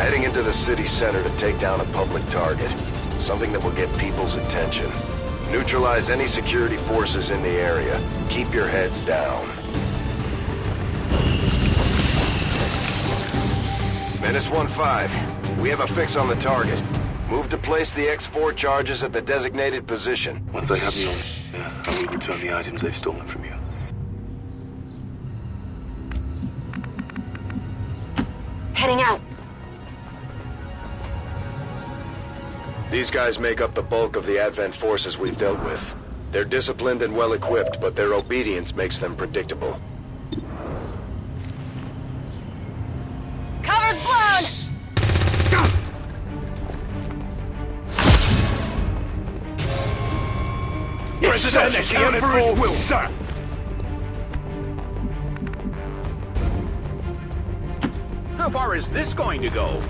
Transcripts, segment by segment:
heading into the city center to take down a public target. Something that will get people's attention. Neutralize any security forces in the area. Keep your heads down. Menace 1-5. We have a fix on the target. Move to place the X4 charges at the designated position. Once I have the I will return the items they've stolen from you. Heading out. These guys make up the bulk of the Advent forces we've dealt with. They're disciplined and well-equipped, but their obedience makes them predictable. Cover's blown! President, the Emperor's will, sir! How far is this going to go?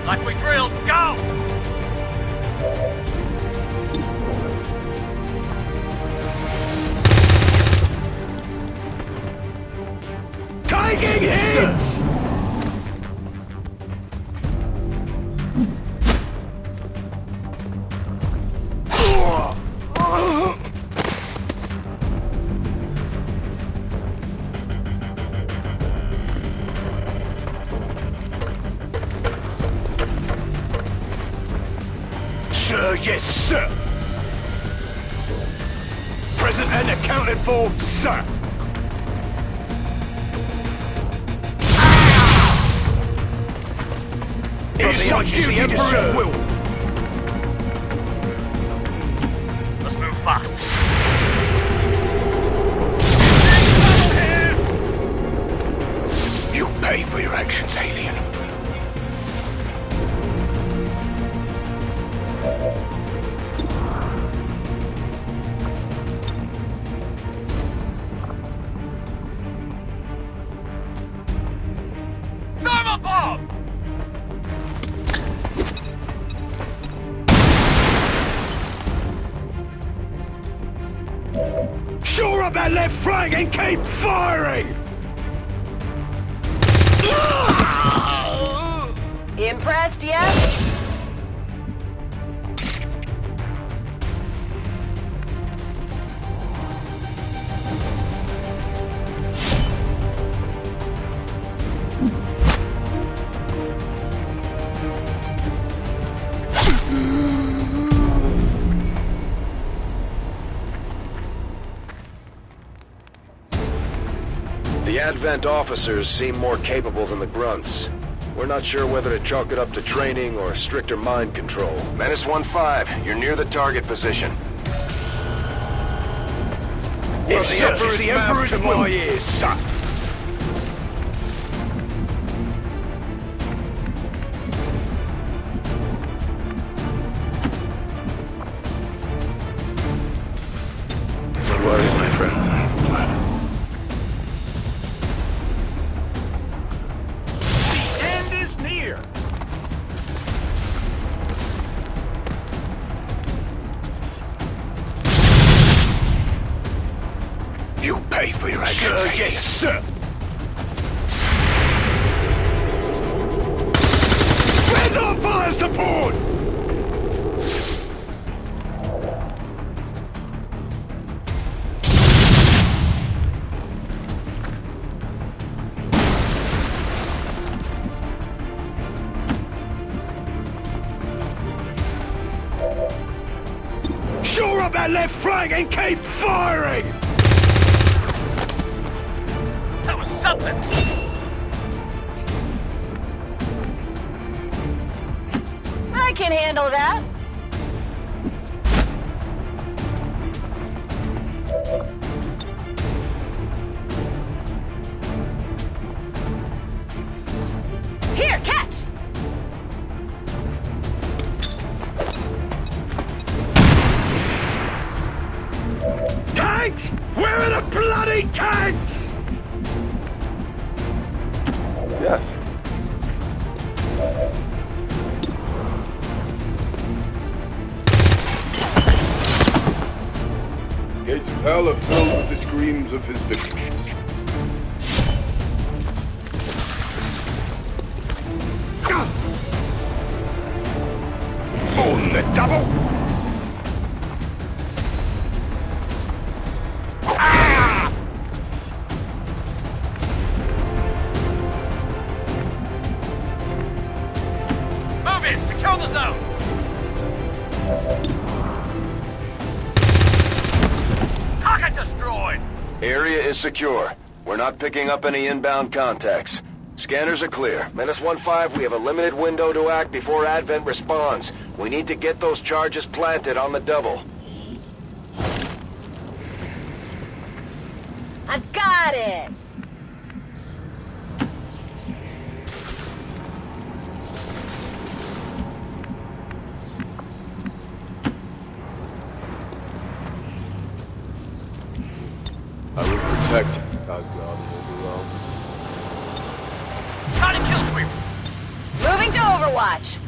Like we drilled, go! Taking hits! Sir, yes, sir. Present and accounted for, sir. Here's what the Emperor's will. Let's move fast. You pay for your actions, alien. Thermal bomb! Shore up that left flank and keep firing! Impressed yet? The Advent officers seem more capable than the grunts. We're not sure whether to chalk it up to training or stricter mind control. Menace 1-5, you're near the target position. It's the Emperor's to my ears, son. Don't worry, my friend. The end is near. You pay for your actions, yes, sir. Where's our fire support? Shore up that left flank and keep firing! That was something. I can handle that. tanks! Where are the bloody tanks? Yes. Gates of hell are filled with the screams of his victims. On the double! Move in! Secure the zone! Target destroyed! Area is secure. We're not picking up any inbound contacts. Scanners are clear. Menace 1-5, we have a limited window to act before Advent responds. We need to get those charges planted on the double. I got it! I will protect Asgard overwhelmed. Try to kill sweep! Moving to Overwatch.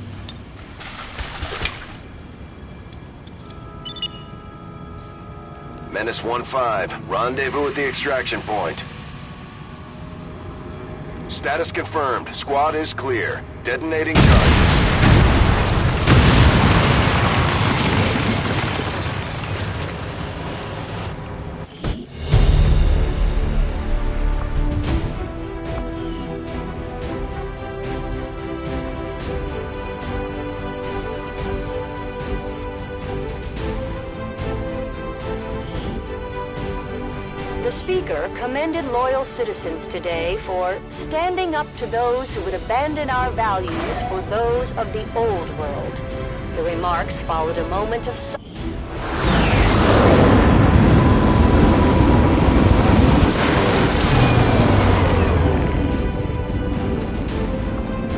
Menace 1-5, rendezvous at the extraction point. Status confirmed. Squad is clear. Detonating charges. The speaker commended loyal citizens today for standing up to those who would abandon our values for those of the old world. The remarks followed a moment of silence.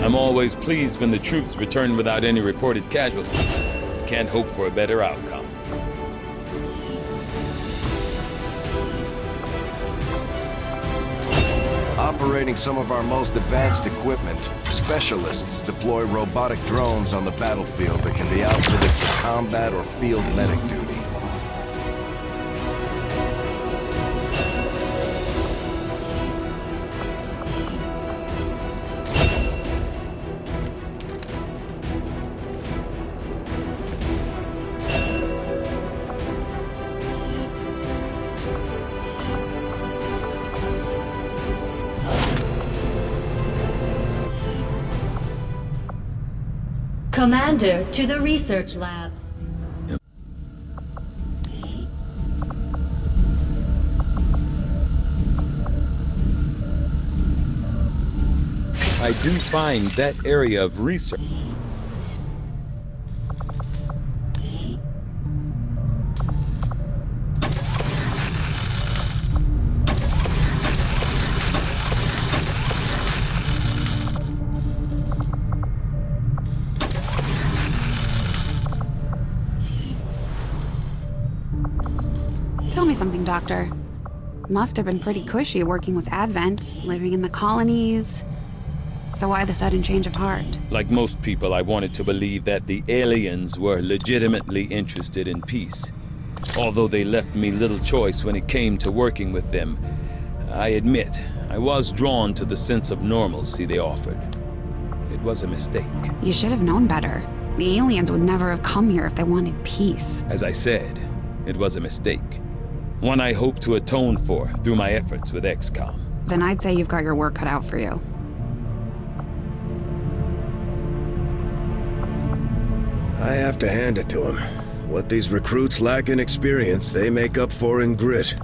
I'm always pleased when the troops return without any reported casualties. Can't hope for a better outcome. Operating some of our most advanced equipment, specialists deploy robotic drones on the battlefield that can be outfitted for combat or field medic duty. Commander, to the research labs. I do find that area of research. Tell me something, Doctor. Must have been pretty cushy working with Advent, living in the colonies. So why the sudden change of heart? Like most people, I wanted to believe that the aliens were legitimately interested in peace. Although they left me little choice when it came to working with them, I admit, I was drawn to the sense of normalcy they offered. It was a mistake. You should have known better. The aliens would never have come here if they wanted peace. As I said, it was a mistake. One I hope to atone for through my efforts with XCOM. Then I'd say you've got your work cut out for you. I have to hand it to him. What these recruits lack in experience, they make up for in grit.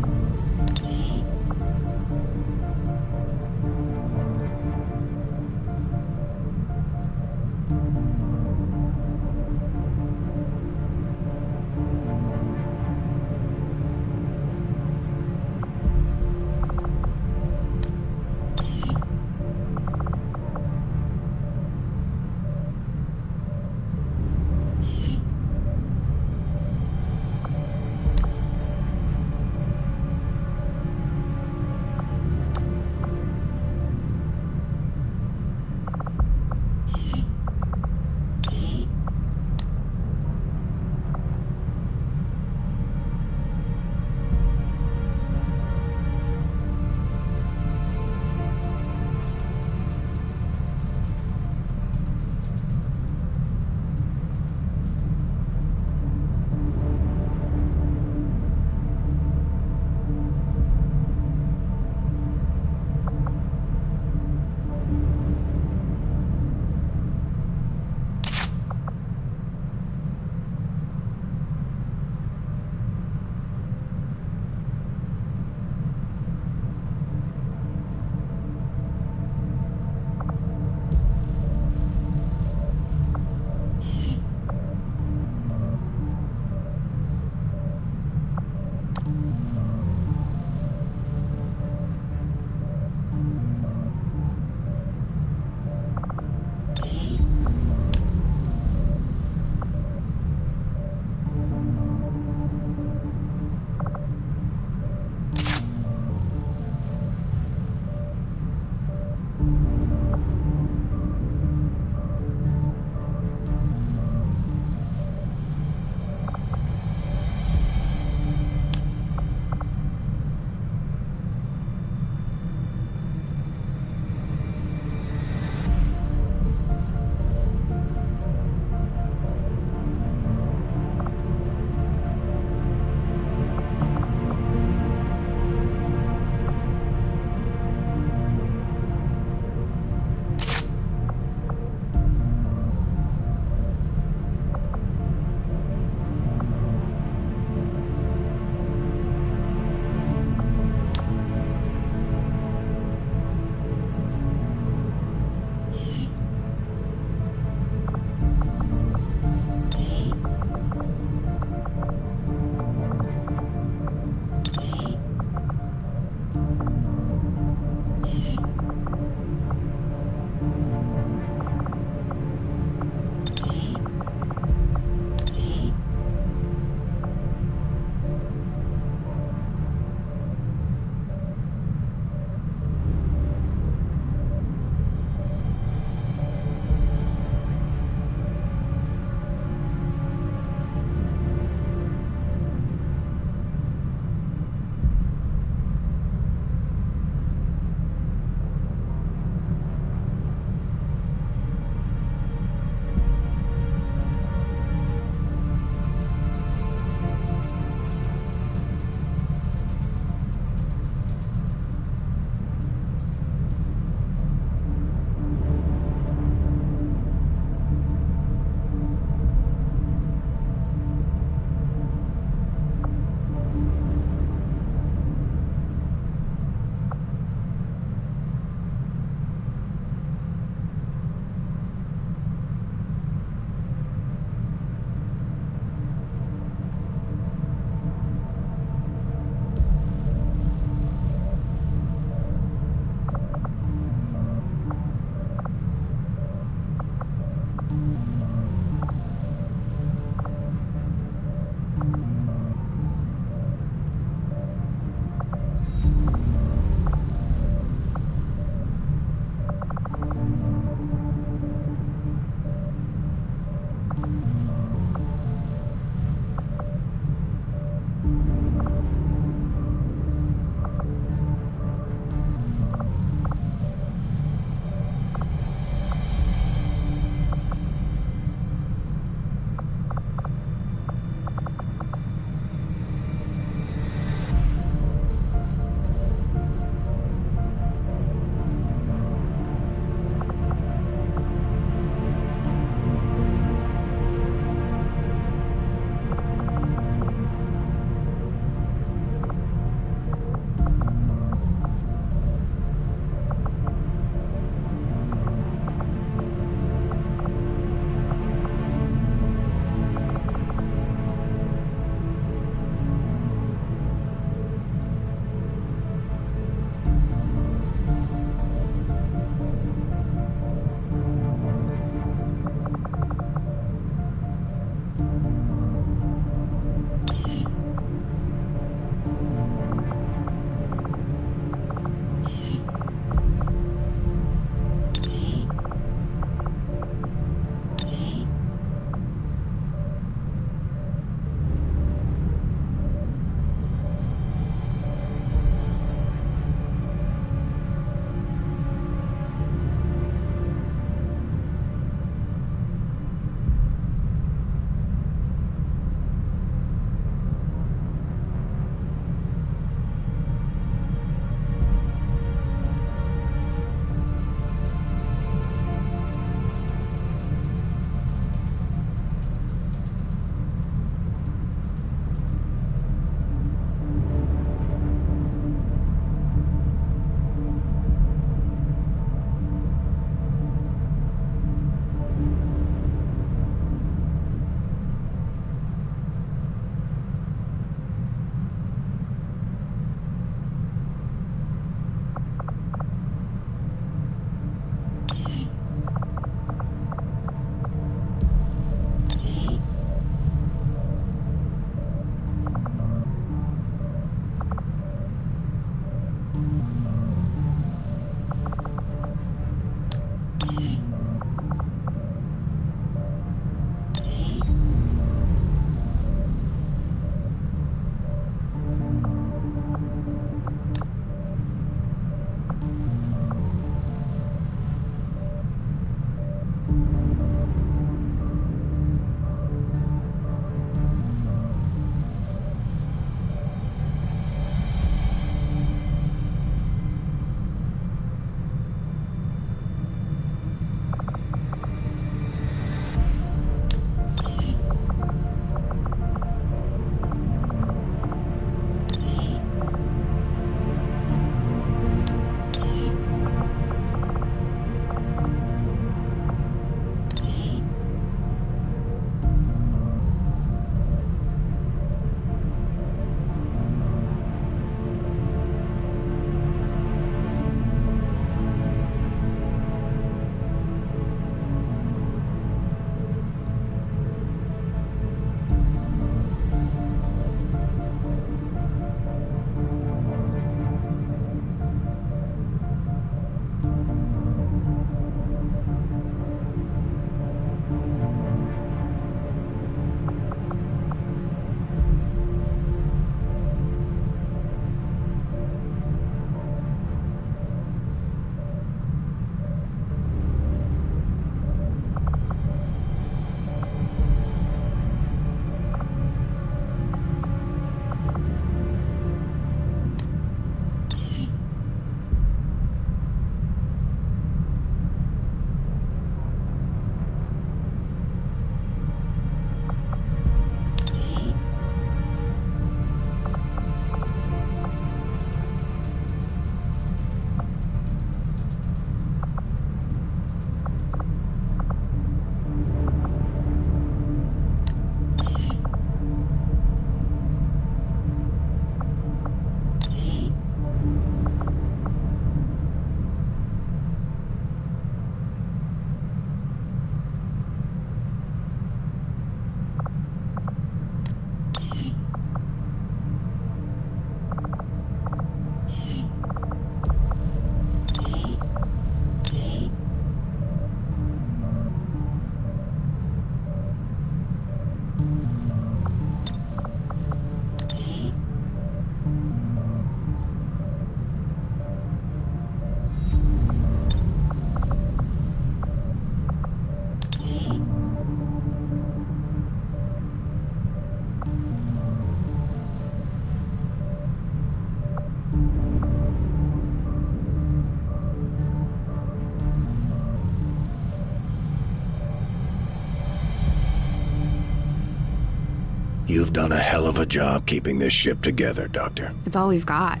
You've done a hell of a job keeping this ship together, Doctor. It's all we've got.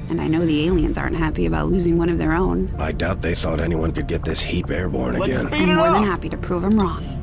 And I know the aliens aren't happy about losing one of their own. I doubt they thought anyone could get this heap airborne again. I'm more than happy to prove them wrong.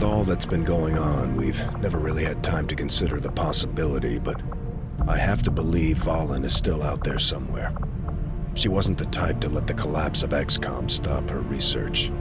With all that's been going on, we've never really had time to consider the possibility, but I have to believe Valen is still out there somewhere. She wasn't the type to let the collapse of XCOM stop her research.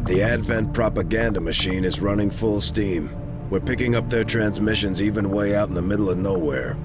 The Advent propaganda machine is running full steam. We're picking up their transmissions even way out in the middle of nowhere.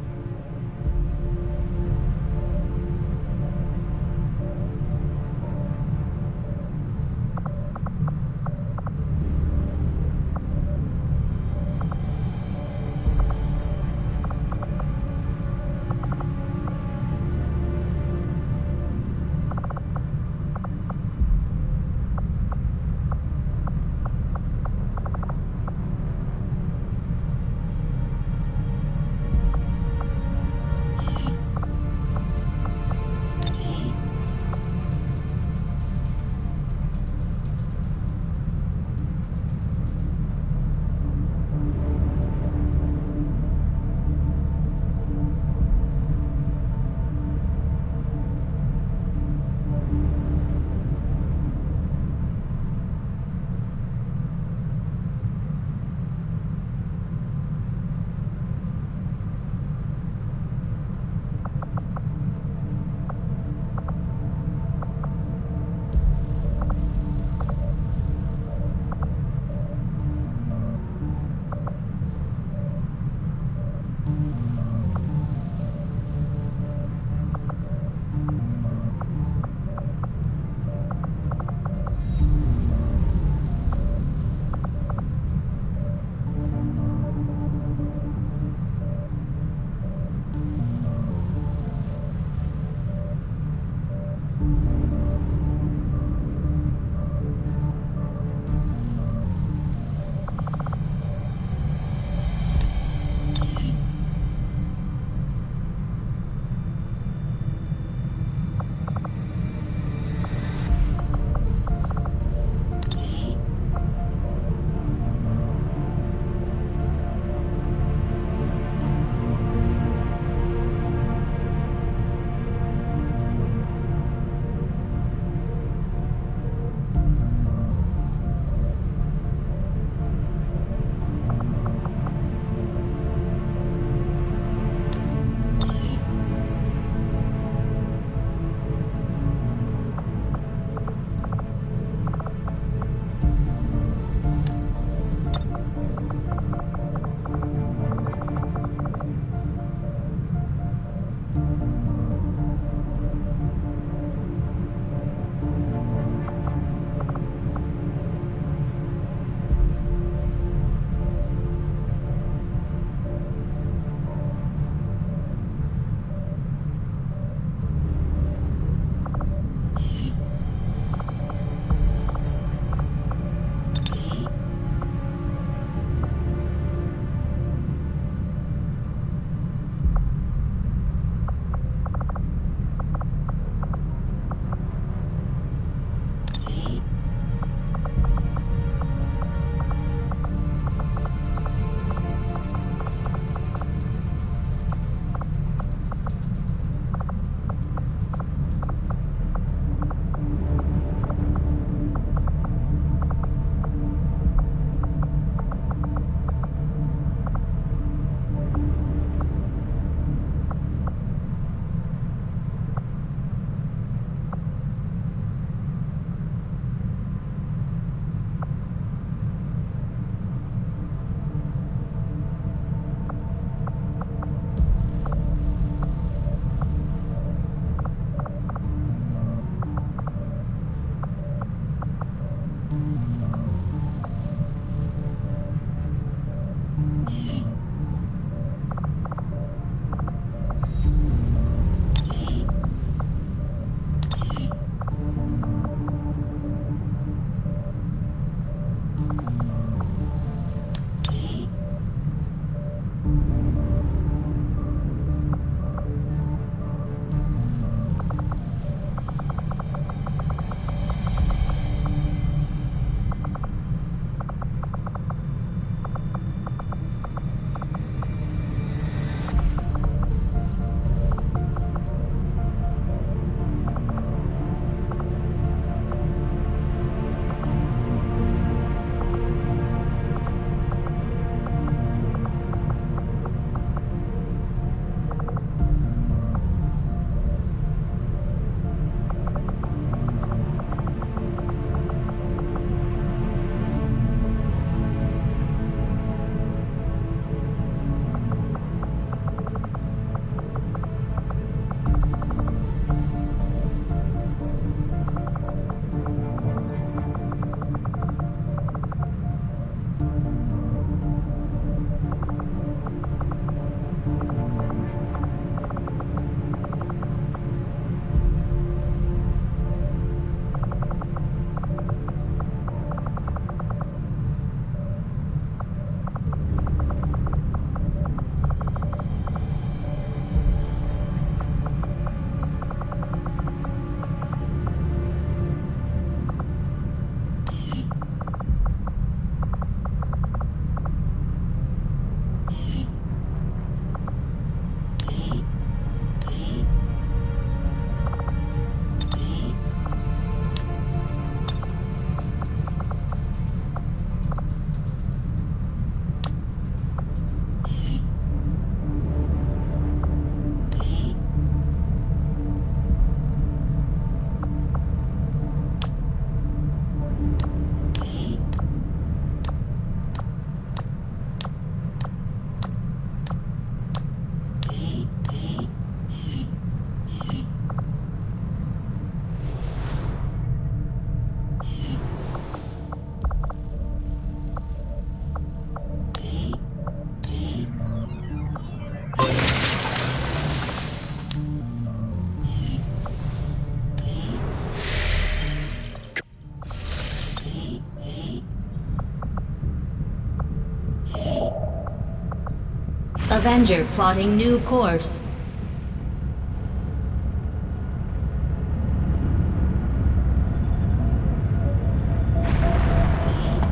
Avenger plotting new course.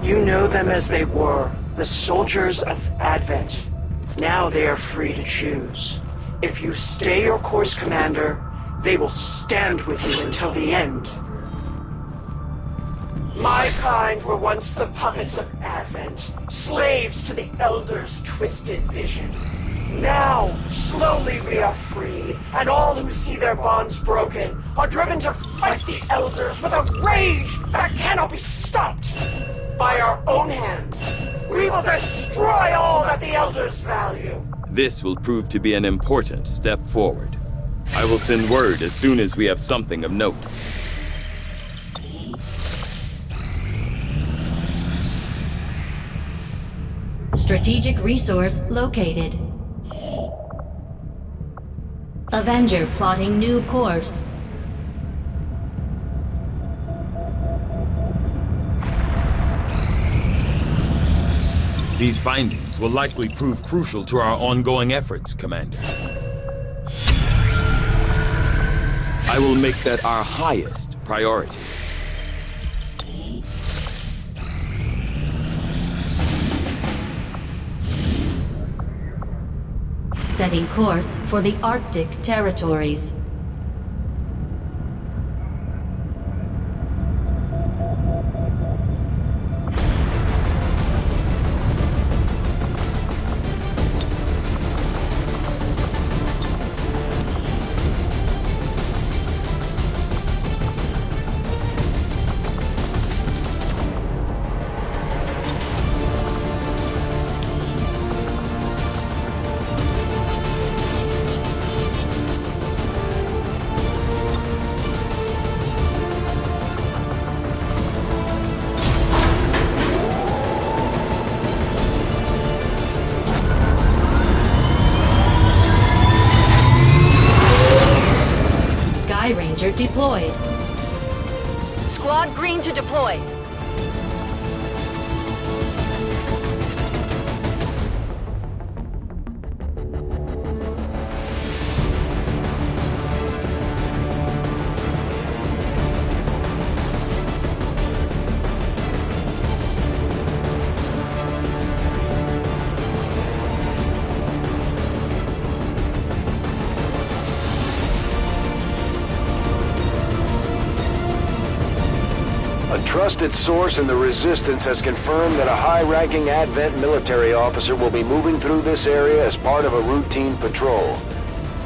You know them as they were, the soldiers of Advent. Now they are free to choose. If you stay your course, Commander, they will stand with you until the end. My kind were once the puppets of Advent, slaves to the Elders' twisted vision. Now, slowly we are freed, and all who see their bonds broken are driven to fight the Elders with a rage that cannot be stopped. By our own hands, we will destroy all that the Elders value. This will prove to be an important step forward. I will send word as soon as we have something of note. Strategic resource located. Avenger plotting new course. These findings will likely prove crucial to our ongoing efforts, Commander. I will make that our highest priority. Setting course for the Arctic territories. Ranger deployed. Squad green to deploy. A trusted source in the Resistance has confirmed that a high-ranking Advent military officer will be moving through this area as part of a routine patrol.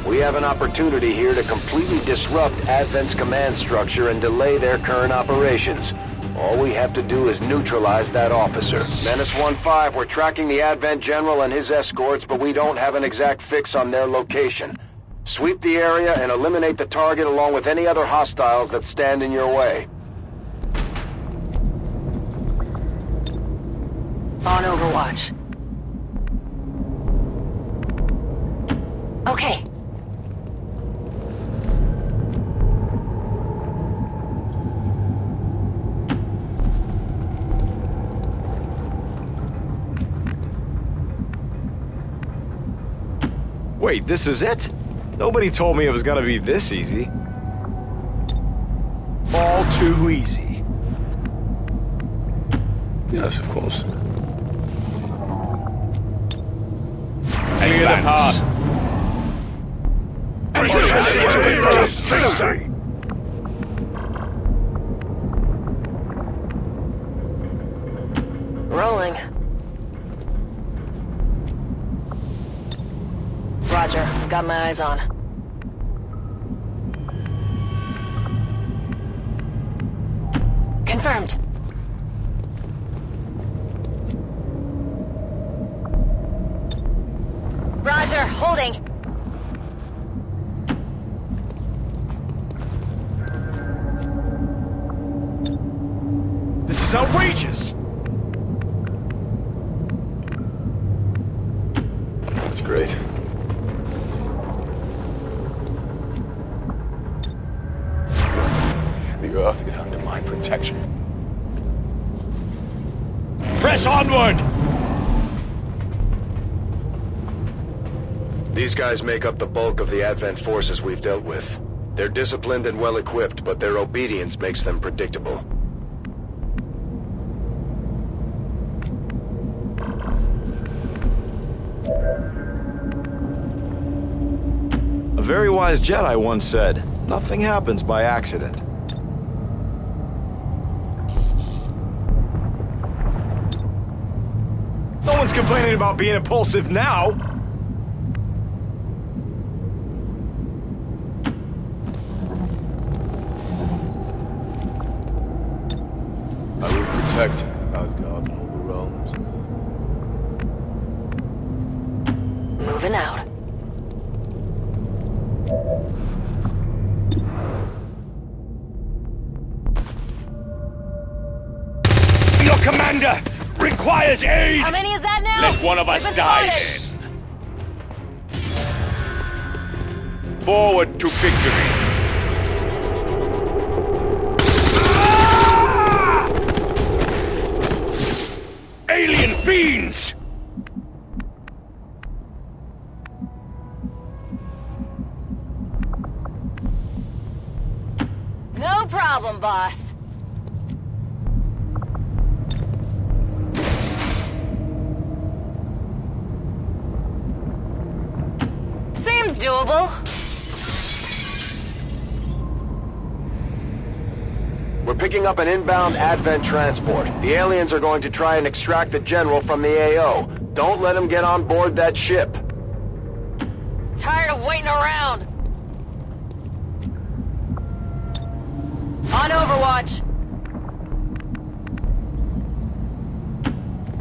We have an opportunity here to completely disrupt Advent's command structure and delay their current operations. All we have to do is neutralize that officer. Menace 1-5, we're tracking the Advent General and his escorts, but we don't have an exact fix on their location. Sweep the area and eliminate the target along with any other hostiles that stand in your way. On Overwatch. Okay. Wait, this is it? Nobody told me it was gonna be this easy. All too easy. Yes, of course. Clear the path. Rolling. Roger, got my eyes on. Confirmed. Roger, holding. This is outrageous! That's great. The Earth is under my protection. Press onward! These guys make up the bulk of the Advent forces we've dealt with. They're disciplined and well-equipped, but their obedience makes them predictable. A very wise Jedi once said, "Nothing happens by accident." No one's complaining about being impulsive now! I will protect Asgard and all the realms. Moving out. Your commander requires aid! How many is that now? Let one of us We've been die spotted. then. Forward to victory. Alien fiends! No problem, boss. Seems doable. We're picking up an inbound Advent transport. The aliens are going to try and extract the General from the AO. Don't let them get on board that ship. Tired of waiting around. On Overwatch.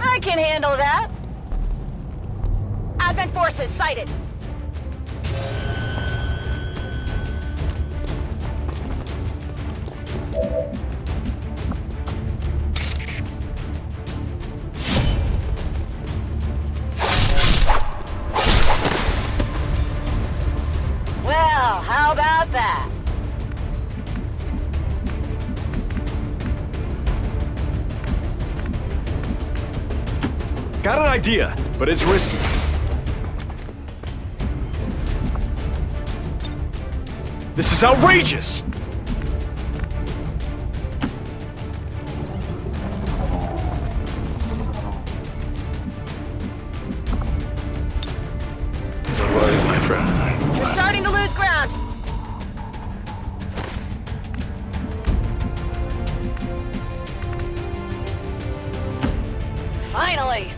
I can handle that. Advent forces sighted. Well, how about that? Got an idea, but it's risky. This is outrageous! Don't worry, my friend. You're starting to lose ground. Finally!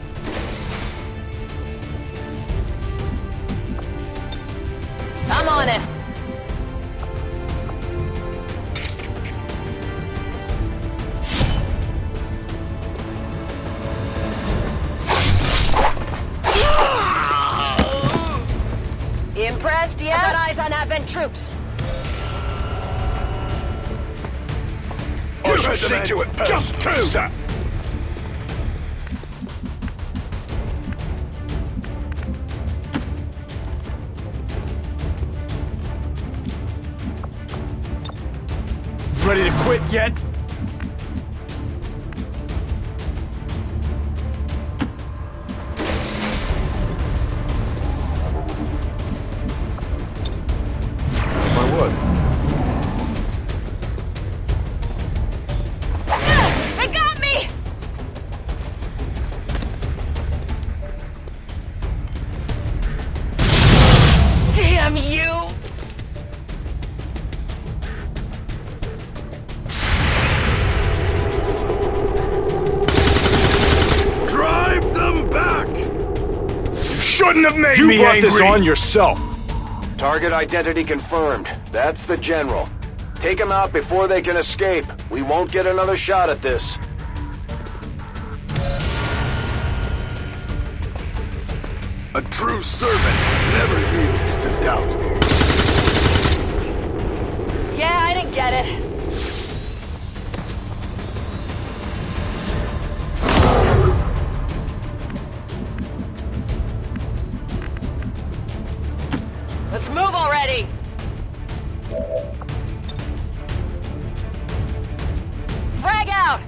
I'm on it. Impressed yet? I got eyes on Advent troops. I shall see to it personally, sir. Ready to quit yet? My word. They got me! Damn you! Drive them back! Shouldn't have made You me brought angry. this on yourself. Target identity confirmed. That's the General. Take him out before they can escape. We won't get another shot at this. A true servant never yields to doubt. Yeah, I didn't get it. Let's move already! Frag out!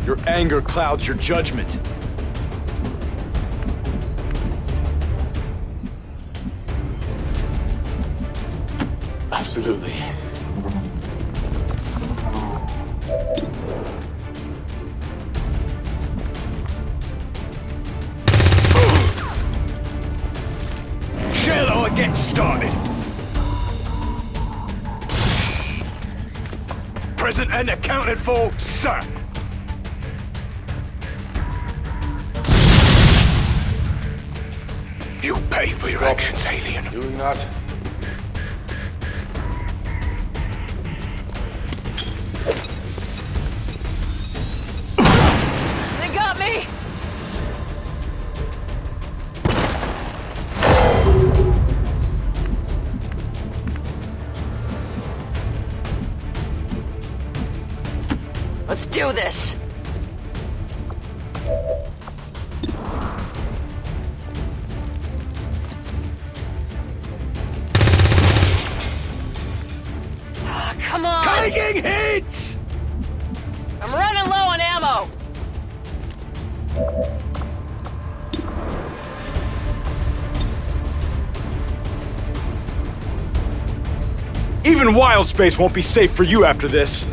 Your anger clouds your judgment. Absolutely. Shall I get started? Present and accounted for, sir. You pay for your actions, alien. Doing that. They got me! Let's do this! Ah, come on! Taking hits! I'm running low on ammo! Even wild space won't be safe for you after this.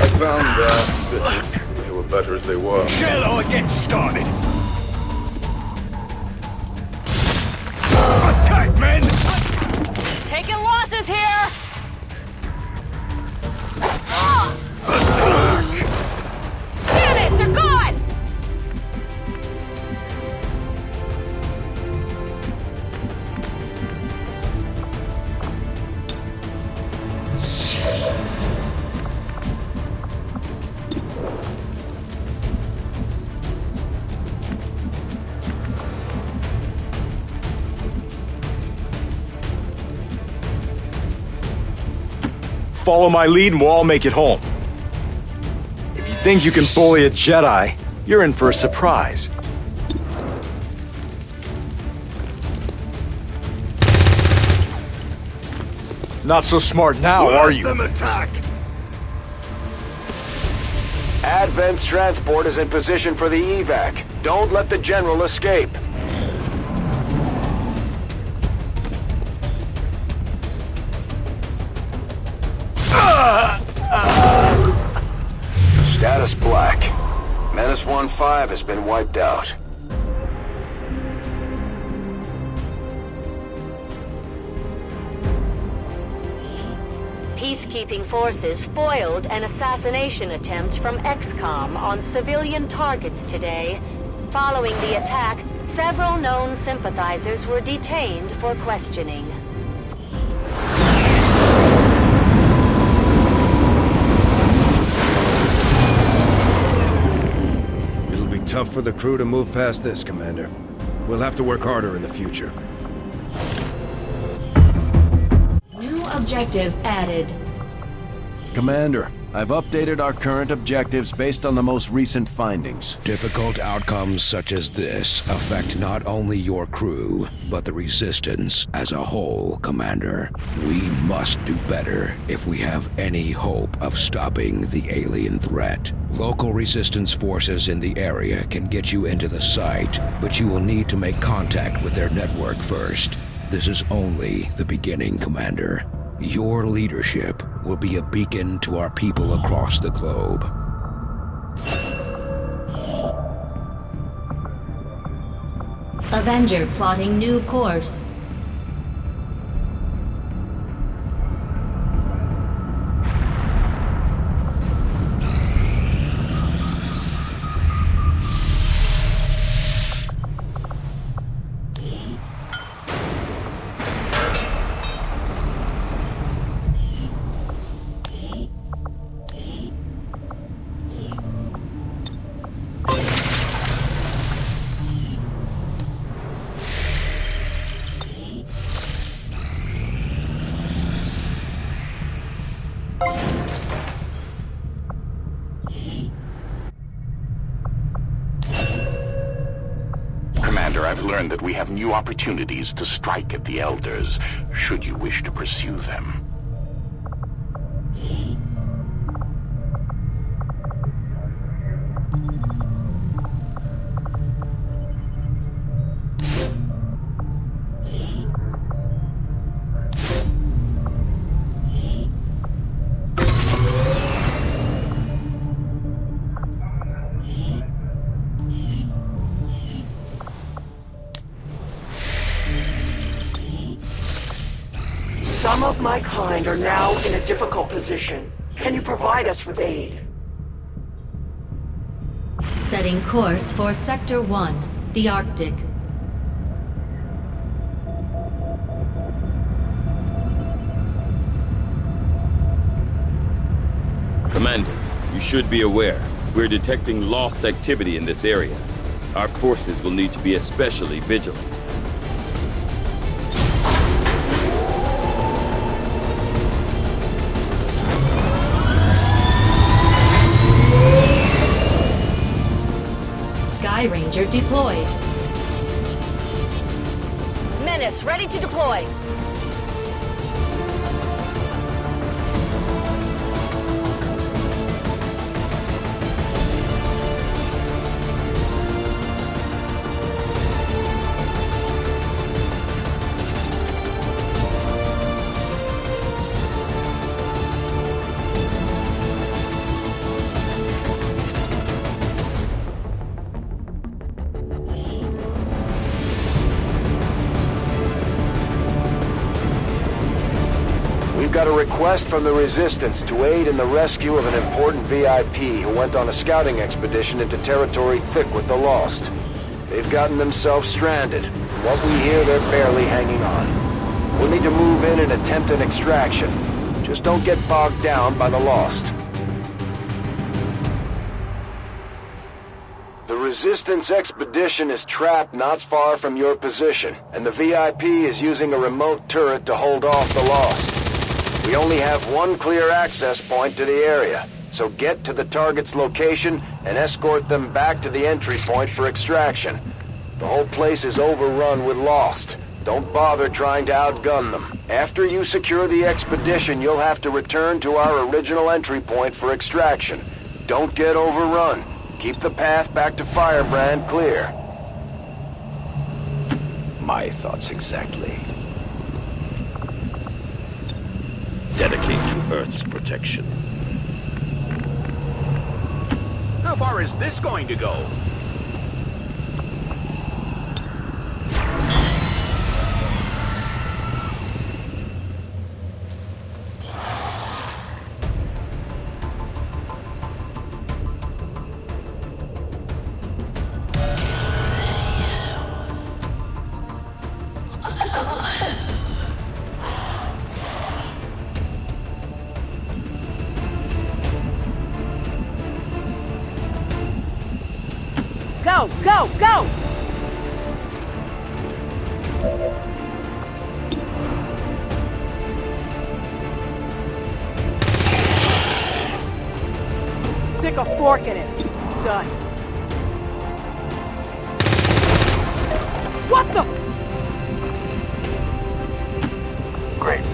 I found that they were better as they were. Shall I get started? Attack, men! Taking losses here! Damn it! They're gone! Follow my lead and we'll all make it home. If you think you can bully a Jedi, you're in for a surprise. Not so smart now, are you? Let them attack! Advent's transport is in position for the evac. Don't let the General escape. Status black. Menace 1-5 has been wiped out. Peacekeeping forces foiled an assassination attempt from XCOM on civilian targets today. Following the attack, several known sympathizers were detained for questioning. It'll be tough for the crew to move past this, Commander. We'll have to work harder in the future. New objective added. Commander, I've updated our current objectives based on the most recent findings. Difficult outcomes such as this affect not only your crew, but the Resistance as a whole, Commander. We must do better if we have any hope of stopping the alien threat. Local Resistance forces in the area can get you into the site, but you will need to make contact with their network first. This is only the beginning, Commander. Your leadership will be a beacon to our people across the globe. Avenger plotting new course. learned that we have new opportunities to strike at the Elders, should you wish to pursue them. Some of my kind are now in a difficult position. Can you provide us with aid? Setting course for Sector 1, the Arctic. Commander, you should be aware. We're detecting lost activity in this area. Our forces will need to be especially vigilant. Sky Ranger deployed. Menace, ready to deploy. We've got a request from the Resistance to aid in the rescue of an important VIP who went on a scouting expedition into territory thick with the Lost. They've gotten themselves stranded. From what we hear, they're barely hanging on. We'll need to move in and attempt an extraction. Just don't get bogged down by the Lost. The Resistance expedition is trapped not far from your position, and the VIP is using a remote turret to hold off the Lost. We only have one clear access point to the area, so get to the target's location and escort them back to the entry point for extraction. The whole place is overrun with Lost. Don't bother trying to outgun them. After you secure the expedition, you'll have to return to our original entry point for extraction. Don't get overrun. Keep the path back to Firebrand clear. My thoughts exactly. Dedicate to Earth's protection. How far is this going to go? Go, go, go! Stick a fork in it, son. What the? Great.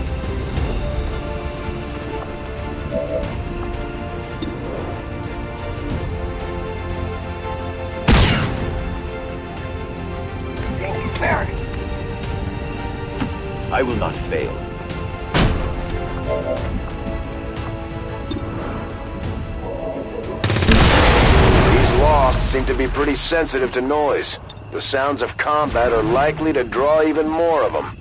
I will not fail. These Lost seem to be pretty sensitive to noise. The sounds of combat are likely to draw even more of them.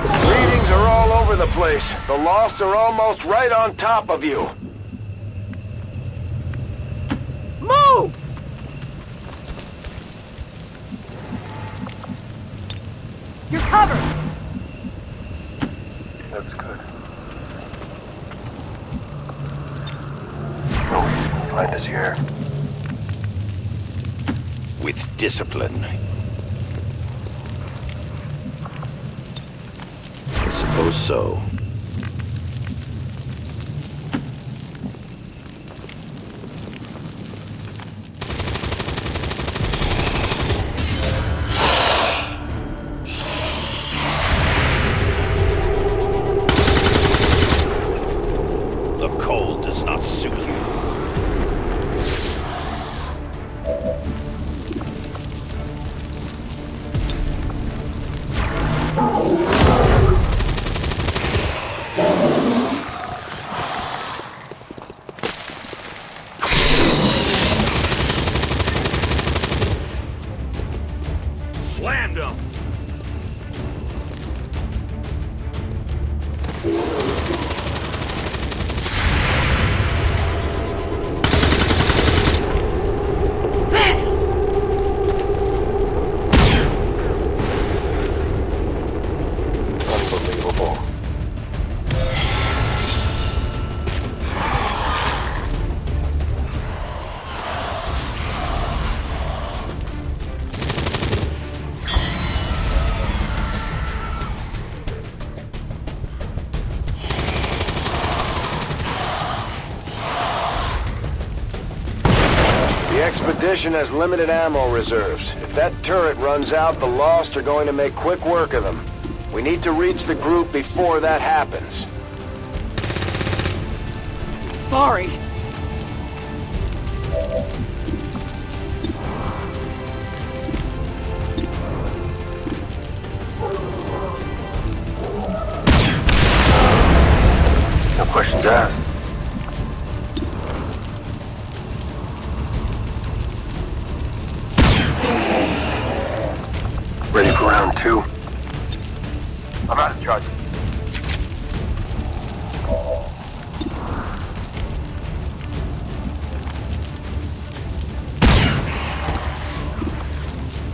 Readings are all over the place. The Lost are almost right on top of you. Move! You're covered! That's good. No reason to find us here. With discipline. I suppose so. Slammed him! Unbelievable. The expedition has limited ammo reserves. If that turret runs out, the Lost are going to make quick work of them. We need to reach the group before that happens. Sorry. No questions asked. Ready for round two? I'm out of charge.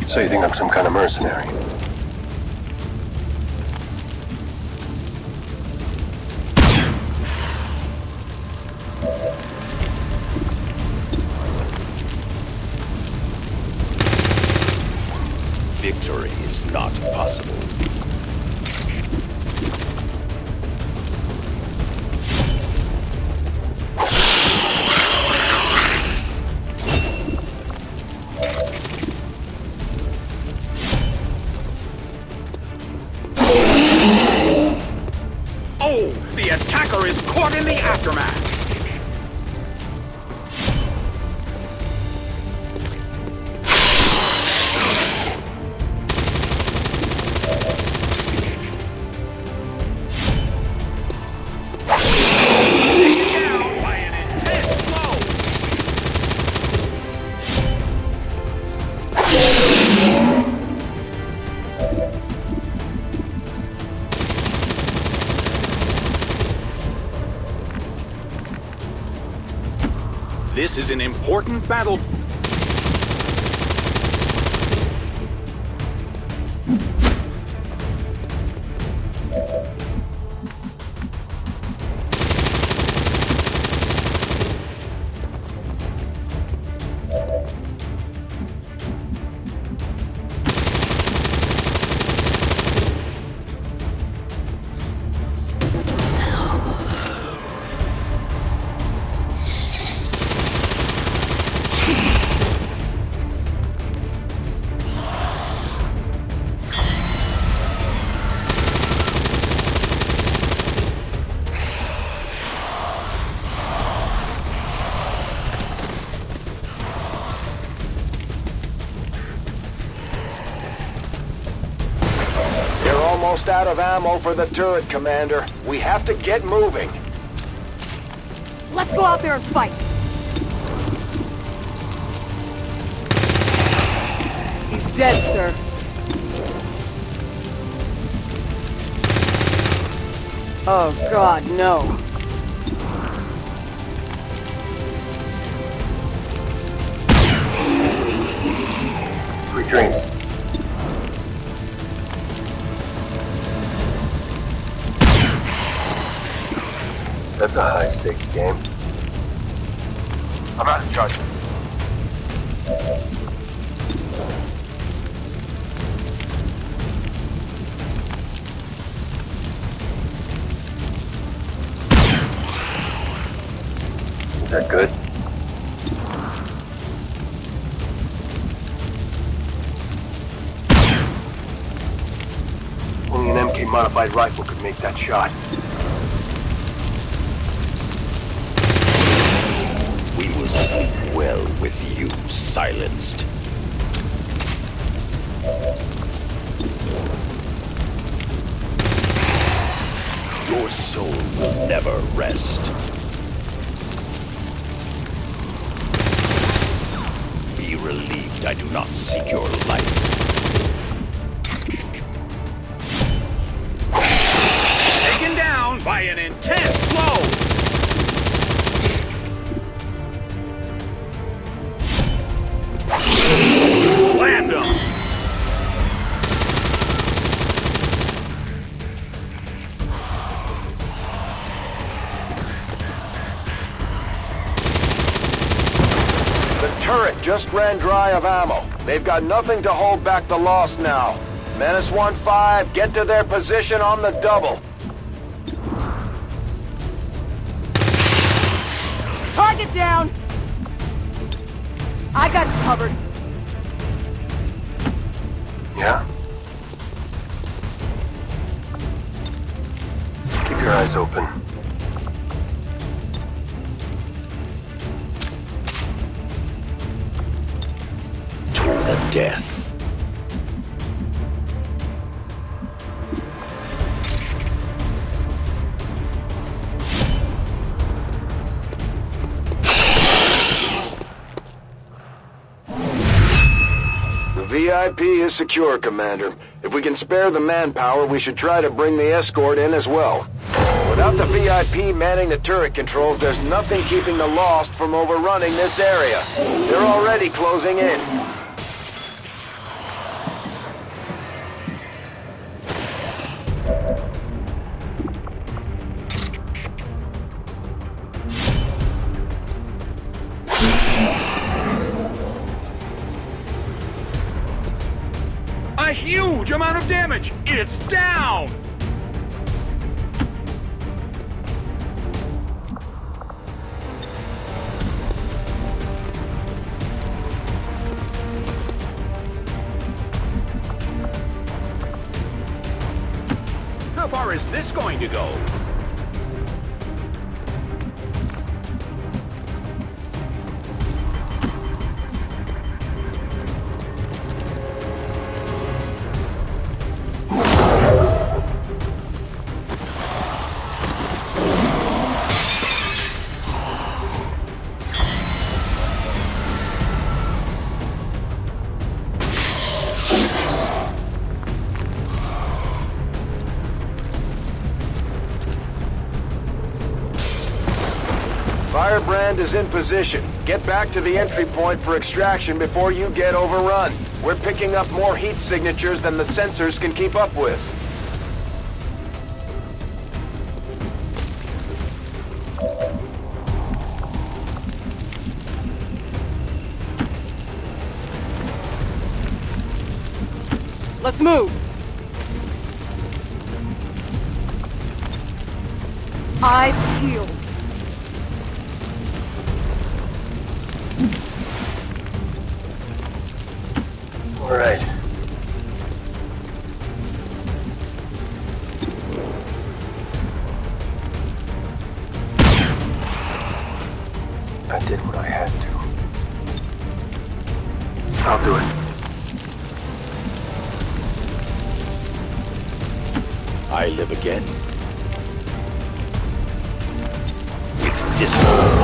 So you think I'm some kind of mercenary? Victory is not possible. Oh, the attacker is caught in the aftermath! This is an important battle. Almost out of ammo for the turret, Commander. We have to get moving. Let's go out there and fight. He's dead, sir. Oh, God, no. 3 dreams. That's a high-stakes game. I'm out of charge. Is that good? Only an MK modified rifle could make that shot. We will sleep well with you silenced. Your soul will never rest. Be relieved I do not seek your life. just ran dry of ammo. They've got nothing to hold back the loss now. Menace 1-5, get to their position on the double. Target down! I got it covered. Yeah? Keep your eyes open. To the death. VIP is secure, Commander. If we can spare the manpower, we should try to bring the escort in as well. Without the VIP manning the turret controls, there's nothing keeping the Lost from overrunning this area. They're already closing in. A huge amount of damage! It's down! How far is this going to go? Firebrand is in position. Get back to the entry point for extraction before you get overrun. We're picking up more heat signatures than the sensors can keep up with. Let's move! Eyes peeled. All right. I did what I had to. I'll do it. I live again. With discord.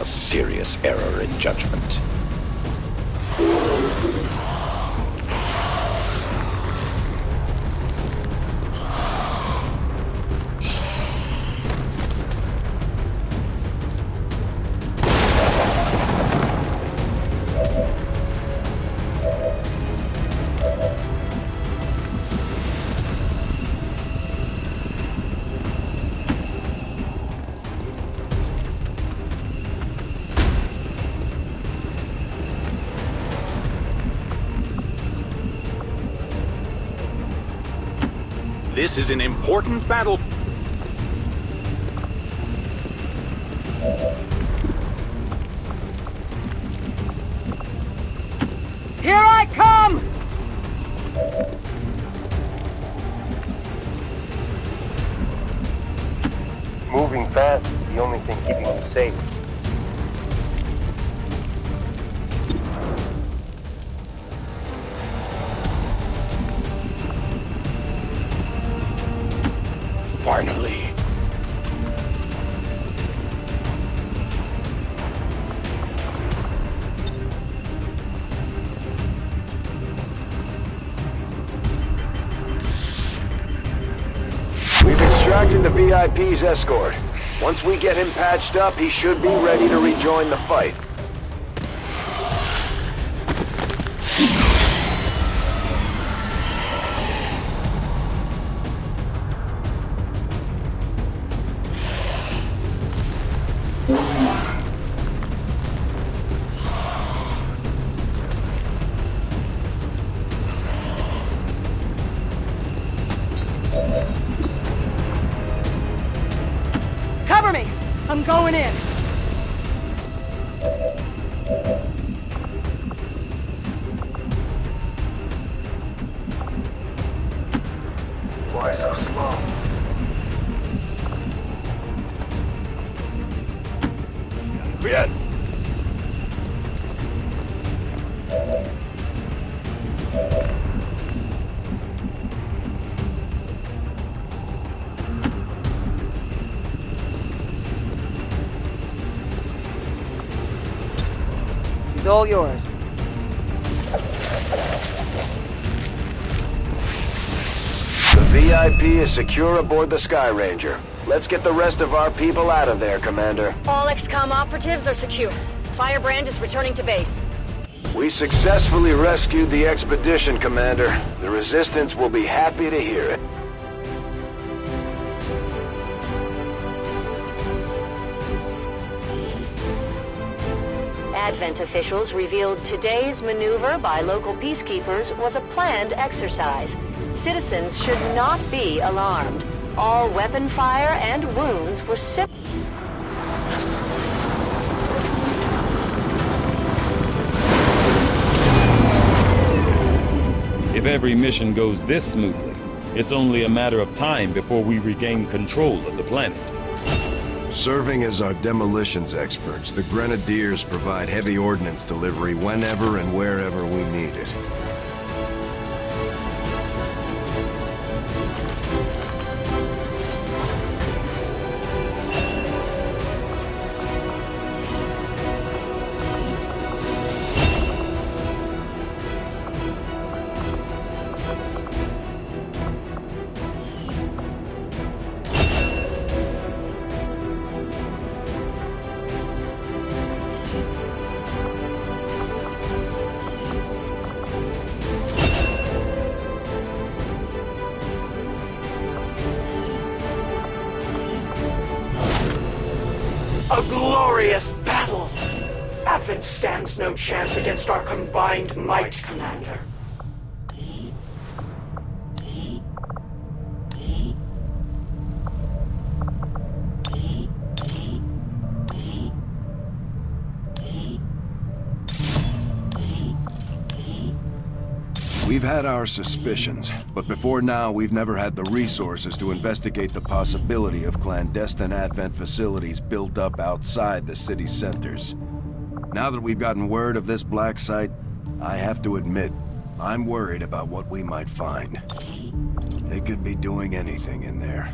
Serious error in judgment. This is an important battle. Here I come! Moving fast is the only thing keeping me safe. Finally. We've extracted the VIP's escort. Once we get him patched up, he should be ready to rejoin the fight. Cover me! I'm going in. Why so slow? Bien. He's all yours. The VIP is secure aboard the Sky Ranger. Let's get the rest of our people out of there, Commander. All XCOM operatives are secure. Firebrand is returning to base. We successfully rescued the expedition, Commander. The Resistance will be happy to hear it. Advent officials revealed today's maneuver by local peacekeepers was a planned exercise. Citizens should not be alarmed. All weapon fire and wounds were If every mission goes this smoothly, it's only a matter of time before we regain control of the planet. Serving as our demolitions experts, the Grenadiers provide heavy ordnance delivery whenever and wherever we need it. A glorious battle! Advent stands no chance against our combined might, Commander. We've had our suspicions, but before now we've never had the resources to investigate the possibility of clandestine Advent facilities built up outside the city centers. Now that we've gotten word of this black site, I have to admit, I'm worried about what we might find. They could be doing anything in there.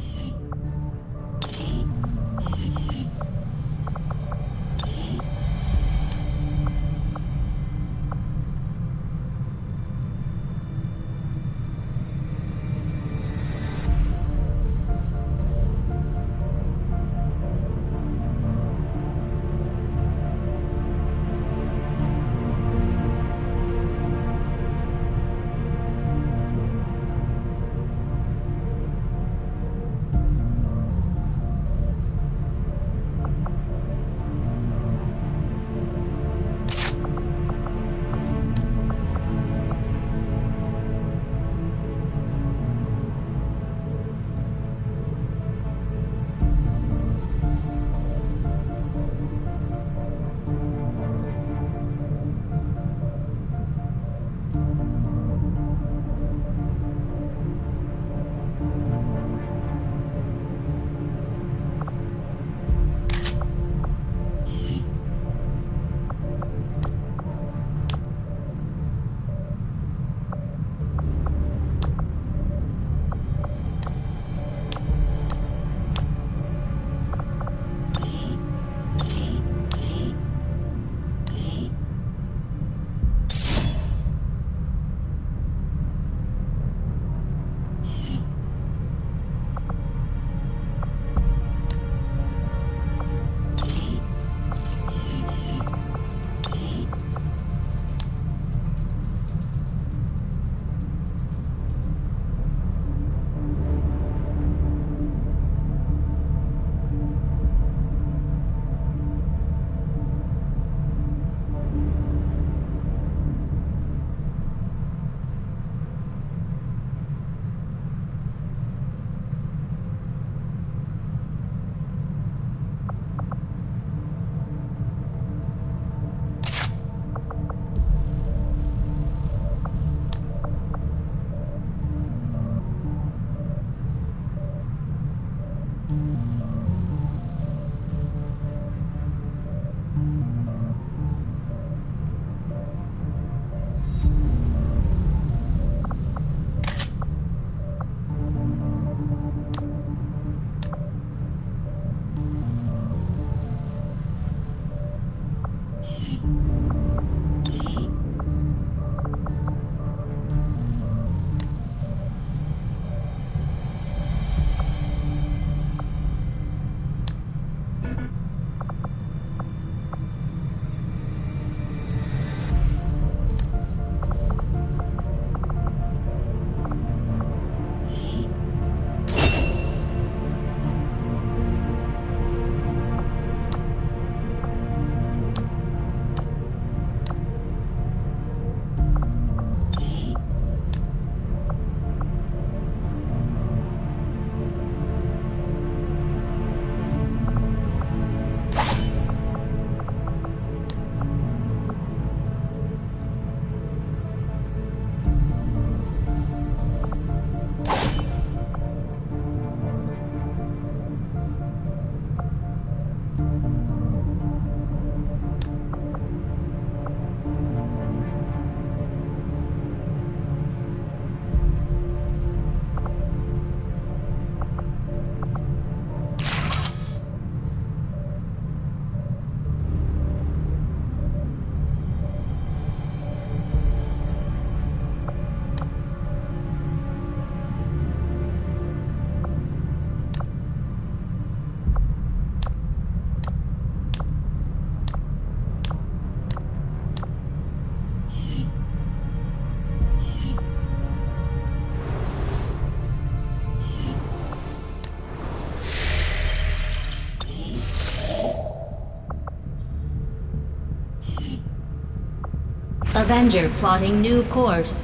Avenger plotting new course.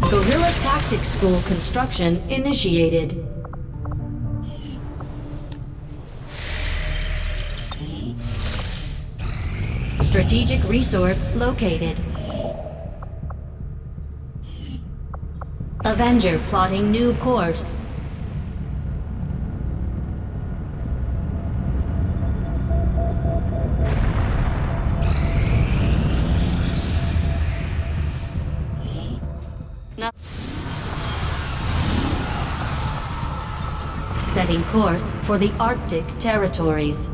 Guerrilla Tactics School construction initiated. Strategic resource located. Avenger plotting new course. Setting course for the Arctic territories.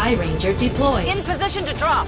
Ranger deployed. In position to drop.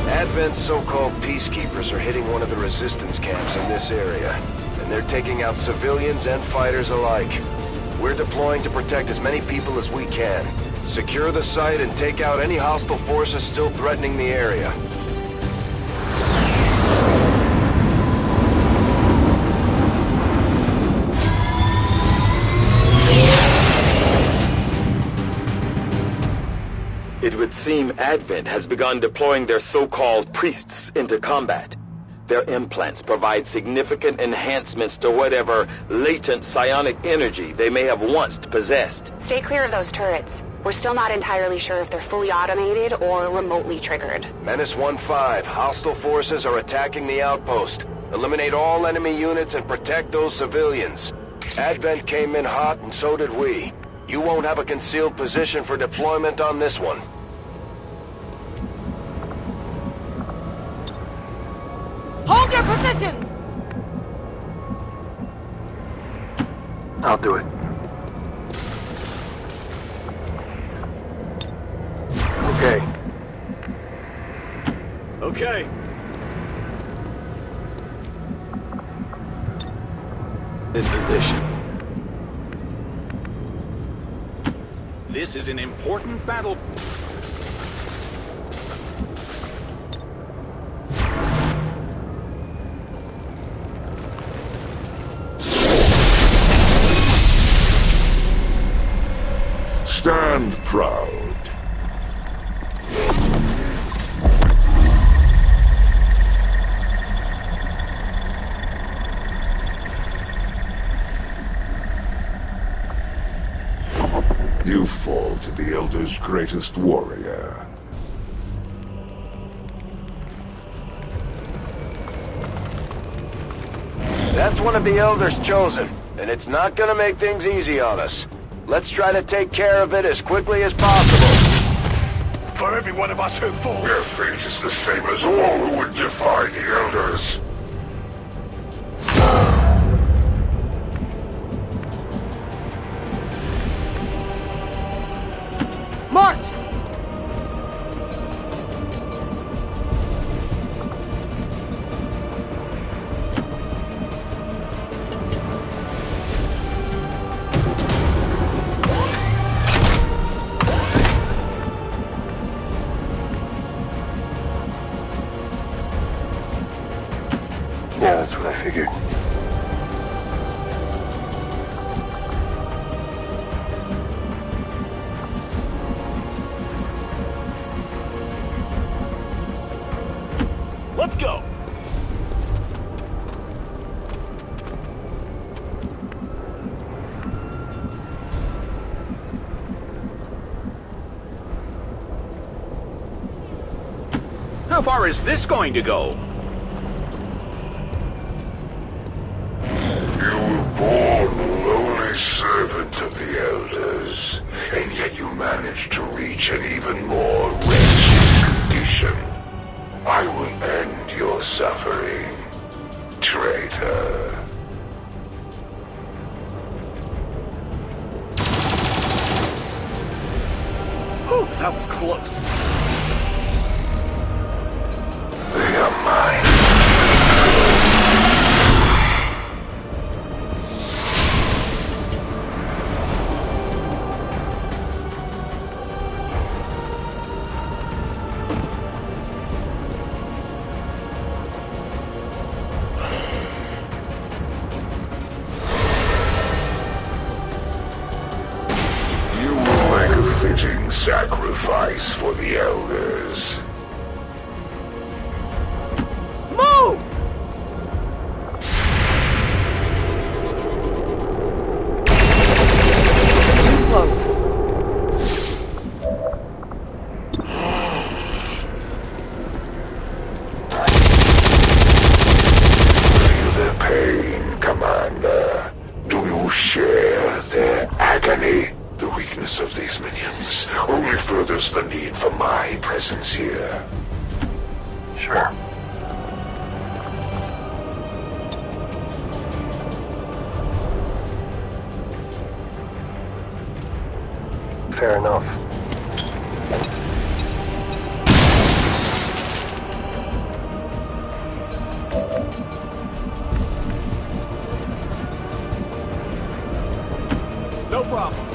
Advent's so-called peacekeepers are hitting one of the resistance camps in this area, and they're taking out civilians and fighters alike. We're deploying to protect as many people as we can. Secure the site and take out any hostile forces still threatening the area. It would seem Advent has begun deploying their so-called priests into combat. Their implants provide significant enhancements to whatever latent psionic energy they may have once possessed. Stay clear of those turrets. We're still not entirely sure if they're fully automated or remotely triggered. Menace 1-5, hostile forces are attacking the outpost. Eliminate all enemy units and protect those civilians. Advent came in hot and so did we. You won't have a concealed position for deployment on this one. Hold your positions! I'll do it. Okay. Okay. In position. This is an important battle. Stand proud. You fall to the Elder's greatest warrior. That's one of the Elders chosen, and it's not gonna make things easy on us. Let's try to take care of it as quickly as possible. For every one of us who falls, their fate is the same as all who would defy the Elders. March! Yeah, that's what I figured. Let's go! How far is this going to go? You were born a lowly servant of the Elders, and yet you managed to reach an even more wretched condition. I will end your suffering, traitor. Whew, that was close. They are mine. Fitting sacrifice for the Elders. Move! Too close. Feel their pain, Commander. Do you share their agony? The weakness of these minions only furthers the need for my presence here. Sure. Fair enough. No problem.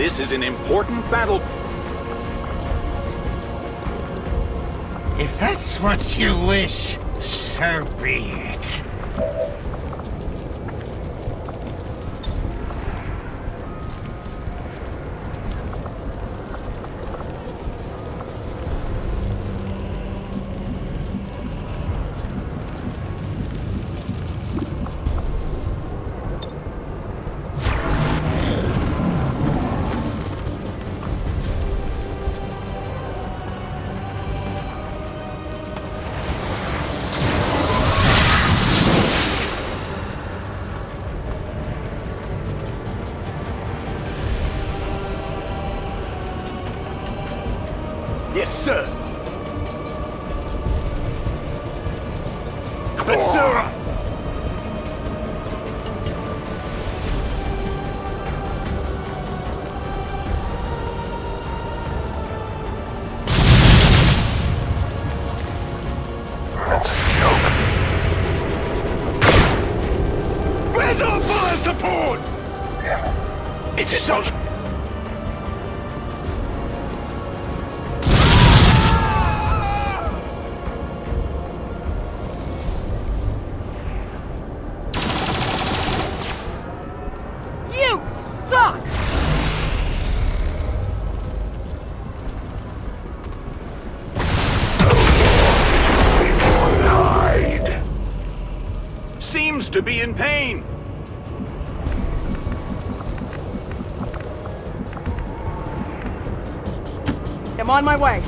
This is an important battle. If that's what you wish, so be it. Yes, sir. Basura! That's a joke. Where's our fire support? Damn it. It's so... You suck! Hide. Seems to be in pain. I'm on my way.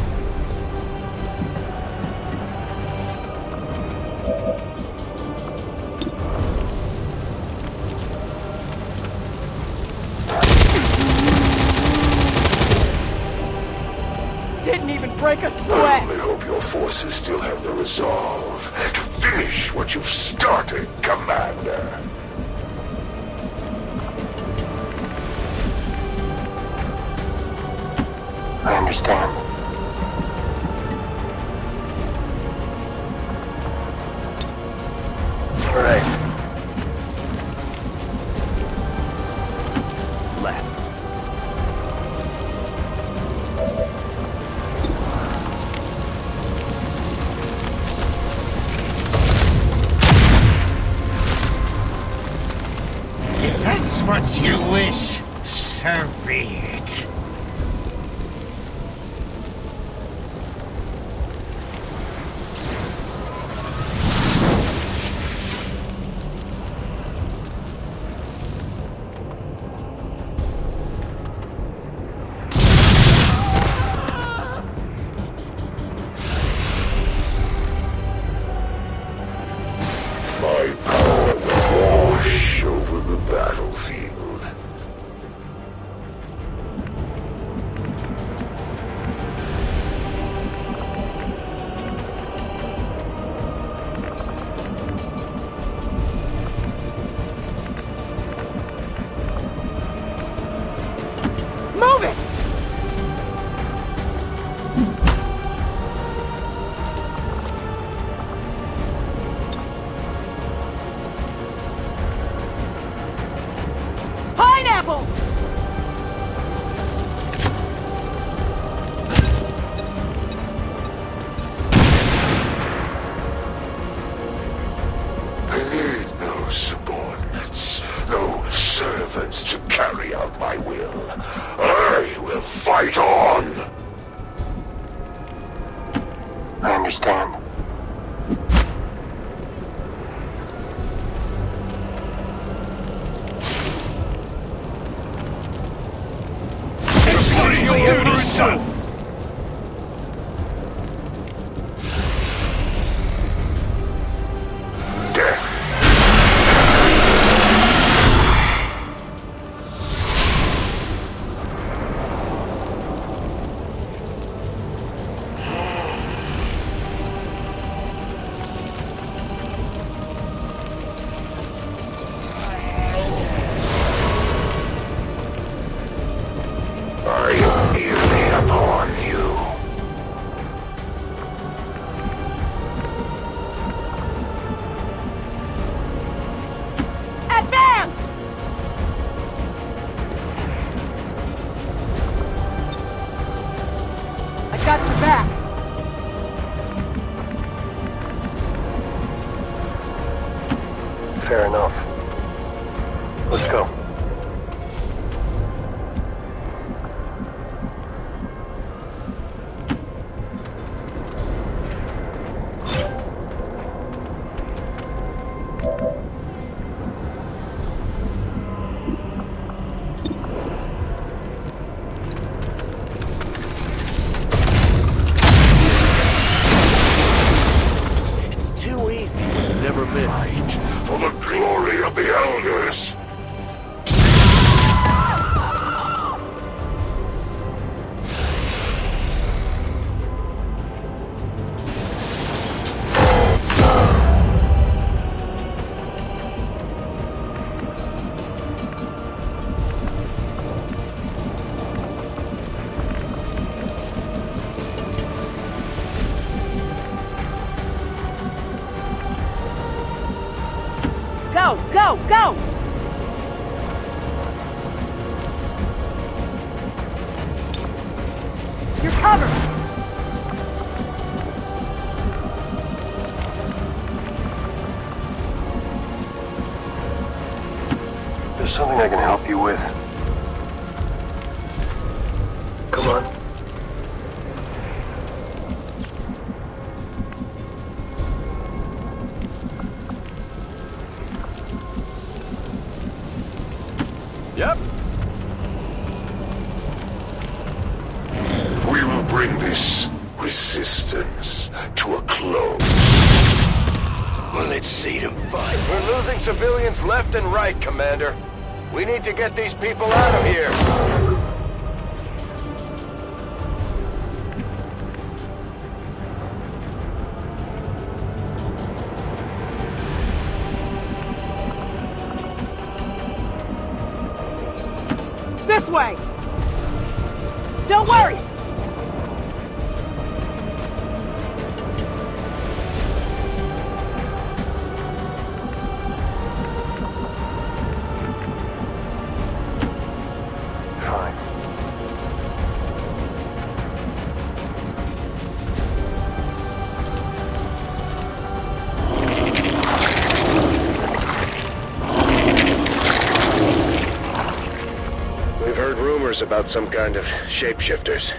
Didn't even break a I sweat. only hope your forces still have the resolve to finish what you've started, Commander. I understand. All right. Let's. If that's what you wish, so be it. My power will wash over the battlefield. Move it! Pineapple! I need no subordinates, no servants to carry out my will. I will fight on! I understand. Let's go. Never miss. Fight for the glory of the Elders! Go, go, go! You're covered! There's something I can help you with. Come on. Yep. We will bring this resistance to a close. Well, let's see them fight. We're losing civilians left and right, Commander. We need to get these people out of here. This way! Don't worry! Fine. We've heard rumors about some kind of shapeshifters.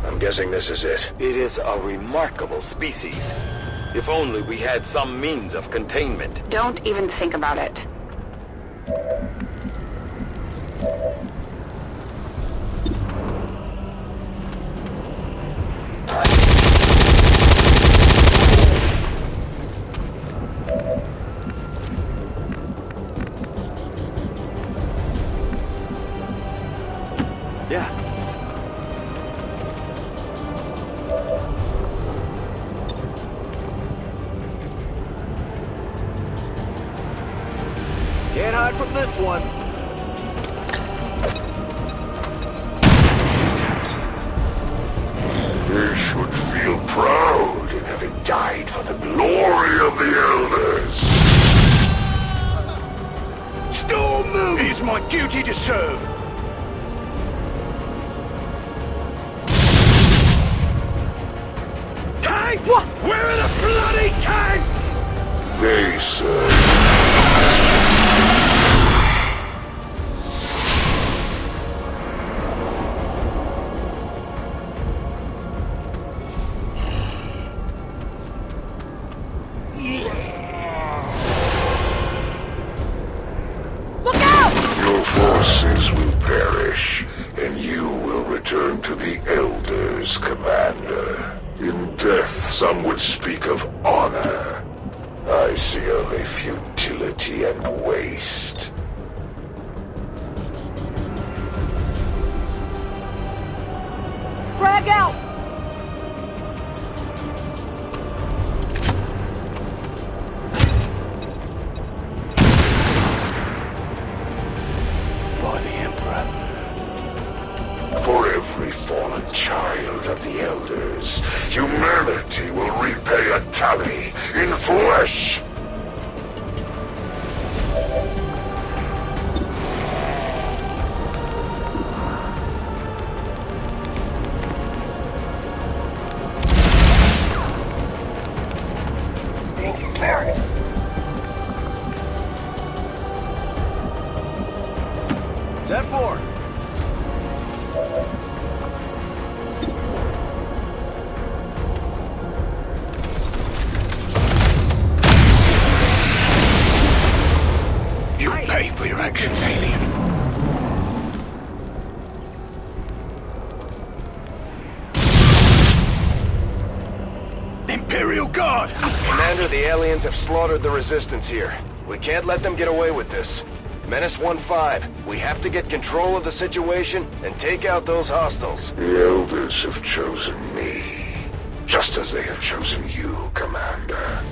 I'm guessing this is it. It is a remarkable species. If only we had some means of containment. Don't even think about it. Yeah. Can't hide from this one. They should feel proud in having died for the glory of the Elders. Still move! It is my duty to serve. Tanks! What? Where are the bloody tanks? They serve. Look out! Your forces will perish, and you will return to the Elders, Commander. In death, some would speak of honor. I see only futility and waste. Frag out! By the Emperor. For every fallen child of the Elders, humanity will repay a tally in flesh! 10-4. You pay for your actions, alien. Imperial Guard! Commander, the aliens have slaughtered the resistance here. We can't let them get away with this. Menace 1-5, we have to get control of the situation and take out those hostiles. The Elders have chosen me, just as they have chosen you, Commander.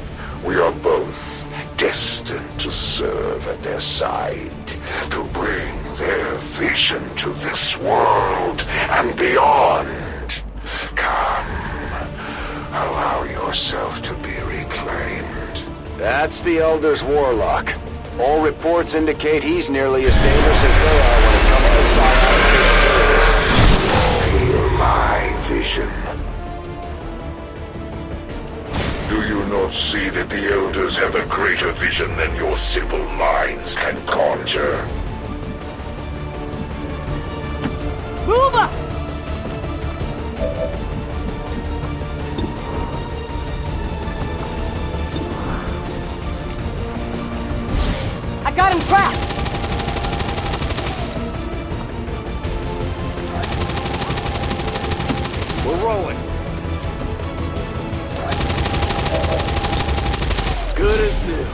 We are both destined to serve at their side, to bring their vision to this world and beyond. Come, allow yourself to be reclaimed. That's the Elder's warlock. All reports indicate he's nearly as dangerous as they are when it comes to Feel my vision. Do you not see that the Elders have a greater vision than your simple minds can conjure? Move up! I got him trapped! We're rolling. Good as new.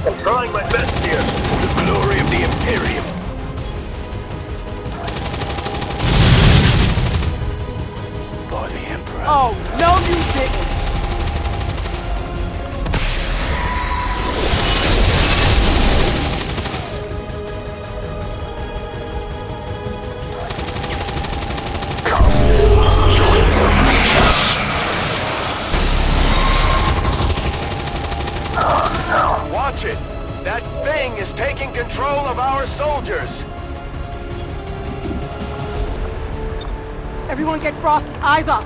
I'm trying my best here. The glory of the Imperium. For the Emperor. Oh, no you didn't! Watch it! That thing is taking control of our soldiers! Everyone get Frost, eyes up!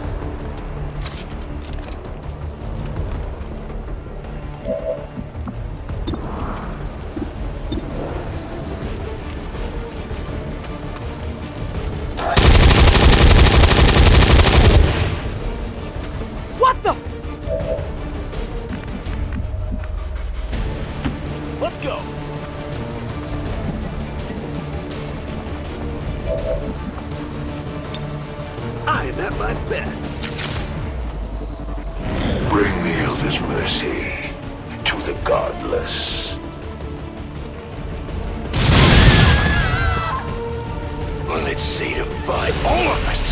What the? Let's go. I am at my best. Bring the Elder's mercy to the godless. Well, let's satisfy all of us.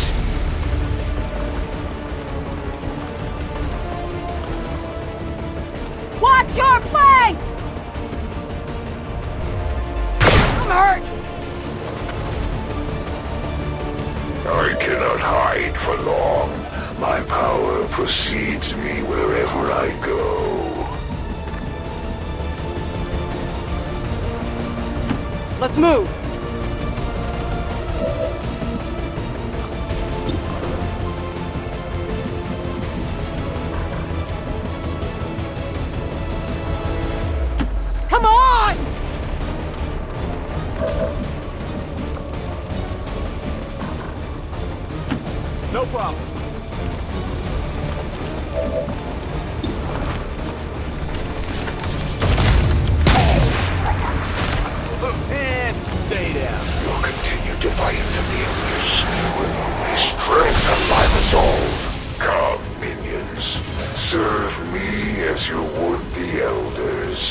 Watch your flank! I'm hurt! I cannot hide for long. My power precedes me wherever I go. Let's move! Come on! No problem. And stay down. Your continued defiance of the Elders will only strengthen my resolve. Come, minions. Serve me as you would the Elders.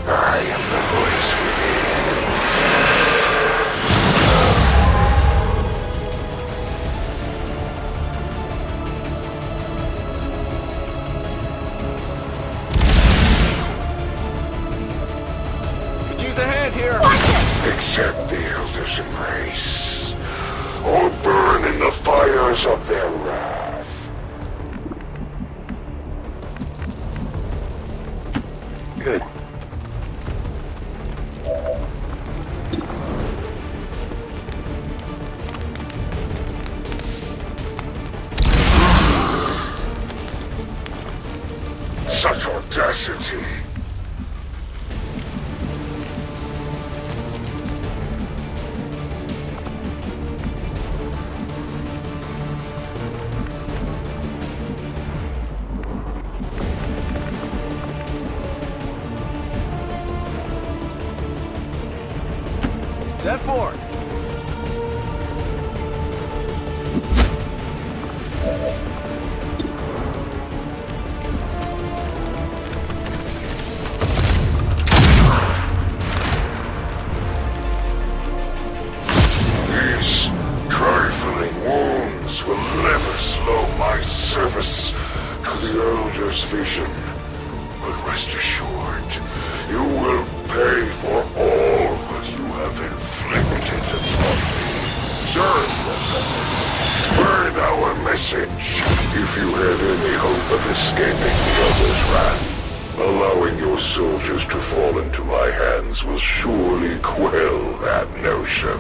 I am the voice within. Could use a hand here. Accept the Elder's embrace, or burn in the fires of their wrath. audacity! Step forward. These trifling wounds will never slow my service to the Elder's vision. But rest assured, you will pay for all that you have inflicted upon me. Serve them. Burn our message if you have any hope of escaping the Elder's wrath. Allowing your soldiers to fall into my hands will surely quell that notion.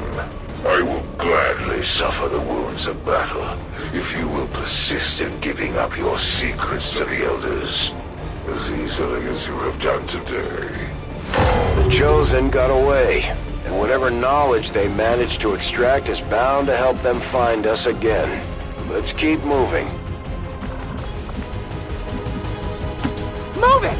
I will gladly suffer the wounds of battle if you will persist in giving up your secrets to the Elders, as easily as you have done today. The Chosen got away, and whatever knowledge they managed to extract is bound to help them find us again. Let's keep moving. Move it!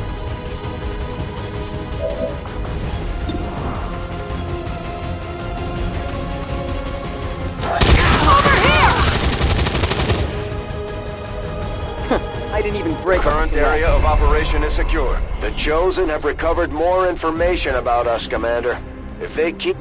I didn't even break our Current area of operation is secure. The Chosen have recovered more information about us, Commander. If they keep...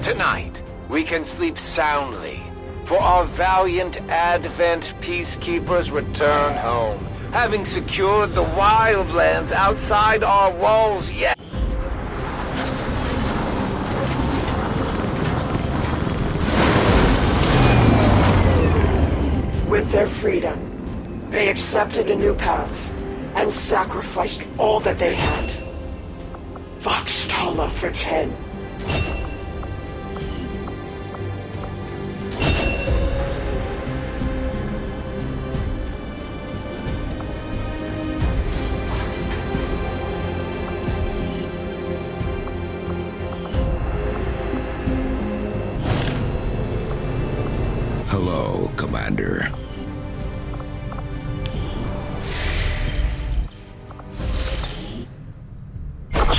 Tonight, we can sleep soundly, for our valiant Advent peacekeepers return home, having secured the wildlands outside our walls yet. With their freedom, they accepted a new path and sacrificed all that they had. Vox Tala for 10. Hello, Commander.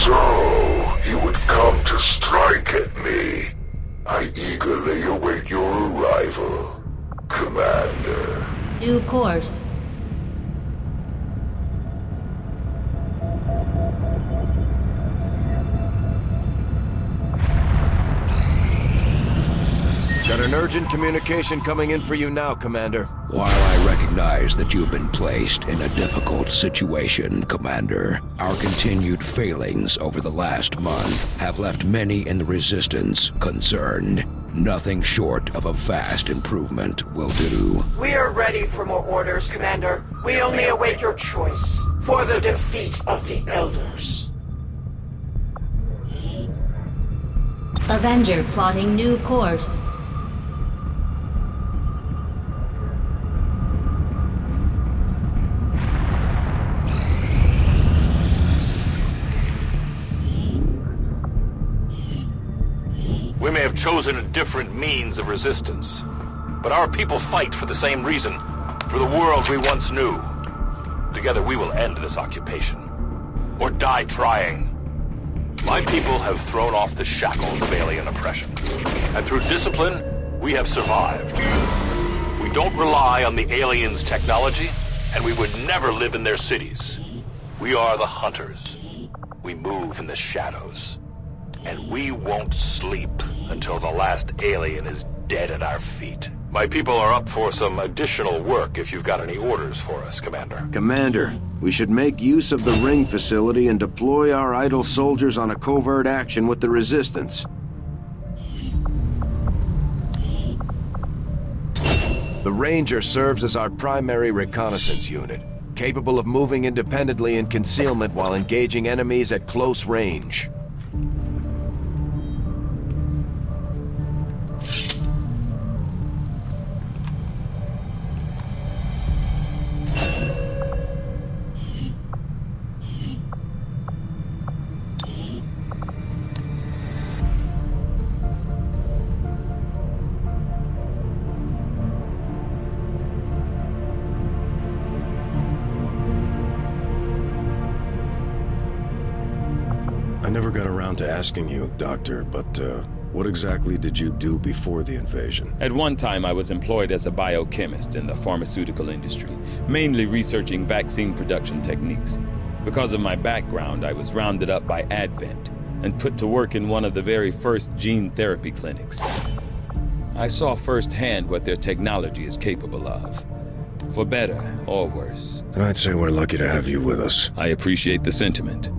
So, you would come to strike at me. I eagerly await your arrival, Commander. Due course. Got an urgent communication coming in for you now, Commander. While I recognize that you have been placed in a difficult situation, Commander, our continued failings over the last month have left many in the Resistance concerned. Nothing short of a fast improvement will do. We are ready for more orders, Commander. We only await your choice for the defeat of the Elders. Avenger plotting new course. We may have chosen a different means of resistance, but our people fight for the same reason, for the world we once knew. Together we will end this occupation, or die trying. My people have thrown off the shackles of alien oppression, and through discipline, we have survived. We don't rely on the aliens' technology, and we would never live in their cities. We are the hunters. We move in the shadows. And we won't sleep until the last alien is dead at our feet. My people are up for some additional work if you've got any orders for us, Commander. Commander, we should make use of the ring facility and deploy our idle soldiers on a covert action with the Resistance. The Ranger serves as our primary reconnaissance unit, capable of moving independently in concealment while engaging enemies at close range. I never got around to asking you, Doctor, but what exactly did you do before the invasion? At one time, I was employed as a biochemist in the pharmaceutical industry, mainly researching vaccine production techniques. Because of my background, I was rounded up by Advent and put to work in one of the very first gene therapy clinics. I saw firsthand what their technology is capable of, for better or worse. And I'd say we're lucky to have you with us. I appreciate the sentiment.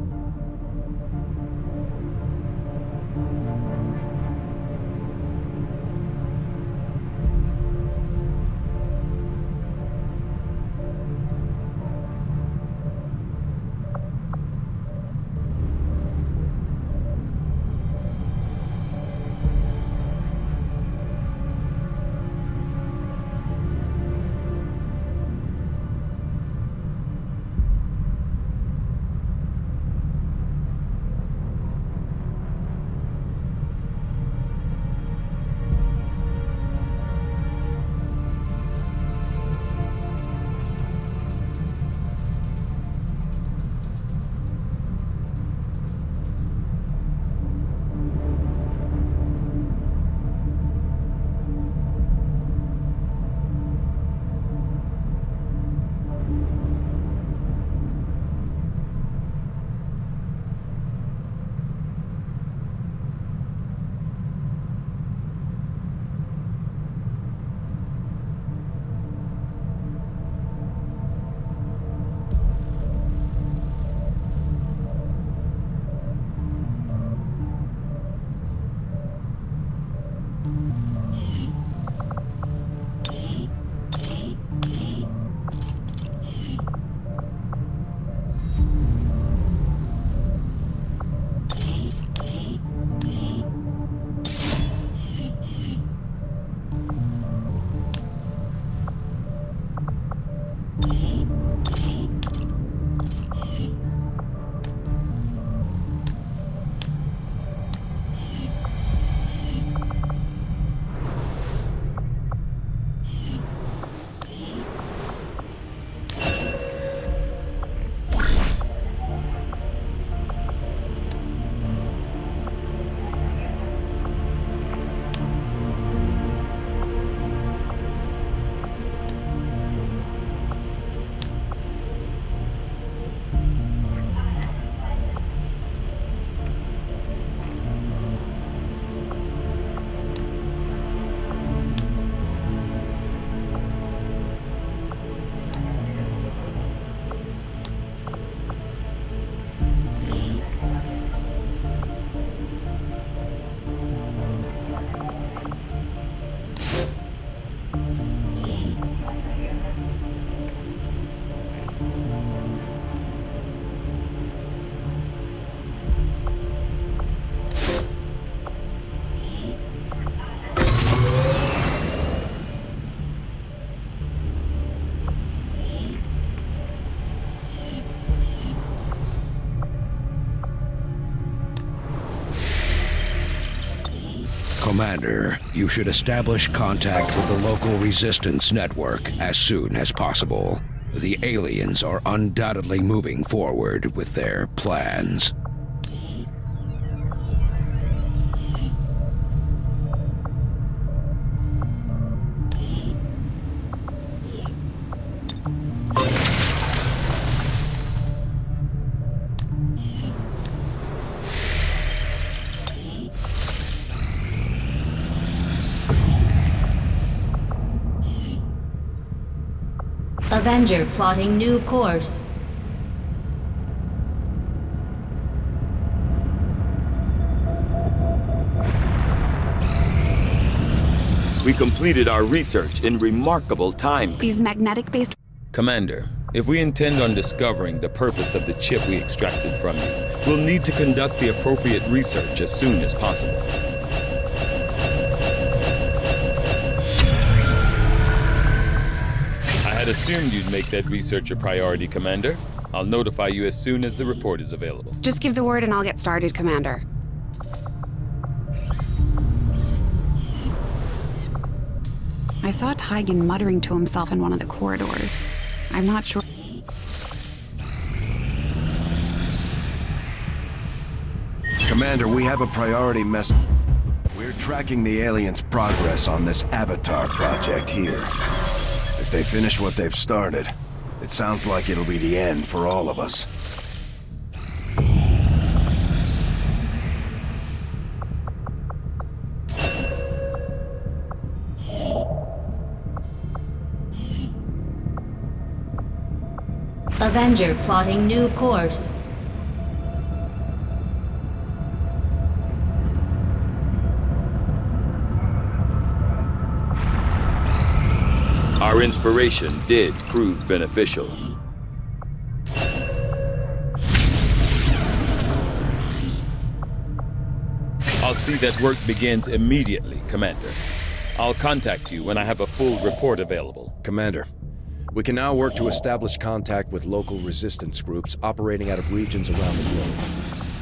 Commander, you should establish contact with the local resistance network as soon as possible. The aliens are undoubtedly moving forward with their plans. Avenger plotting new course. We completed our research in remarkable time. These magnetic-based... Commander, if we intend on discovering the purpose of the chip we extracted from you, we'll need to conduct the appropriate research as soon as possible. I had assumed you'd make that research a priority, Commander. I'll notify you as soon as the report is available. Just give the word and I'll get started, Commander. I saw Tygan muttering to himself in one of the corridors. I'm not sure... Commander, we have a priority message. We're tracking the aliens' progress on this Avatar project here. If they finish what they've started, it sounds like it'll be the end for all of us. Avenger plotting new course. Our inspiration did prove beneficial. I'll see that work begins immediately, Commander. I'll contact you when I have a full report available. Commander, we can now work to establish contact with local resistance groups operating out of regions around the globe.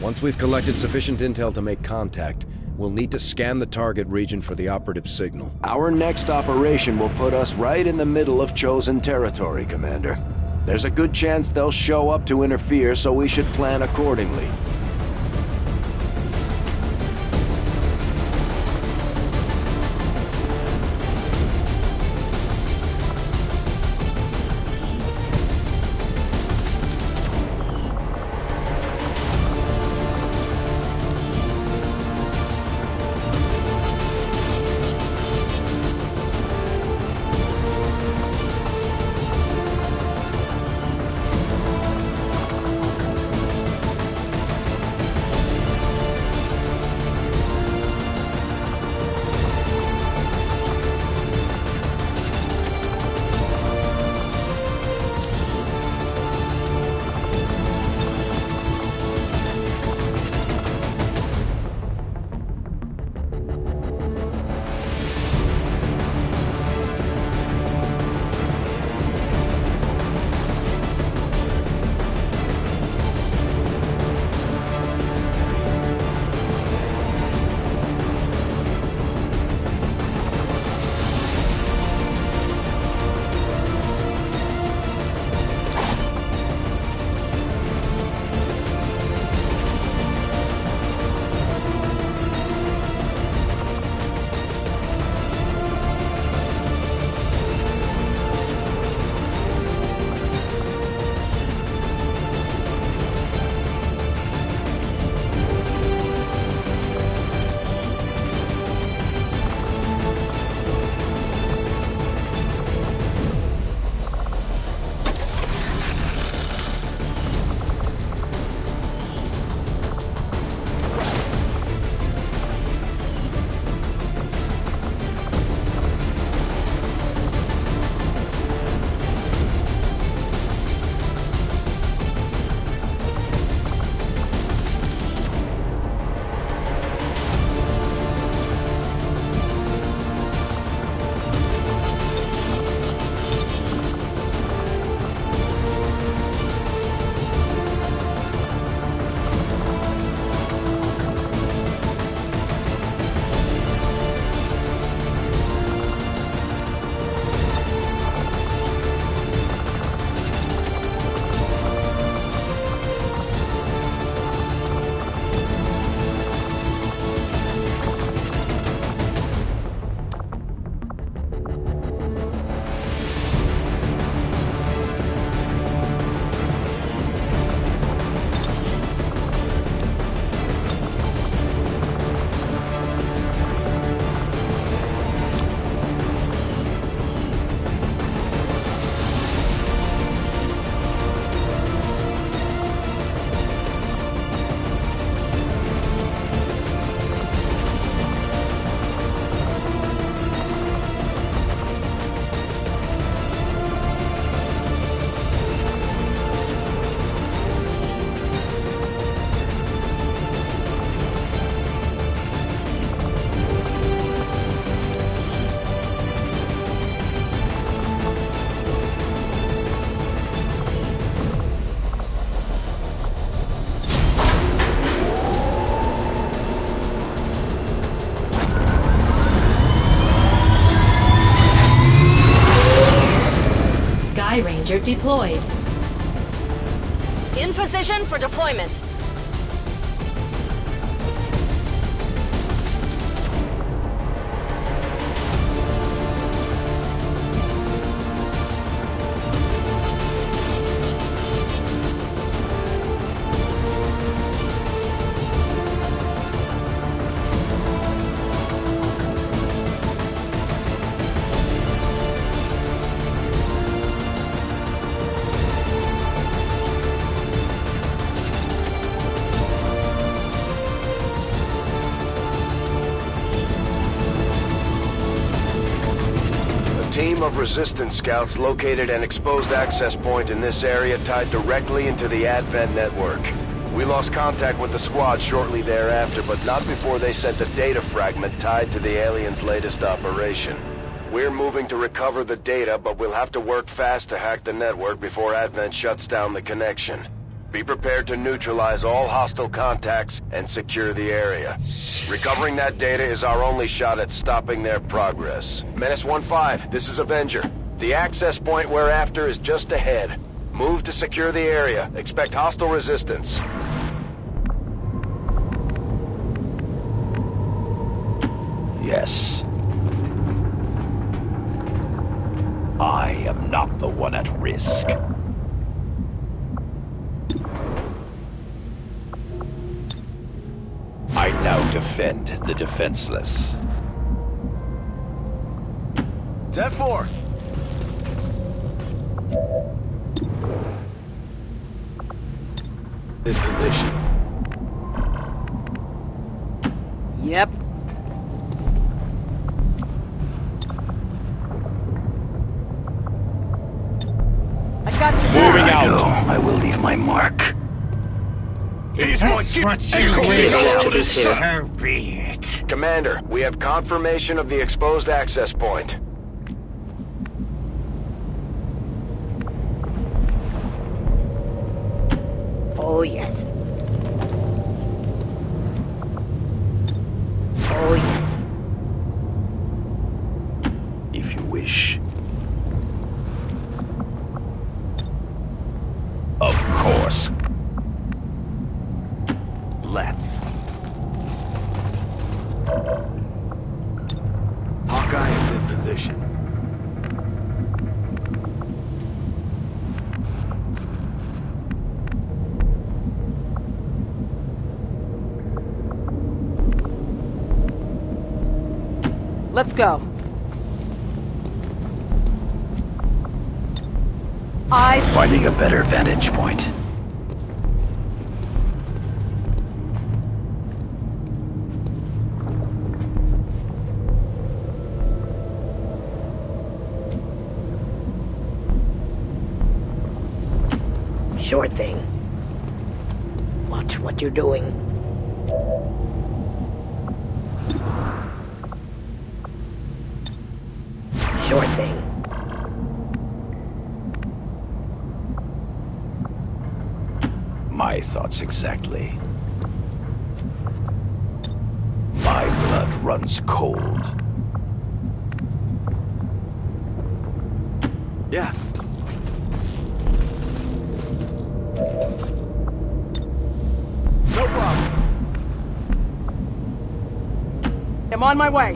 Once we've collected sufficient intel to make contact, we'll need to scan the target region for the operative signal. Our next operation will put us right in the middle of chosen territory, Commander. There's a good chance they'll show up to interfere, so we should plan accordingly. Ranger deployed. In position for deployment. of Resistance scouts located an exposed access point in this area tied directly into the Advent network. We lost contact with the squad shortly thereafter, but not before they sent a data fragment tied to the aliens' latest operation. We're moving to recover the data, but we'll have to work fast to hack the network before Advent shuts down the connection. Be prepared to neutralize all hostile contacts and secure the area. Recovering that data is our only shot at stopping their progress. Menace 1-5, this is Avenger. The access point we're after is just ahead. Move to secure the area. Expect hostile resistance. Yes. I am not the one at risk. I now defend the defenseless. 10-4. This position. Yep. I got you. Moving out. I will leave my mark. If that's what you wish, so be it. Commander, we have confirmation of the exposed access point. Oh, yes. Oh, yes. If you wish. Of course. Let's. Hawkeye is in position. Let's go. Finding a better vantage point. Sure thing. Watch what you're doing. Sure thing. My thoughts exactly. My blood runs cold. Yeah. No problem. I'm on my way.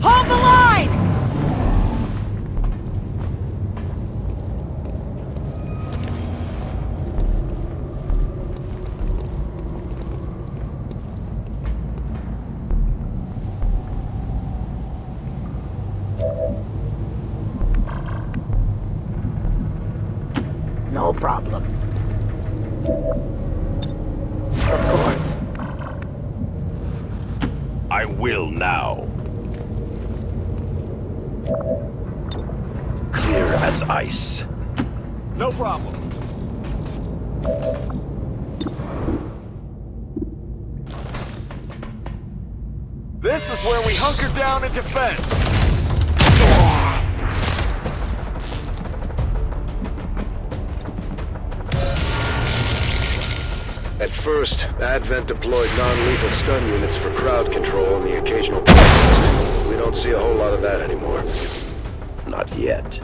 Hold the line! No problem. Of course. I will now. Clear as ice. No problem. This is where we hunker down and defend. At first, Advent deployed non-lethal stun units for crowd control and the occasional protest. We don't see a whole lot of that anymore. Not yet.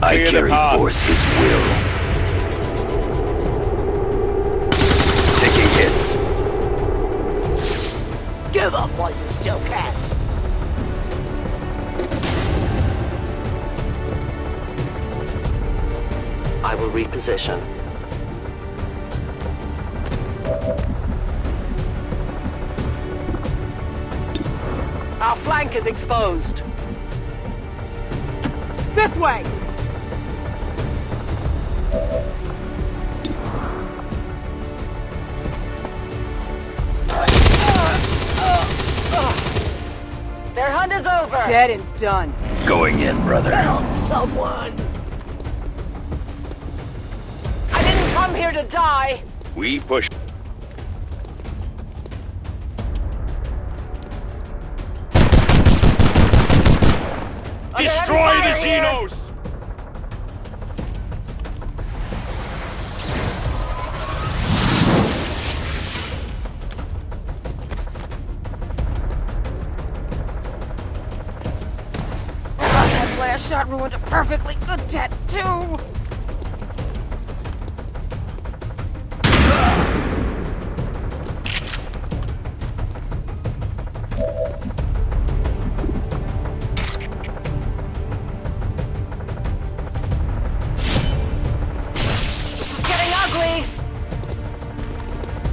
I carry forth his will. Taking hits. Give up while you still can. I will reposition. Our flank is exposed. This way! Their hunt is over! Dead and done. Going in, brother. Help someone! I didn't come here to die! We push. Destroy the Xenos! That last shot ruined a perfectly good tattoo!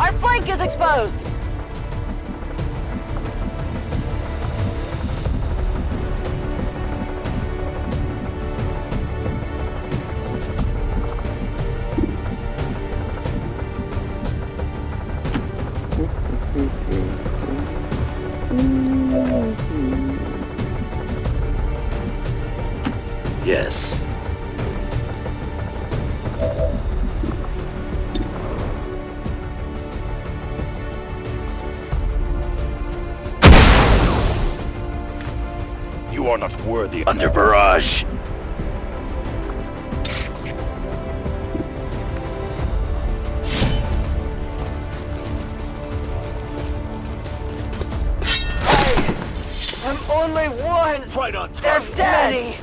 Our flank is exposed! Yes. You are not worthy under barrage. I'm only one! Right on They're target. dead!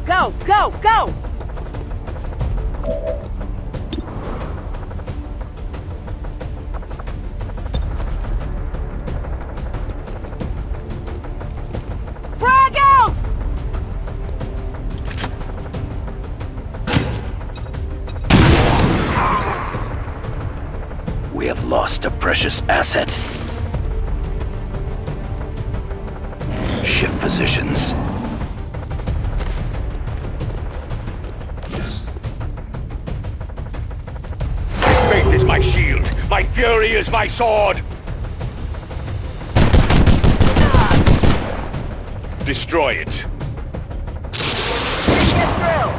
Go! Go! Go! Frag out! We have lost a precious asset. Shift positions. Faith is my shield. My fury is my sword. Destroy it. Get through!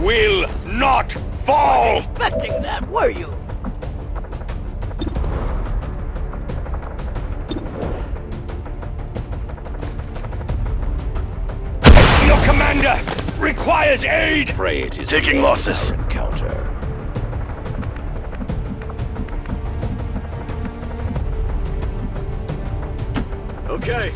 Will not fall! Expecting that, were you? Your commander requires aid! Pray it is taking losses. Encounter. Okay.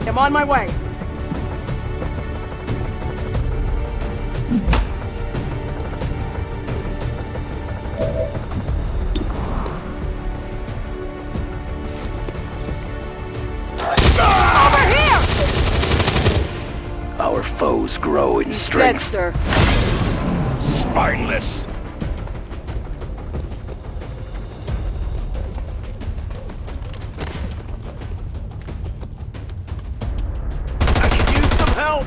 I'm on my way. Over here! Our foes grow in He's strength. dead, sir. Spineless. Help!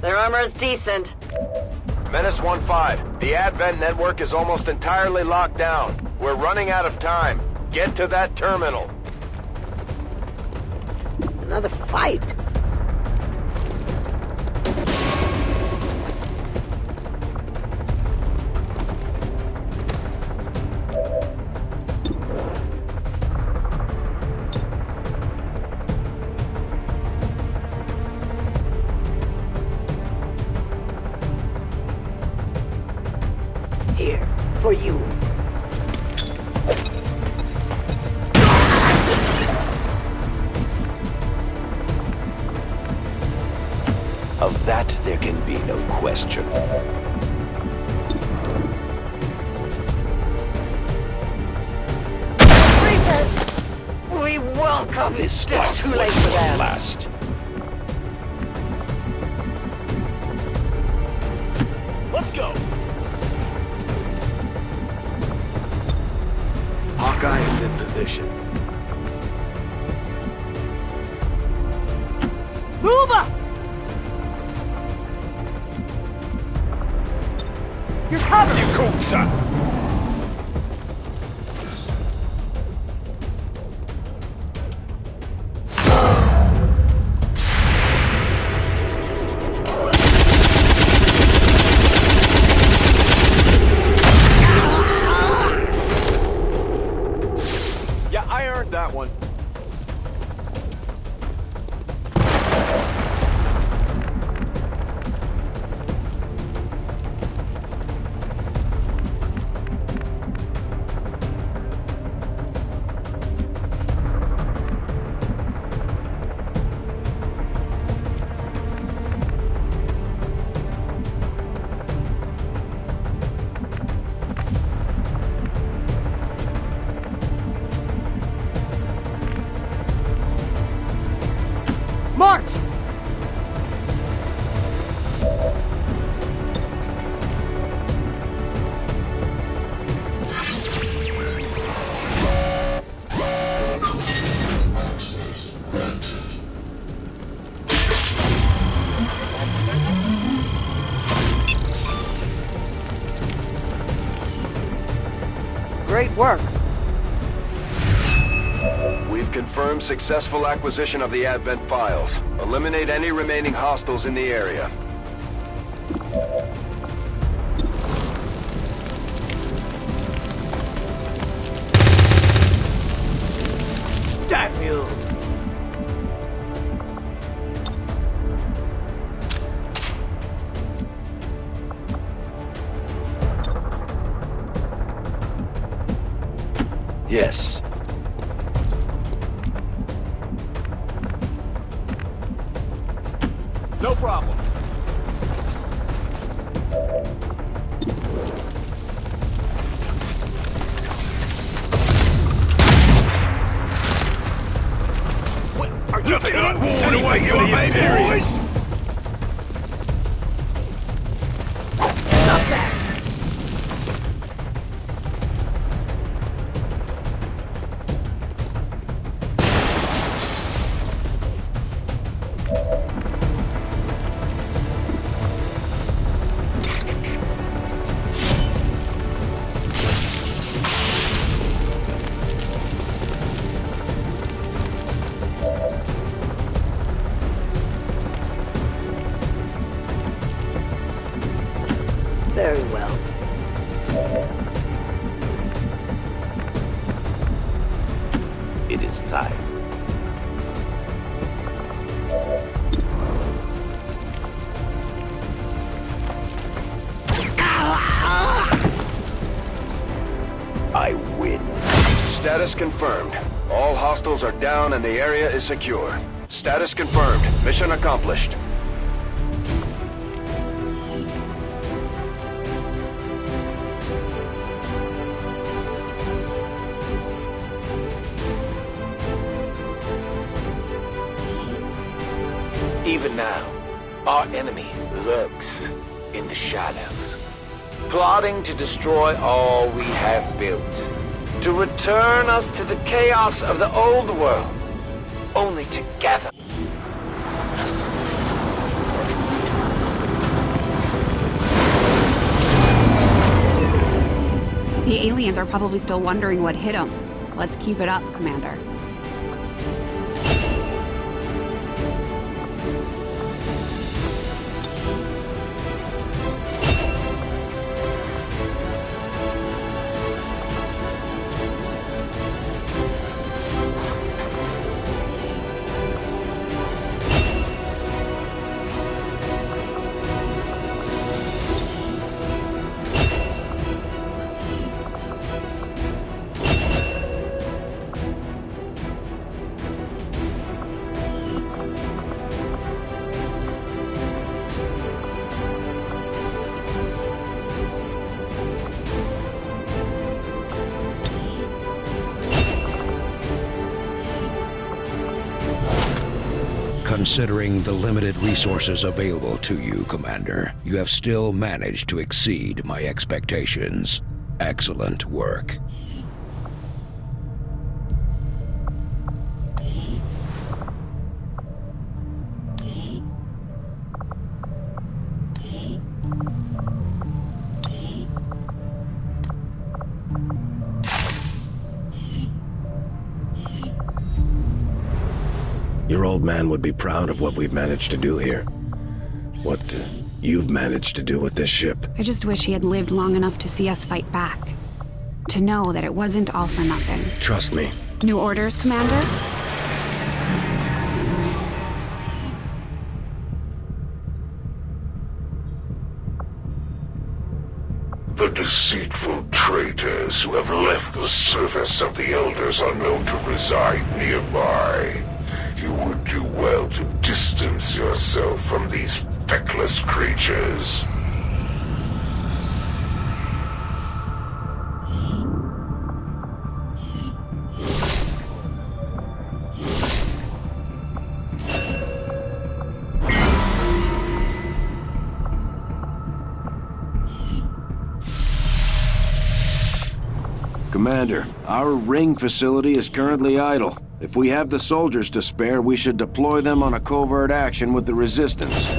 They're armor's decent. Menace 1-5, the Advent network is almost entirely locked down. We're running out of time. Get to that terminal. Another fight. Here, for you. Of that, there can be no question. We welcome This It's fight too was late for your them. last. Let's go. Hawkeye is in position. Move up! You're covered! You cool, son. Yeah, I earned that one. March! Great work. We've confirmed successful acquisition of the Advent files. Eliminate any remaining hostiles in the area. Damn you! Yes. No problem. What? Are you nothing like war away, you boys? Stop that! Very well. It is time. I win. Status confirmed. All hostiles are down and the area is secure. Status confirmed. Mission accomplished. Even now, our enemy lurks in the shadows, plotting to destroy all we have built, to return us to the chaos of the old world, only together. The aliens are probably still wondering what hit them. Let's keep it up, Commander. Considering the limited resources available to you, Commander, you have still managed to exceed my expectations. Excellent work. Your old man would be proud of what we've managed to do here. What you've managed to do with this ship. I just wish he had lived long enough to see us fight back. To know that it wasn't all for nothing. Trust me. New orders, Commander? The deceitful traitors who have left the service of the Elders are known to reside nearby. You would do well to distance yourself from these feckless creatures. Commander, our ring facility is currently idle. If we have the soldiers to spare, we should deploy them on a covert action with the Resistance.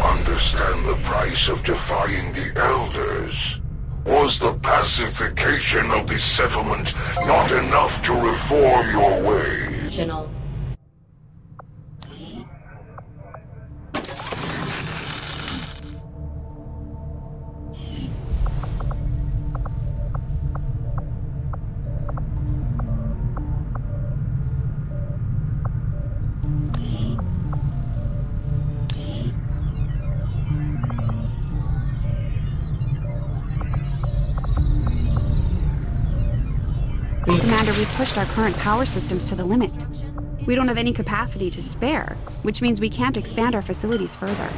Understand the price of defying the Elders? Was the pacification of the settlement not enough to reform your ways? we've pushed our current power systems to the limit. We don't have any capacity to spare, which means we can't expand our facilities further.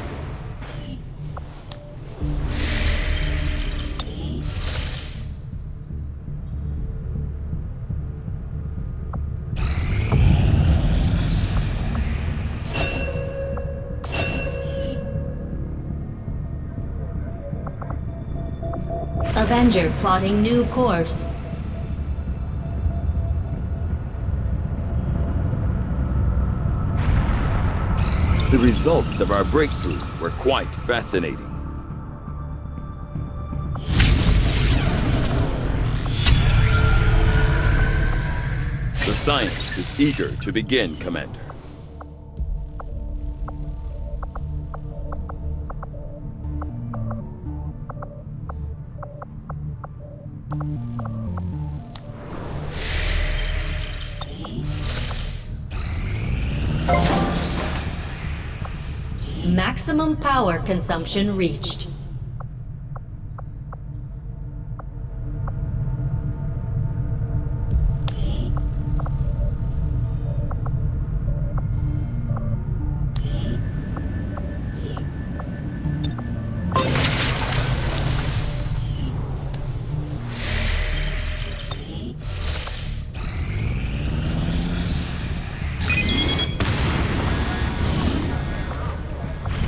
Avenger plotting new course. The results of our breakthrough were quite fascinating. The science is eager to begin, Commander. Maximum power consumption reached.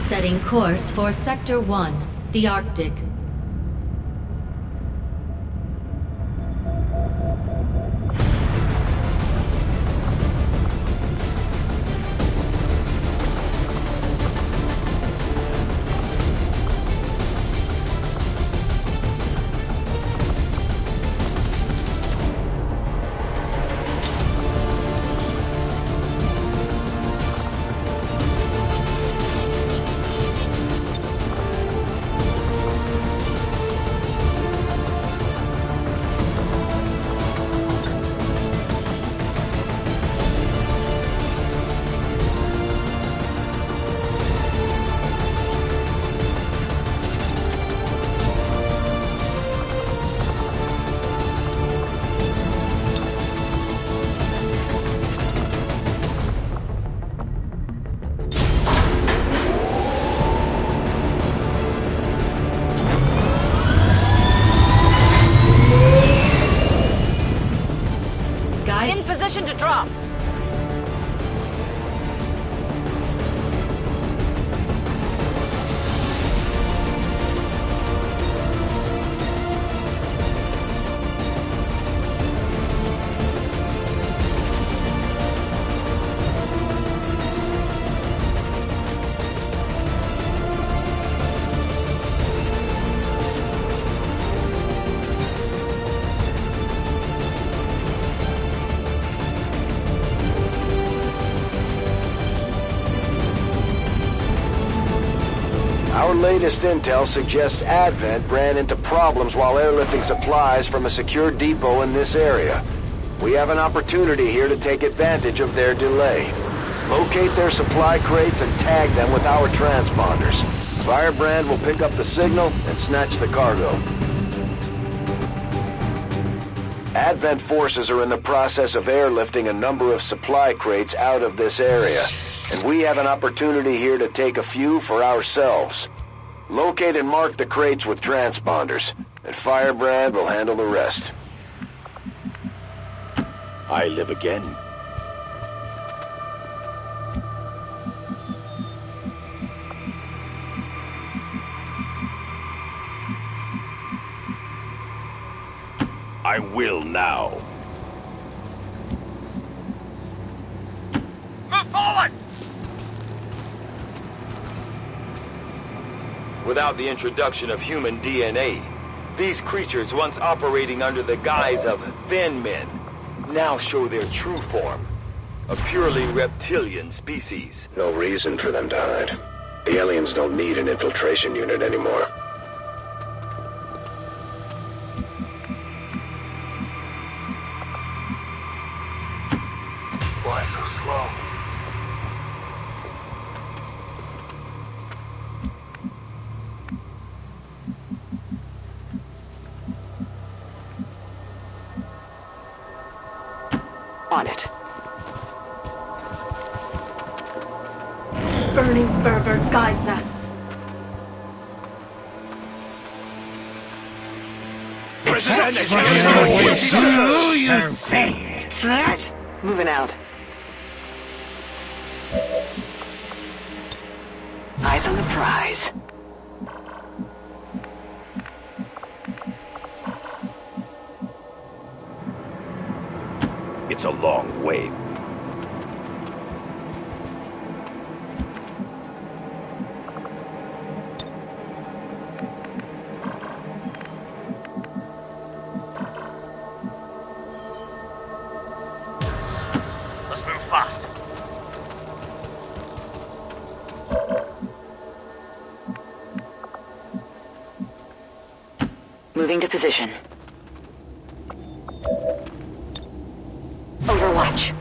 Setting course for Sector 1, the Arctic. In position to drop. Our latest intel suggests Advent ran into problems while airlifting supplies from a secure depot in this area. We have an opportunity here to take advantage of their delay. Locate their supply crates and tag them with our transponders. Firebrand will pick up the signal and snatch the cargo. Advent forces are in the process of airlifting a number of supply crates out of this area, and we have an opportunity here to take a few for ourselves. Locate and mark the crates with transponders, and Firebrand will handle the rest. I live again. I will now. Move forward! Without the introduction of human DNA, these creatures once operating under the guise of thin men now show their true form, a purely reptilian species. No reason for them to hide. The aliens don't need an infiltration unit anymore. Why so slow? On it. Burning fervor guides us. That's what you always do, you think. Moving out. Eyes on the prize. It's a long way. Let's move fast. Moving to position. Overwatch.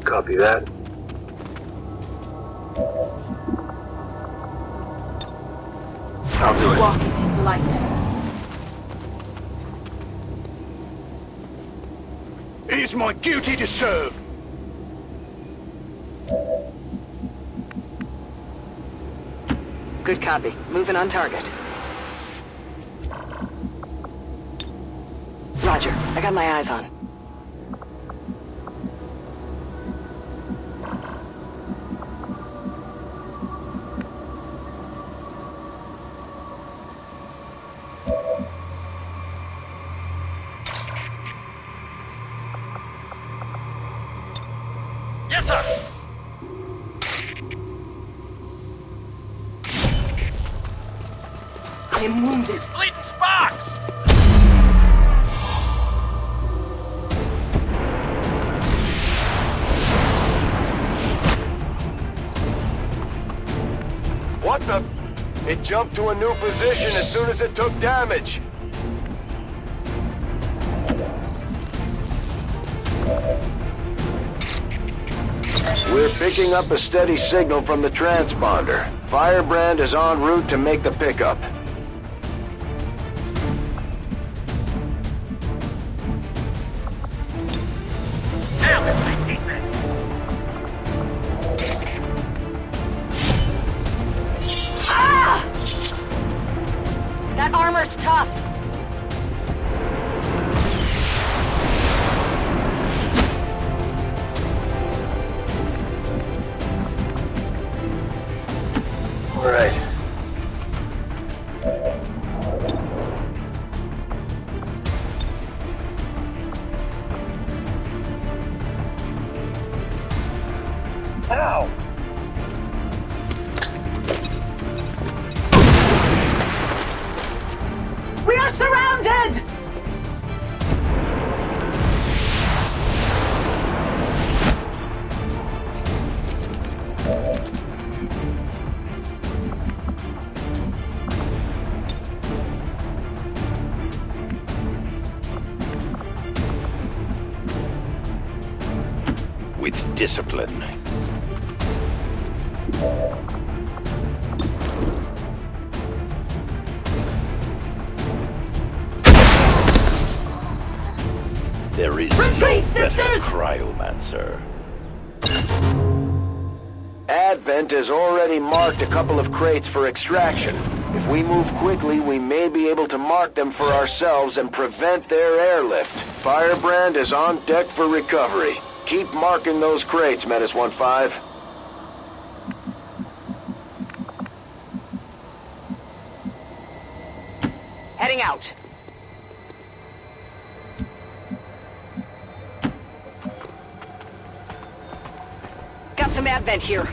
Copy that. I'll do it. Walk in his light. It is my duty to serve. Good copy. Moving on target. Roger. I got my eyes on. Yes, sir! I am wounded. Bleeding sparks! What the? It jumped to a new position as soon as it took damage. We're picking up a steady signal from the transponder. Firebrand is en route to make the pickup. Now it's my defense! Ah! That armor's tough. All right. Ow! We are surrounded! With discipline. There is Retreat, no better sisters! cryomancer. Advent has already marked a couple of crates for extraction. If we move quickly, we may be able to mark them for ourselves and prevent their airlift. Firebrand is on deck for recovery. Keep marking those crates, Menace 1-5. Heading out. Got some Advent here.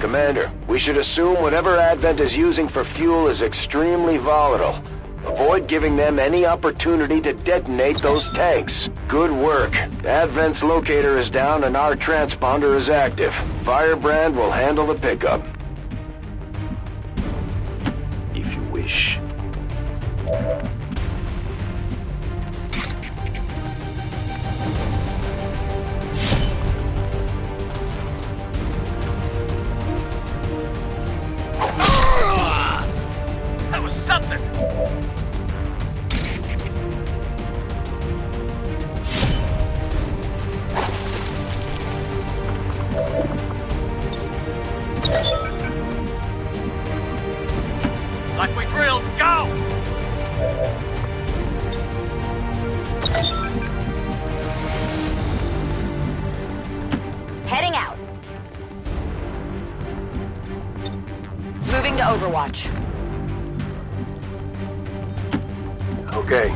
Commander, we should assume whatever Advent is using for fuel is extremely volatile. Avoid giving them any opportunity to detonate those tanks. Good work. Advent's locator is down and our transponder is active. Firebrand will handle the pickup. If you wish. That was something! Moving to Overwatch. Okay.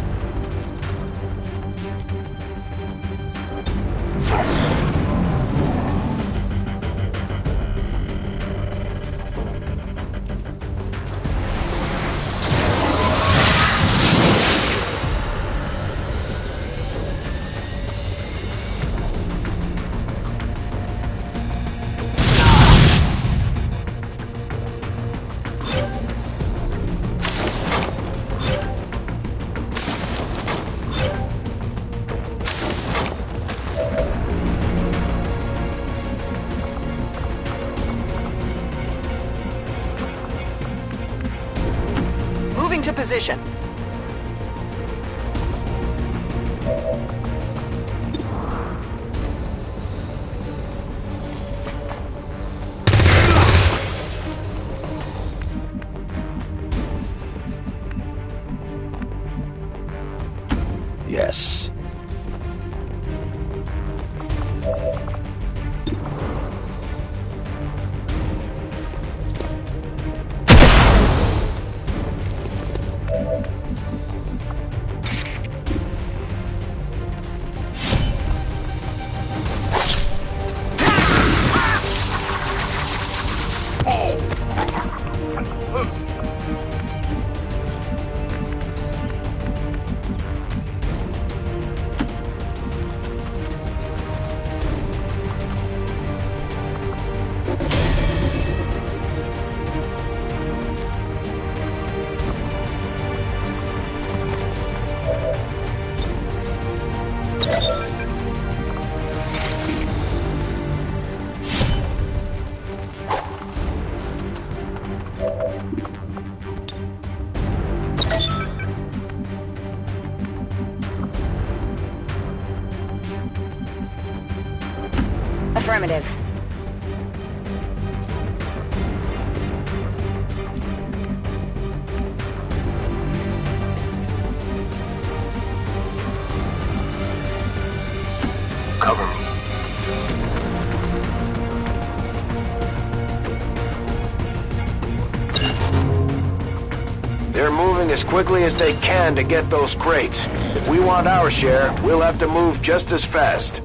Moving to position. Yes. Affirmative. Cover me. They're moving as quickly as they can to get those crates. If we want our share, we'll have to move just as fast.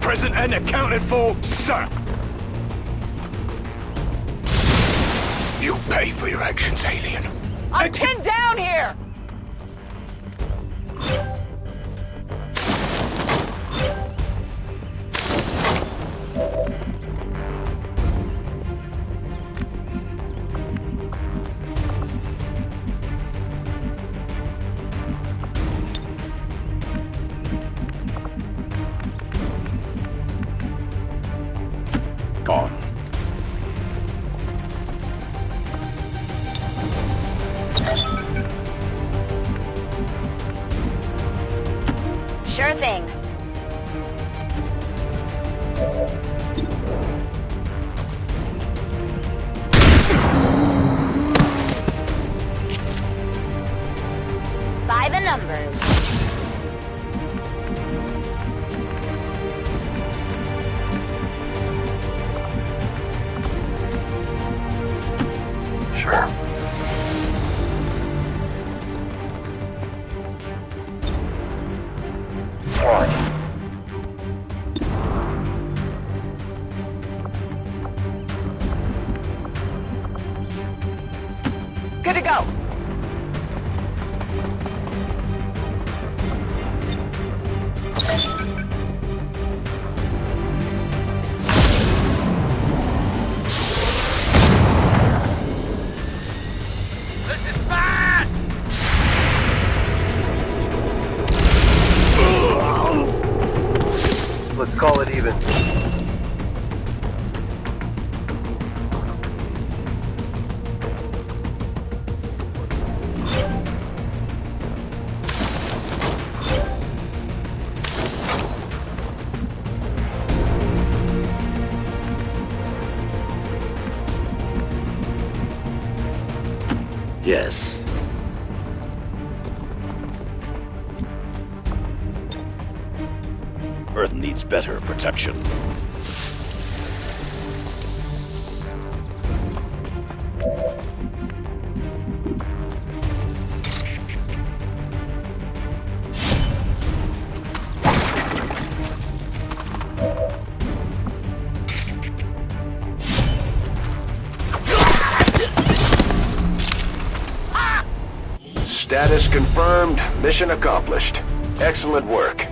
Present and accounted for, sir. You pay for your actions, alien. I'm pinned down here! Gone. Sure thing. By the numbers. Sure. Fine. Good to go. Let's call it even. Yes. Earth needs better protection. Status confirmed. Mission accomplished. Excellent work.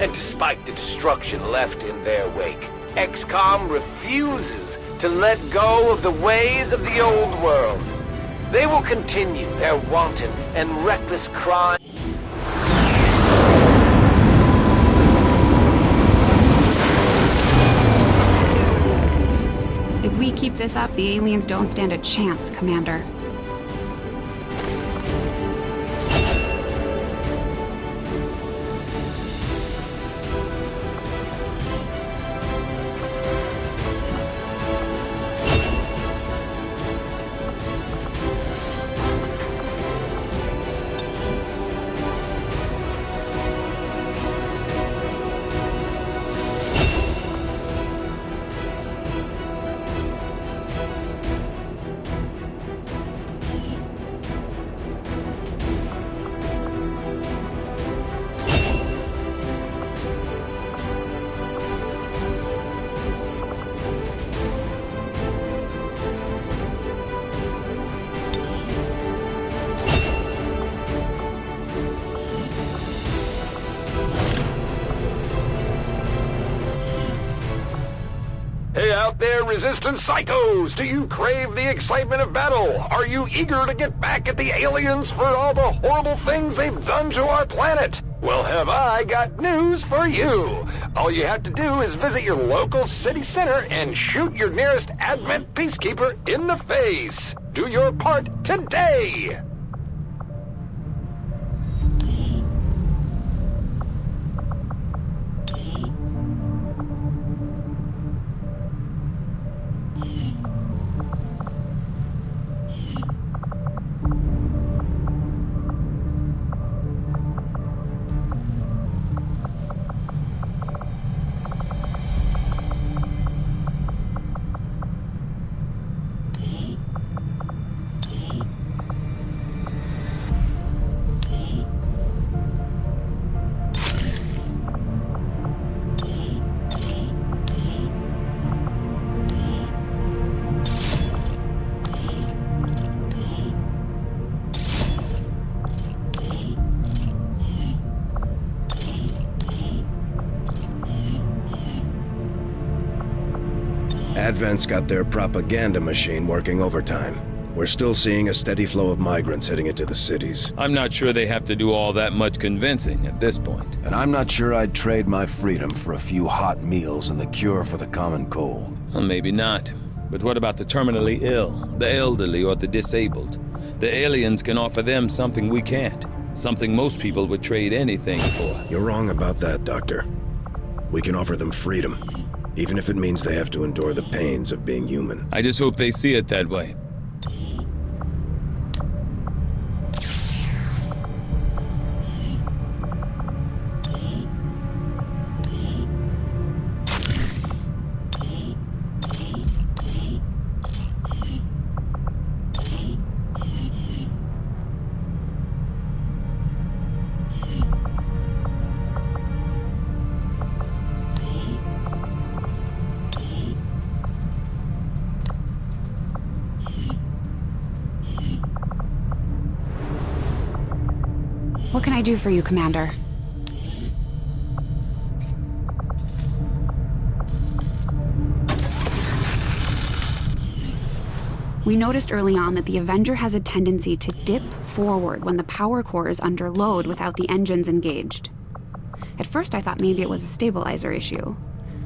And despite the destruction left in their wake, XCOM refuses to let go of the ways of the old world. They will continue their wanton and reckless crime. If we keep this up, the aliens don't stand a chance, Commander. Hey out there, Resistance Psychos! Do you crave the excitement of battle? Are you eager to get back at the aliens for all the horrible things they've done to our planet? Well, have I got news for you! All you have to do is visit your local city center and shoot your nearest Advent Peacekeeper in the face! Do your part today! Advent's got their propaganda machine working overtime. We're still seeing a steady flow of migrants heading into the cities. I'm not sure they have to do all that much convincing at this point. And I'm not sure I'd trade my freedom for a few hot meals and the cure for the common cold. Well, maybe not. But what about the terminally ill, the elderly, or the disabled? The aliens can offer them something we can't. Something most people would trade anything for. You're wrong about that, Doctor. We can offer them freedom, even if it means they have to endure the pains of being human. I just hope they see it that way. What can I do for you, Commander? We noticed early on that the Avenger has a tendency to dip forward when the power core is under load without the engines engaged. At first I thought maybe it was a stabilizer issue,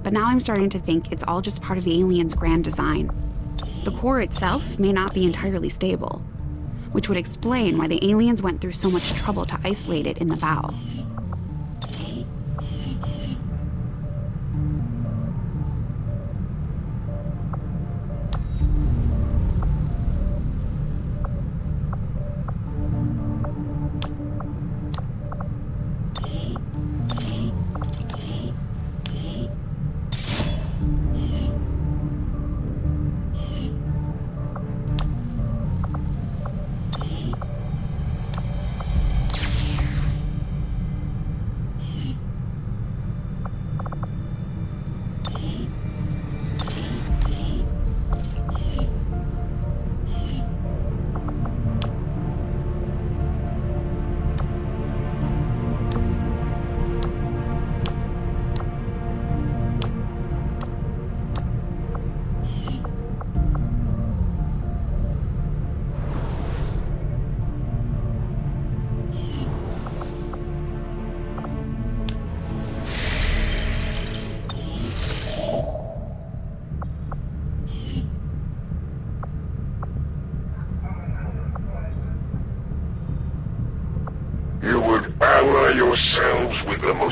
but now I'm starting to think it's all just part of the alien's grand design. The core itself may not be entirely stable, which would explain why the aliens went through so much trouble to isolate it in the bow.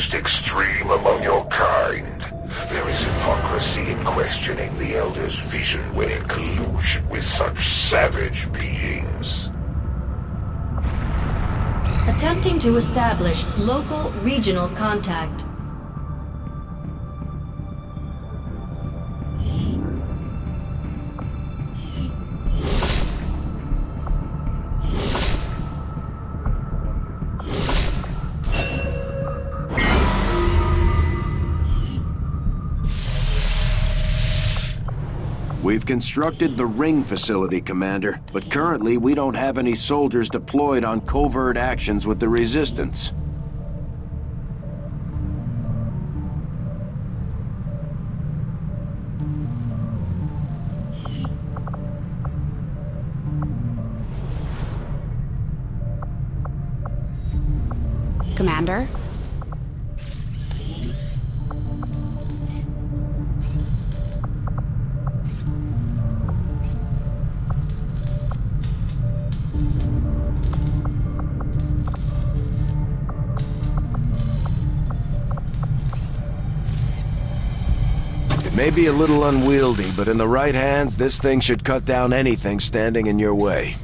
most extreme among your kind. There is hypocrisy in questioning the Elder's vision when in collusion with such savage beings. Attempting to establish local regional contact. We've constructed the Ring facility, Commander, but currently we don't have any soldiers deployed on covert actions with the Resistance. Commander? It may be a little unwieldy, but in the right hands, this thing should cut down anything standing in your way.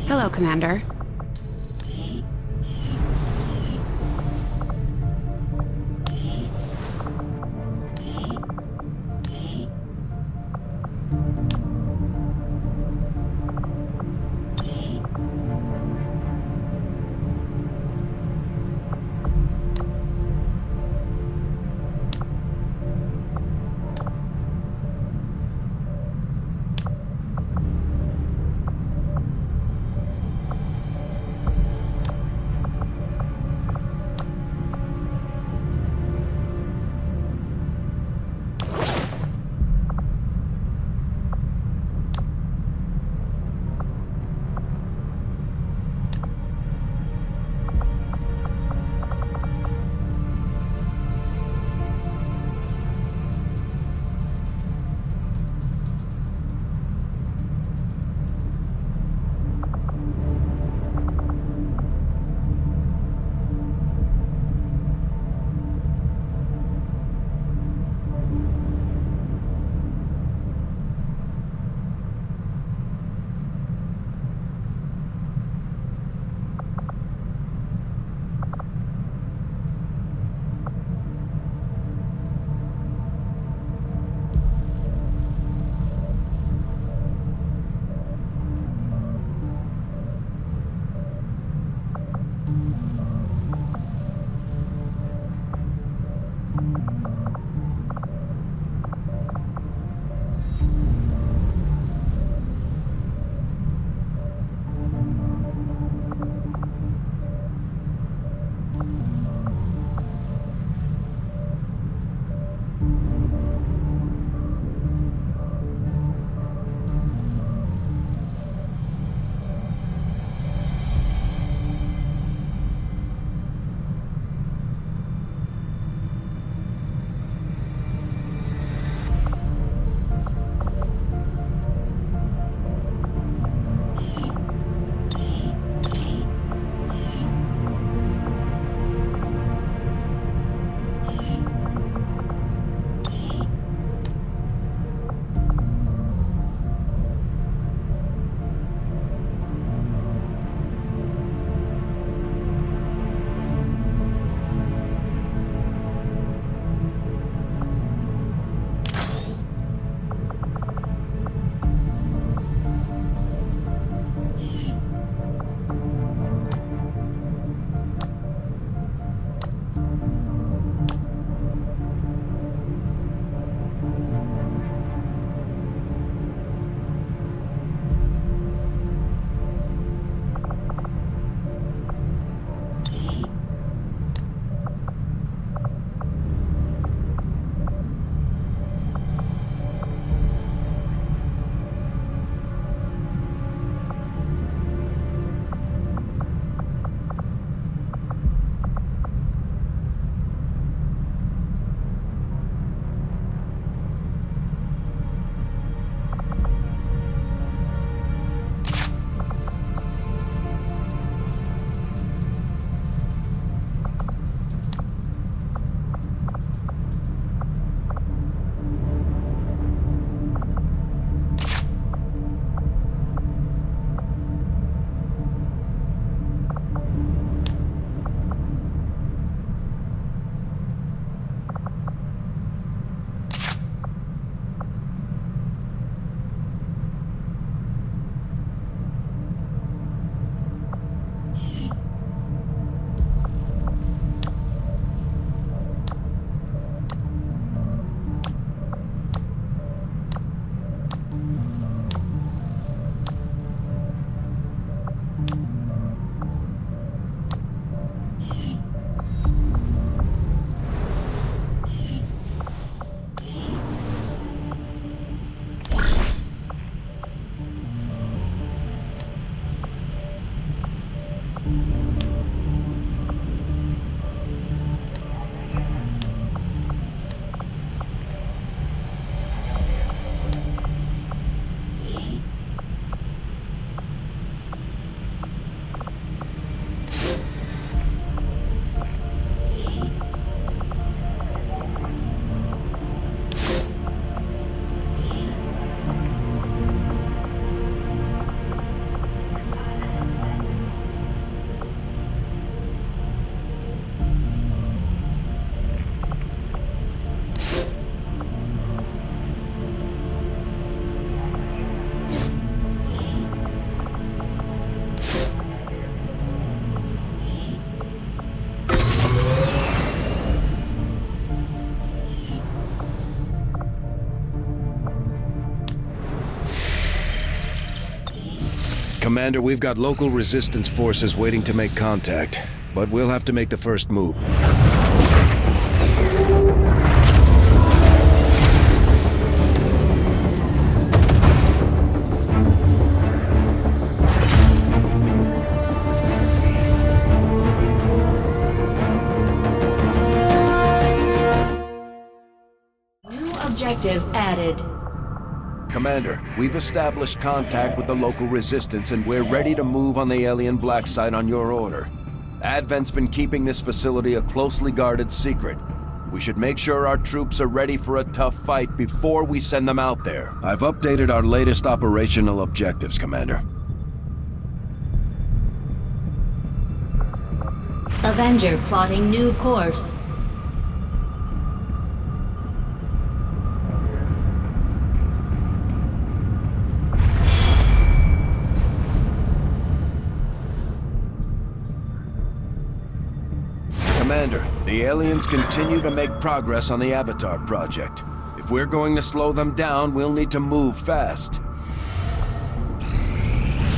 Hello, Commander. Commander, we've got local resistance forces waiting to make contact, but we'll have to make the first move. New objective added. Commander, we've established contact with the local resistance and we're ready to move on the alien black site on your order. Advent's been keeping this facility a closely guarded secret. We should make sure our troops are ready for a tough fight before we send them out there. I've updated our latest operational objectives, Commander. Avenger plotting new course. Commander, the aliens continue to make progress on the Avatar project. If we're going to slow them down, we'll need to move fast.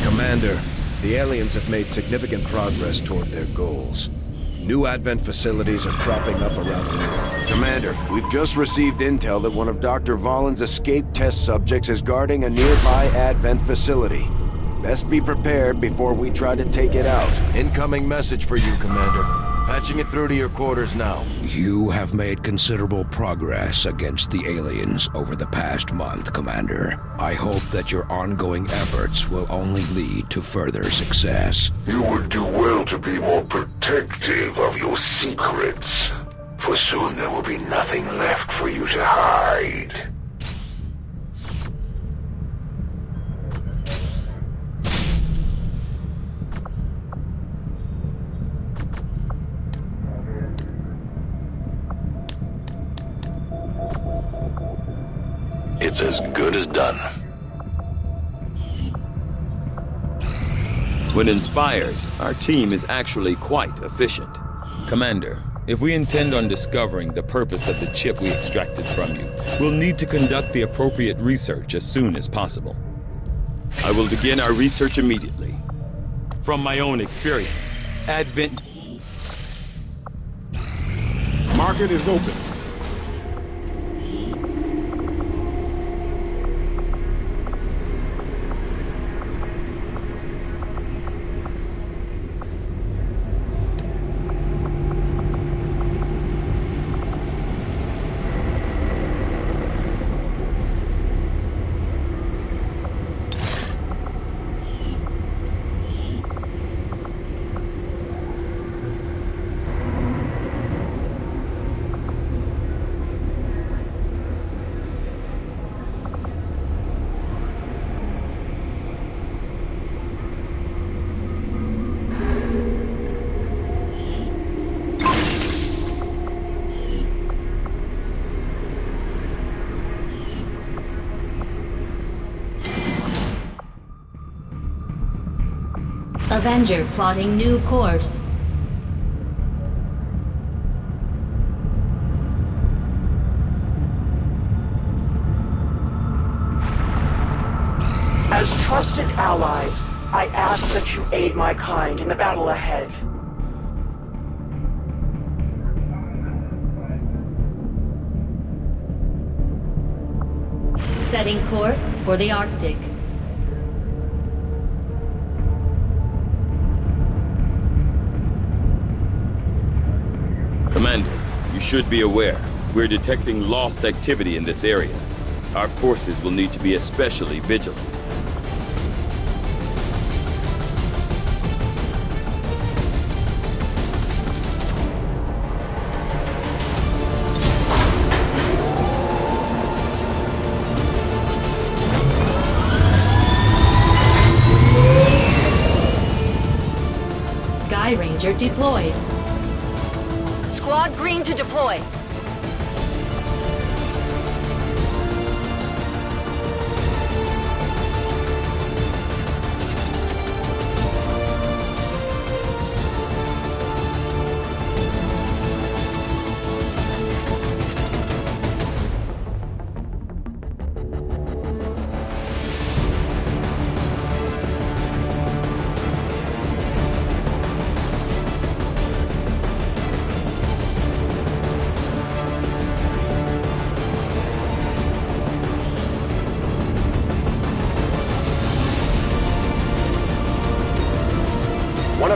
Commander, the aliens have made significant progress toward their goals. New Advent facilities are cropping up around the world. Commander, we've just received intel that one of Dr. Vollin's escape test subjects is guarding a nearby Advent facility. Best be prepared before we try to take it out. Incoming message for you, Commander. Patching it through to your quarters now. You have made considerable progress against the aliens over the past month, Commander. I hope that your ongoing efforts will only lead to further success. You would do well to be more protective of your secrets, for soon there will be nothing left for you to hide. It's as good as done. When inspired, our team is actually quite efficient. Commander, if we intend on discovering the purpose of the chip we extracted from you, we'll need to conduct the appropriate research as soon as possible. I will begin our research immediately. From my own experience, Advent... Market is open. Avenger plotting new course. As trusted allies, I ask that you aid my kind in the battle ahead. Setting course for the Arctic. Commander, you should be aware, we're detecting lost activity in this area. Our forces will need to be especially vigilant. Sky Ranger deployed. Squad green to deploy.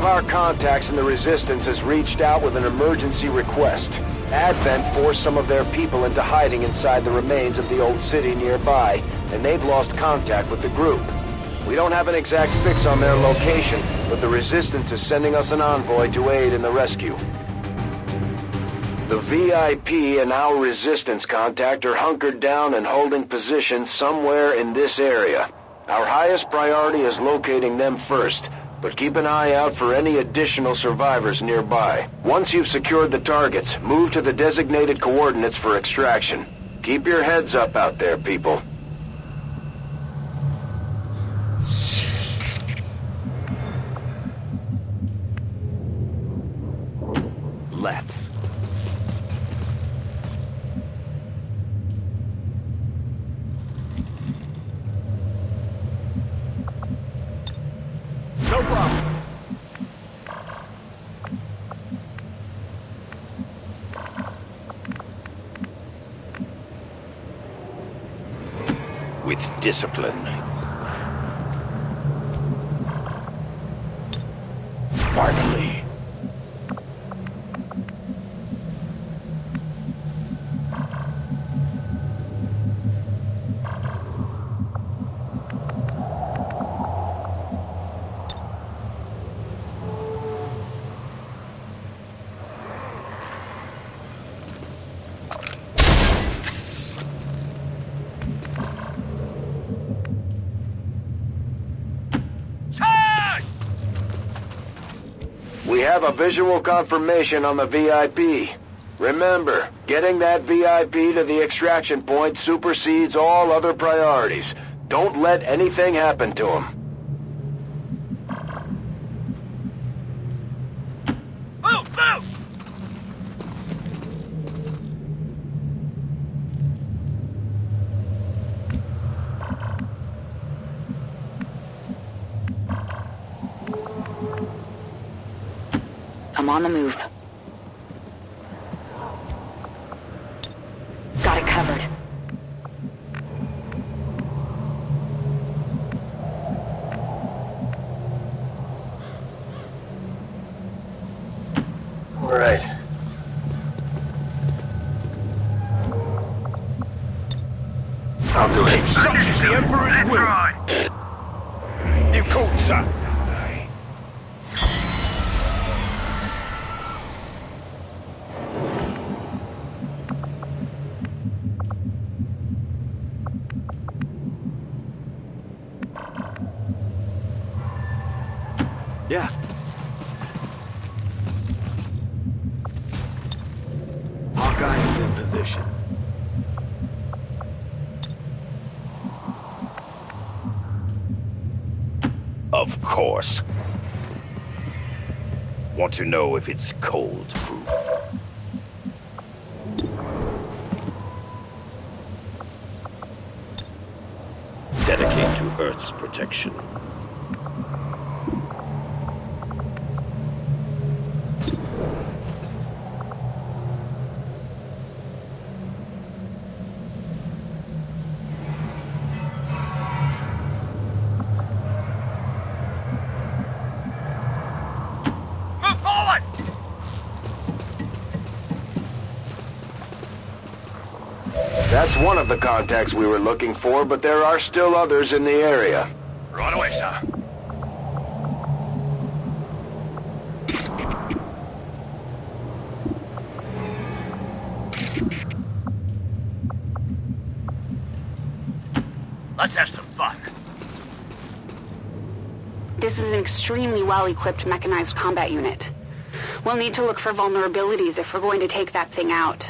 of our contacts in the Resistance has reached out with an emergency request. Advent forced some of their people into hiding inside the remains of the old city nearby, and they've lost contact with the group. We don't have an exact fix on their location, but the Resistance is sending us an envoy to aid in the rescue. The VIP and our Resistance contact are hunkered down and holding positions somewhere in this area. Our highest priority is locating them first, but keep an eye out for any additional survivors nearby. Once you've secured the targets, move to the designated coordinates for extraction. Keep your heads up out there, people. Let's. No problem. With discipline. Finally. We have a visual confirmation on the VIP. Remember, getting that VIP to the extraction point supersedes all other priorities. Don't let anything happen to him. Move! Move! I'm on the move. Got it covered. All right. I'll do it. It's the Emperor's will! You called, sir! Yeah. Hawkeye is in position. Of course. Want to know if it's cold proof? Dedicate to Earth's protection. Move forward! That's one of the contacts we were looking for, but there are still others in the area. Right away, sir. Let's have some fun. This is an extremely well-equipped mechanized combat unit. We'll need to look for vulnerabilities if we're going to take that thing out.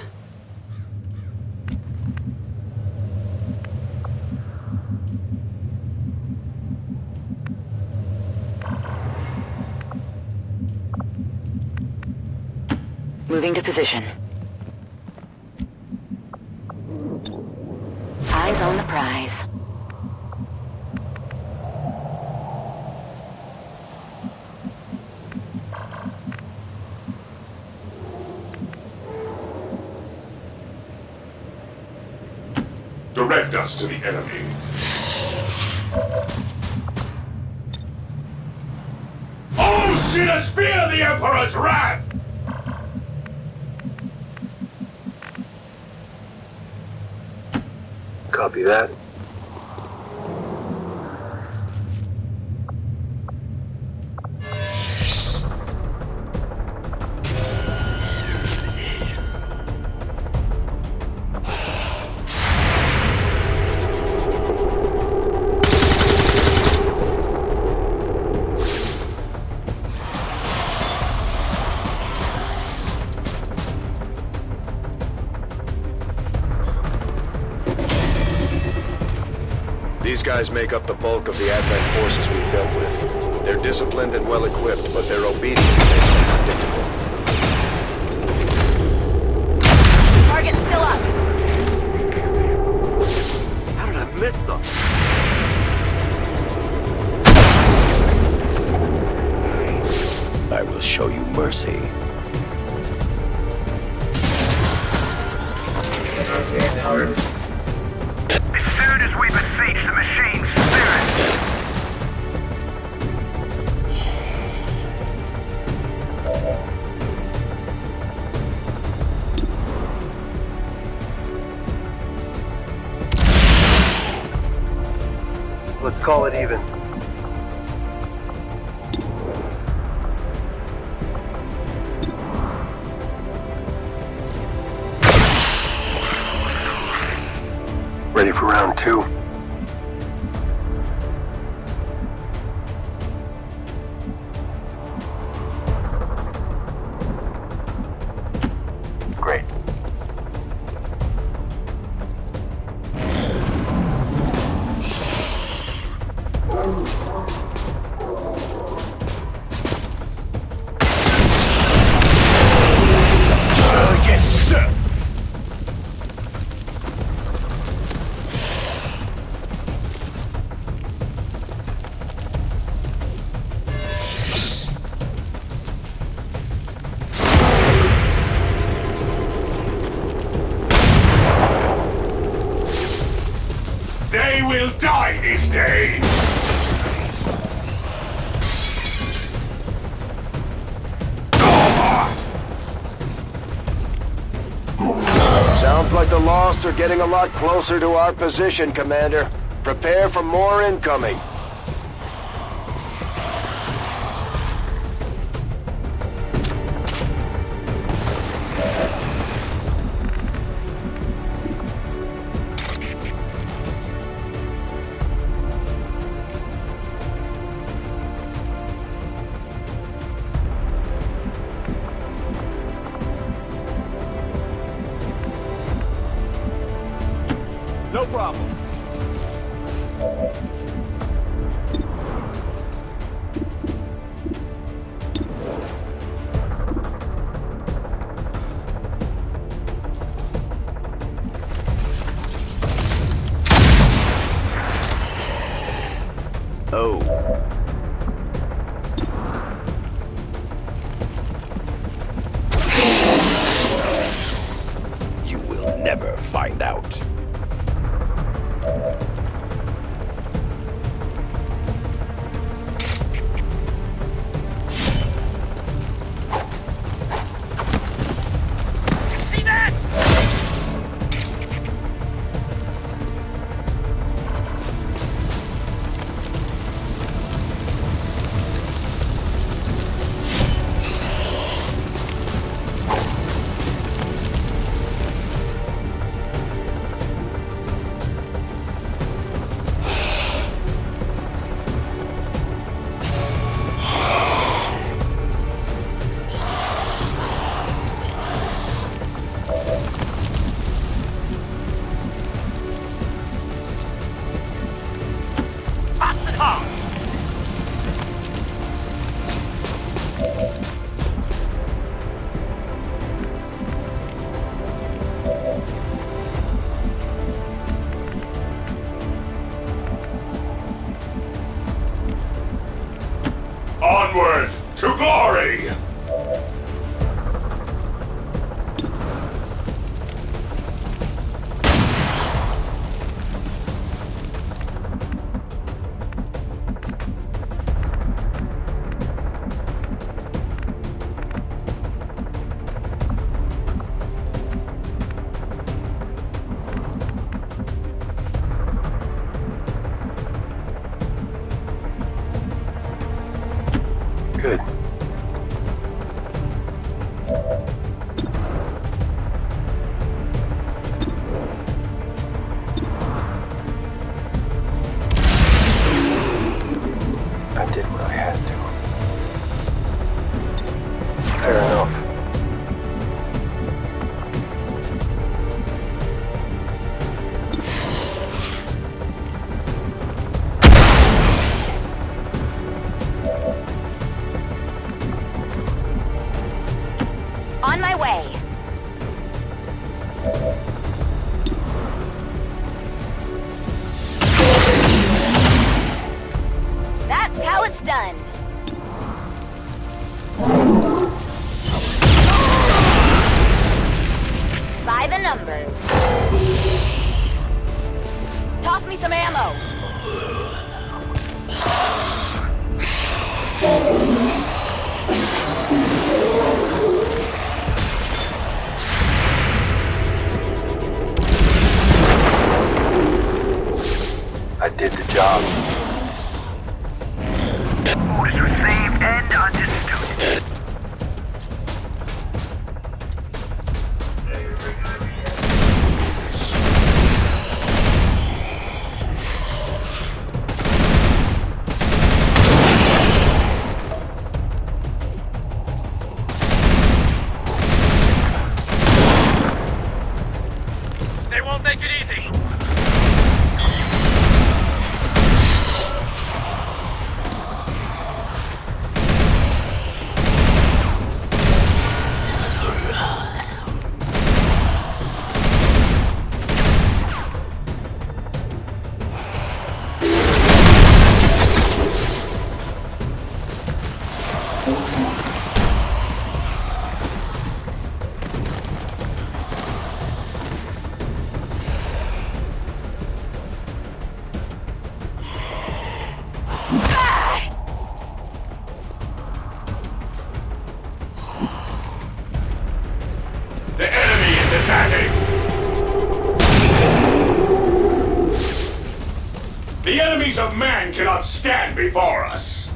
Moving to position. Eyes on the prize. Direct us to the enemy. All sinners fear the Emperor's wrath! Copy that. These guys make up the bulk of the Advent forces we've dealt with. They're disciplined and well-equipped, but their obedience makes them unpredictable. Target's still up. How did I miss them? I will show you mercy. As soon as we besiege the machine's spirit! Let's call it even. Ready for round two? Great. Yes, sir! They will die this day! Sounds like the Lost are getting a lot closer to our position, Commander. Prepare for more incoming. No problem. Oh. You will never find out. See that? Onward to glory! by the numbers. Toss me some ammo. I did the job. Orders received and understood. They won't make it easy. The enemy is attacking! The enemies of man cannot stand before us!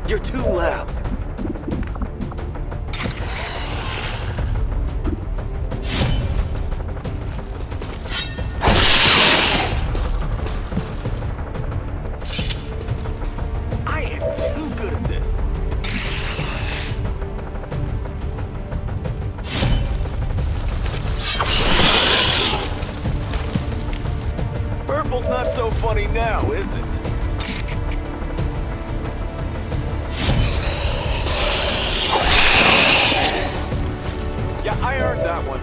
You're too loud. I am too good at this. Purple's not so funny now, is it? Yeah, I earned that one.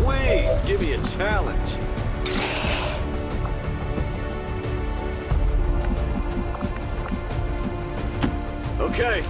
Please, give me a challenge. Okay.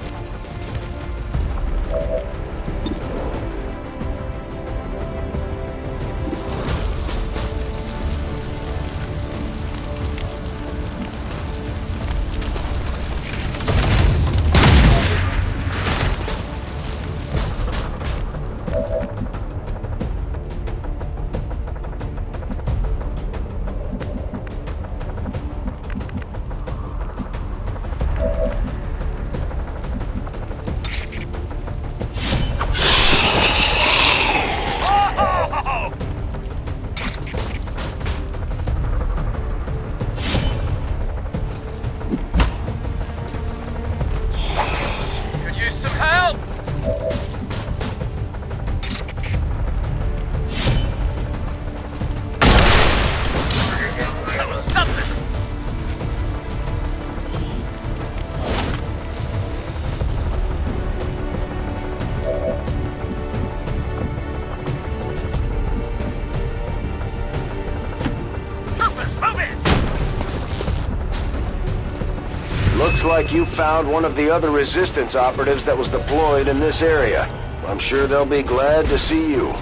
Looks like you found one of the other Resistance operatives that was deployed in this area. I'm sure they'll be glad to see you.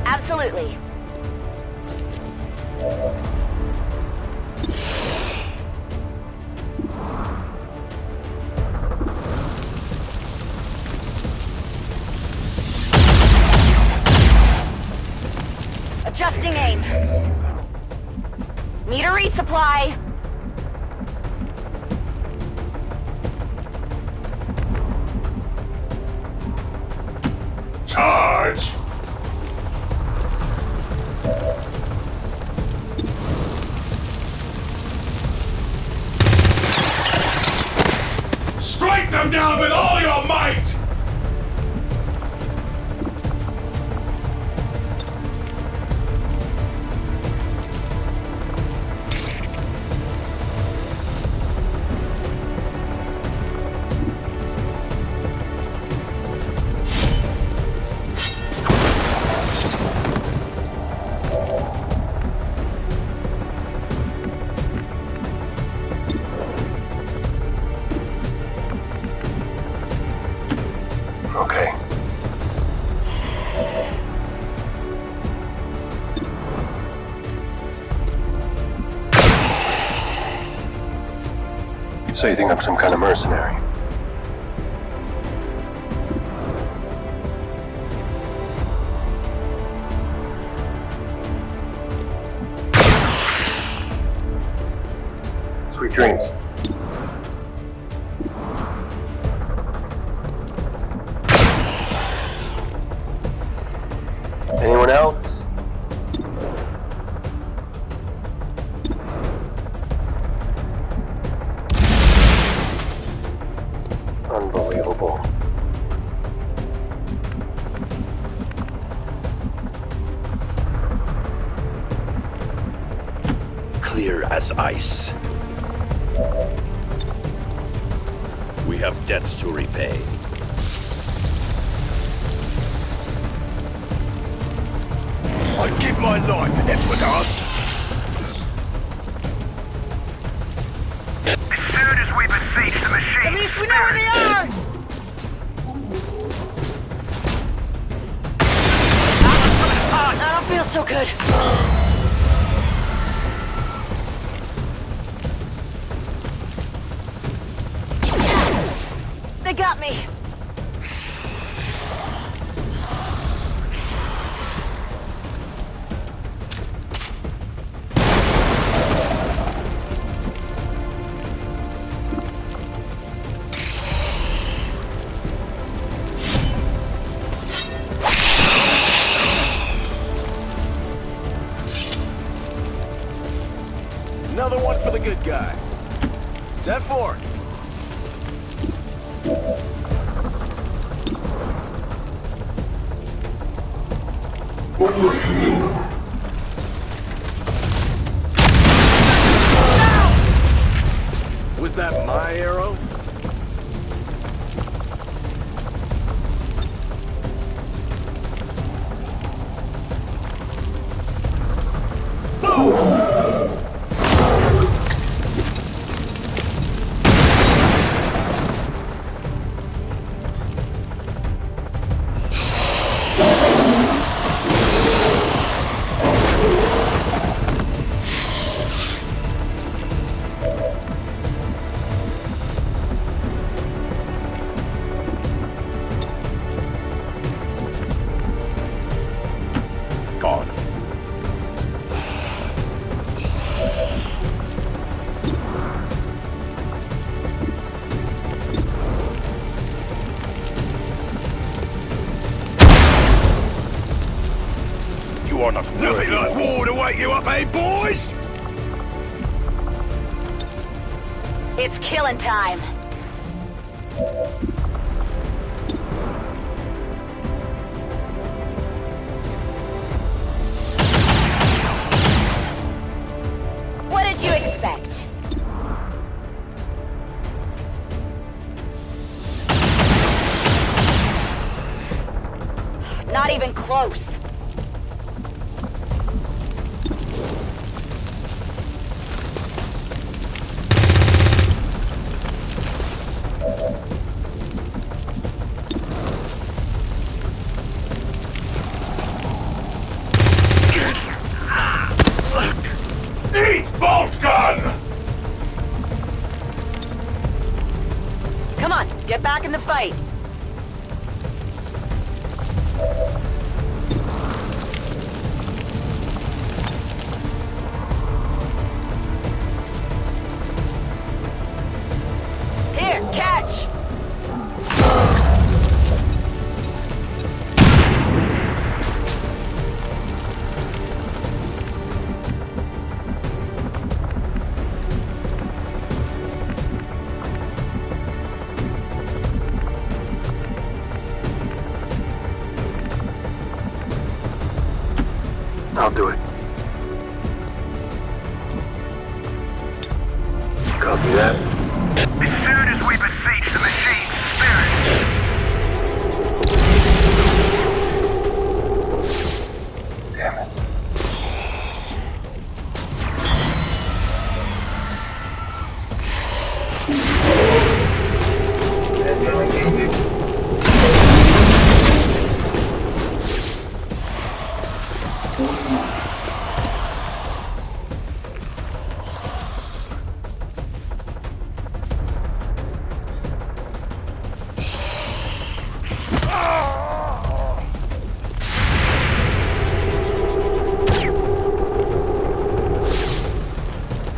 Absolutely. Adjusting aim. Need a resupply. charge! Strike them down with all your might! Okay. So you think I'm some kind of mercenary? Sweet dreams. Anyone else? Unbelievable. Clear as ice. We have debts to repay. I'd give my life if that's what asked. As soon as we besiege the machine, at least we know where they are! I don't feel so good. They got me. Another one for the good guys. 10-4. Was that my arrow? Gone. You are not Nothing like war to wake you up, eh, boys? It's killing time. What did you expect? Not even close. Eat bolt gun! Come on, get back in the fight. Here, catch! do it. Copy that. As soon as we beseech the machine's spirit. Damn it.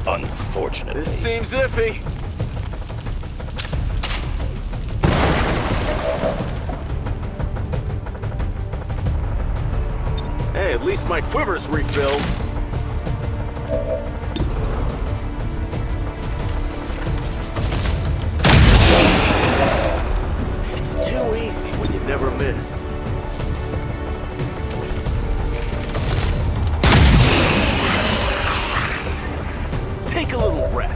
Unfortunately. This seems iffy. Hey, at least my quiver's refilled. It's too easy when you never miss. Take a little rest.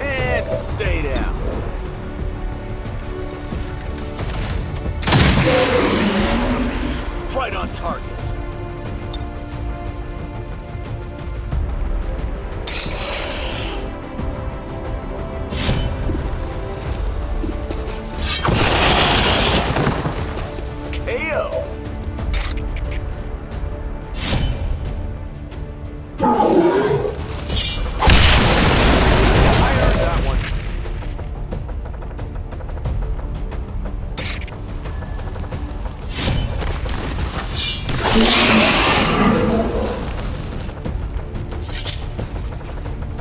And stay down. Right on target.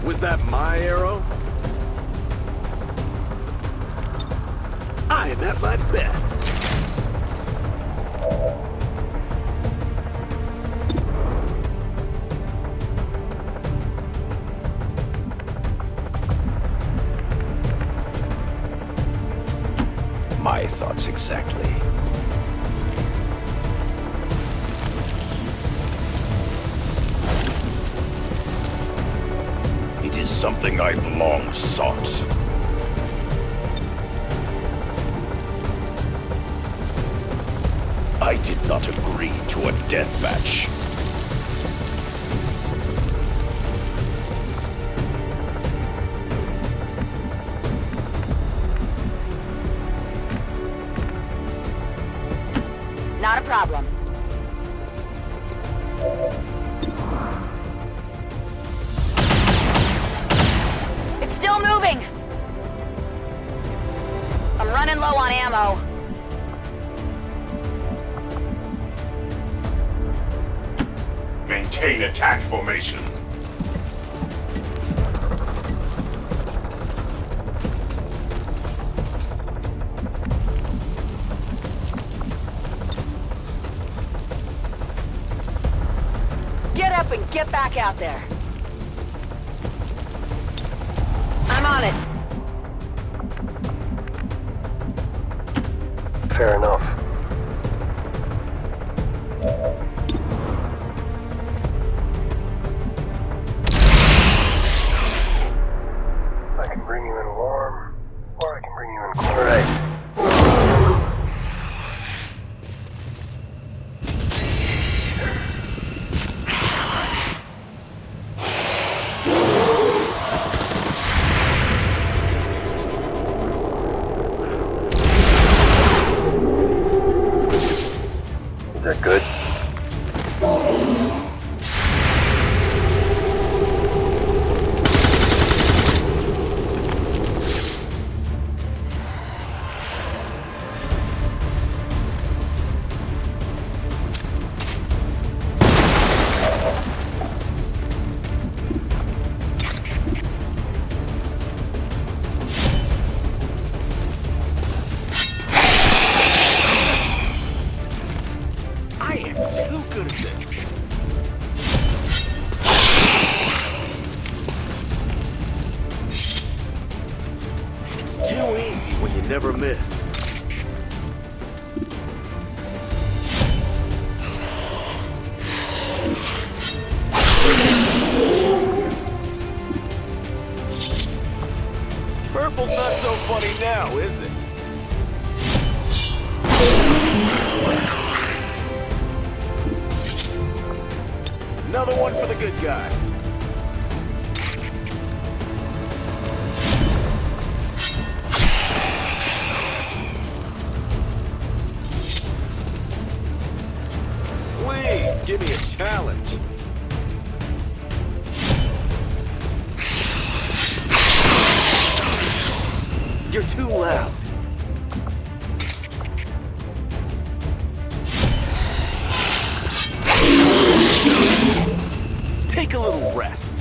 Was that my arrow? I am at my best. My thoughts exactly. It is something I've long sought. I did not agree to a death match. Not a problem. It's still moving! I'm running low on ammo. Maintain attack formation. Get up and get back out there. I'm on it. Fair enough. I can bring you in warm, or I can bring you in cold. All right. Is that good? never miss. Purple's not so funny now, is it? Another one for the good guys. Please, give me a challenge. You're too loud. Take a little rest.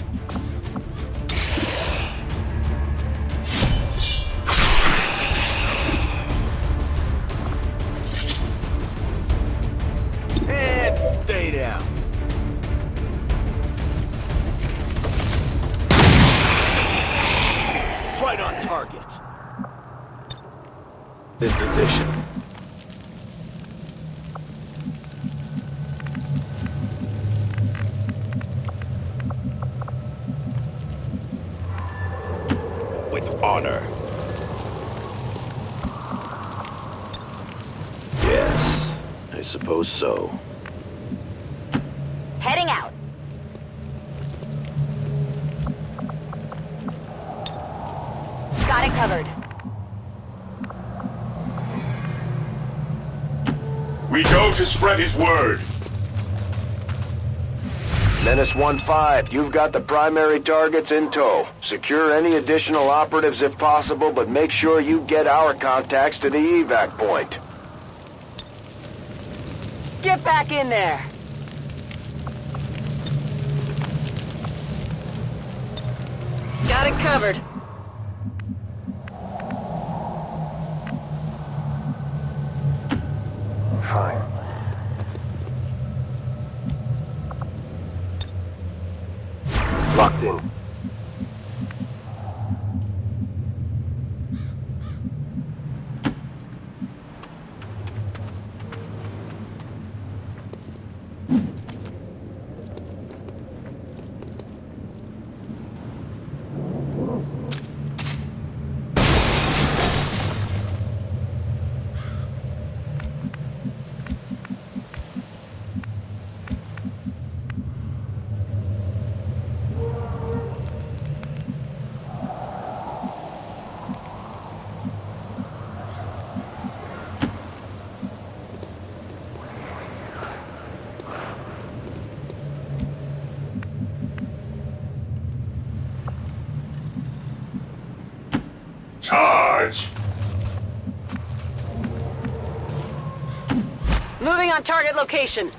And stay down. Right on target. In position. With honor. Yes, I suppose so. Heading out. Got it covered. We go to spread his word. Menace 1-5, you've got the primary targets in tow. Secure any additional operatives if possible, but make sure you get our contacts to the evac point. Get back in there. Got it covered. Fine. Locked in. Charge! Moving on target location.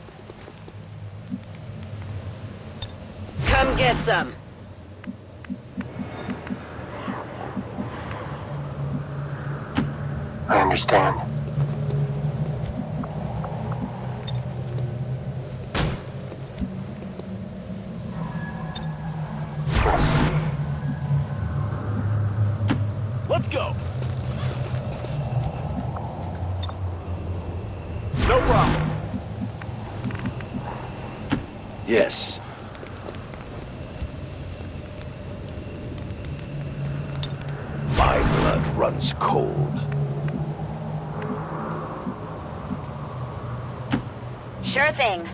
Come get some. I understand. Let's go. No problem. Yes. My blood runs cold. Sure thing.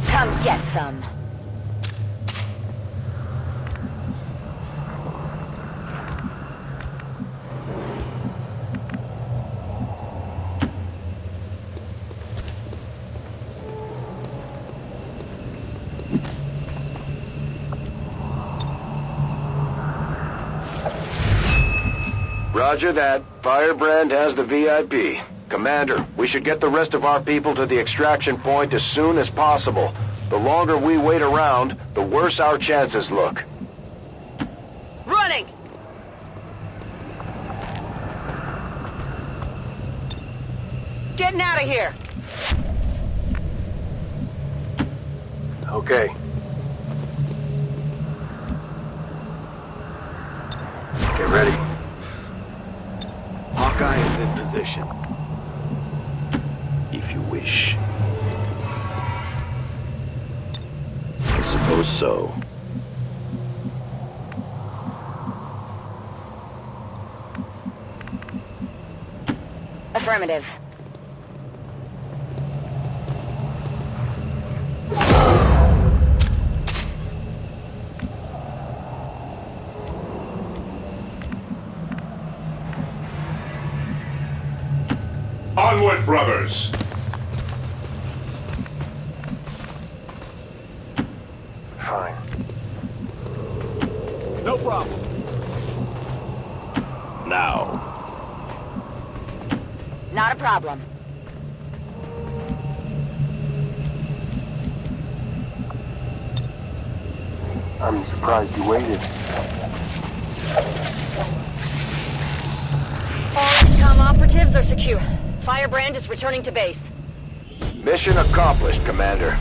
Come get some. Roger that. Firebrand has the VIP. Commander, we should get the rest of our people to the extraction point as soon as possible. The longer we wait around, the worse our chances look. Running! Getting out of here! Okay. Get ready. occupation. If you wish. I suppose so. Affirmative. Onward, brothers! Fine. No problem. Now. Not a problem. I'm surprised you waited. All XCOM operatives are secure. Firebrand is returning to base. Mission accomplished, Commander.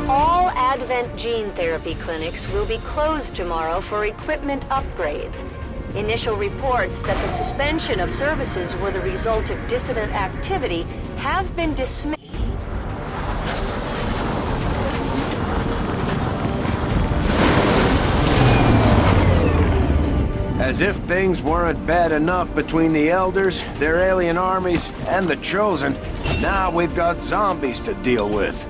All Advent gene therapy clinics will be closed tomorrow for equipment upgrades. Initial reports that the suspension of services were the result of dissident activity have been dismissed. As if things weren't bad enough between the Elders, their alien armies, and the Chosen, now we've got zombies to deal with.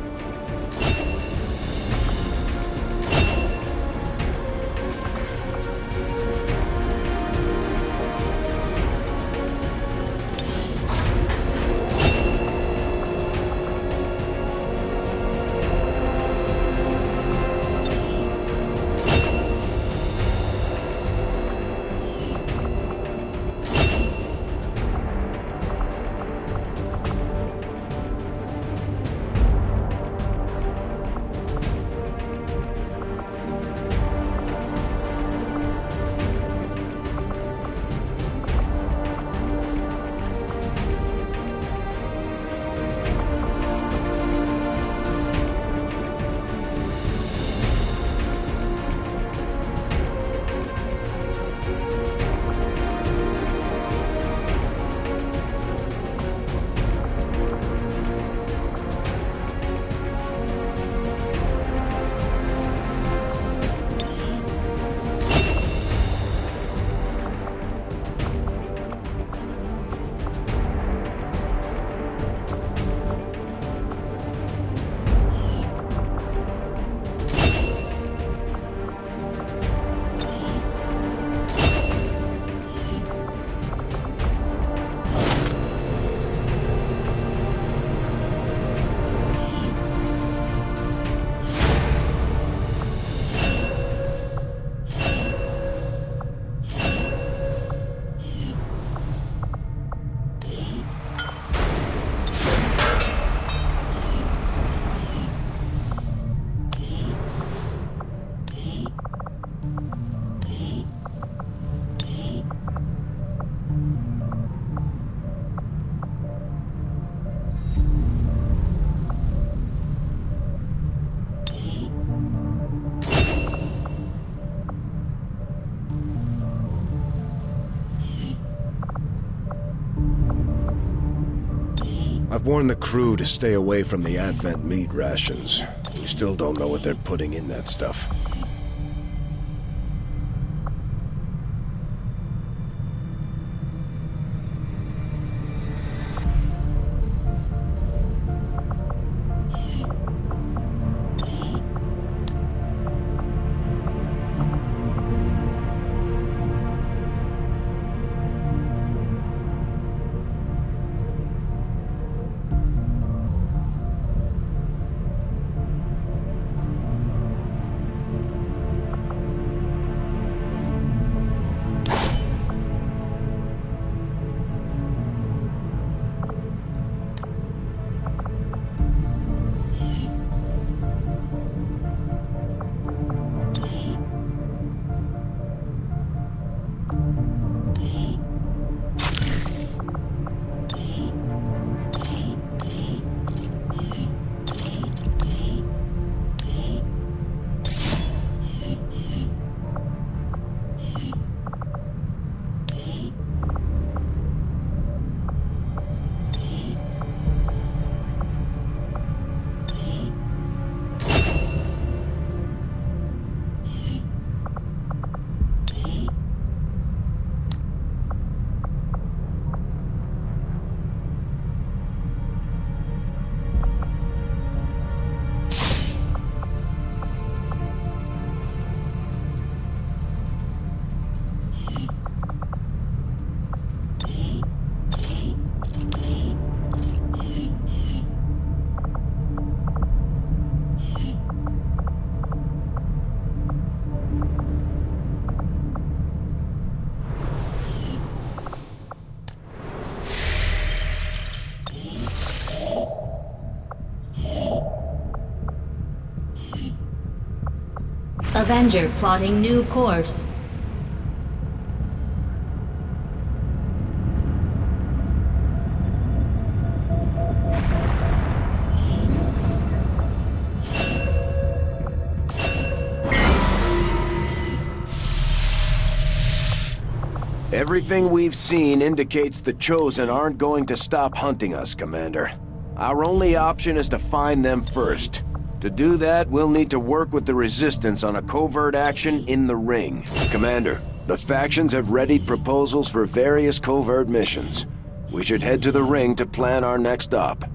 I've warned the crew to stay away from the Advent meat rations. We still don't know what they're putting in that stuff. Avenger plotting new course. Everything we've seen indicates the Chosen aren't going to stop hunting us, Commander. Our only option is to find them first. To do that, we'll need to work with the Resistance on a covert action in the Ring. Commander, the factions have readied proposals for various covert missions. We should head to the Ring to plan our next op.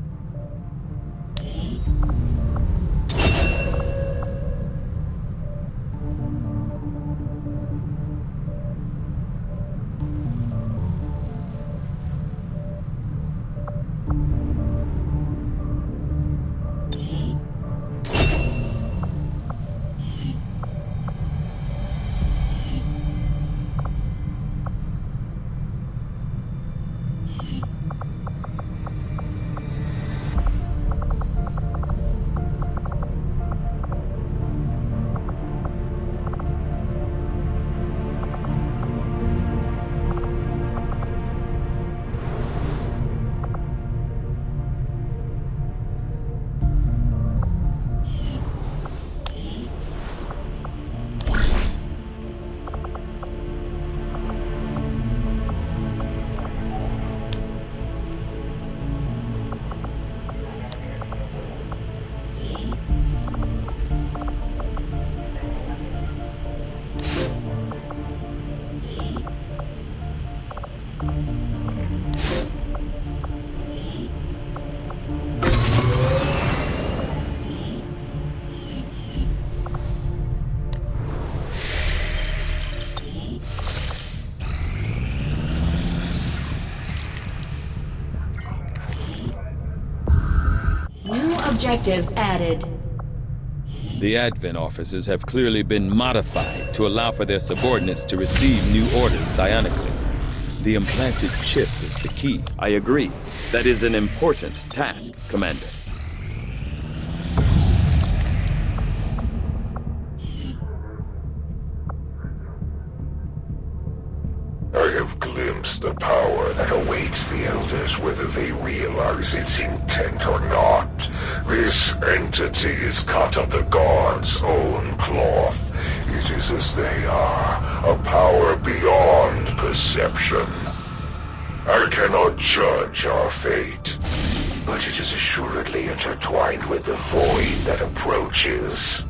Objective added. The Advent officers have clearly been modified to allow for their subordinates to receive new orders psionically. The implanted chip is the key. I agree. That is an important task, Commander. I have glimpsed the power that awaits the Elders, whether they realize its intent or not. This entity is cut of the God's own cloth. It is as they are, a power beyond perception. I cannot judge our fate, but it is assuredly intertwined with the void that approaches.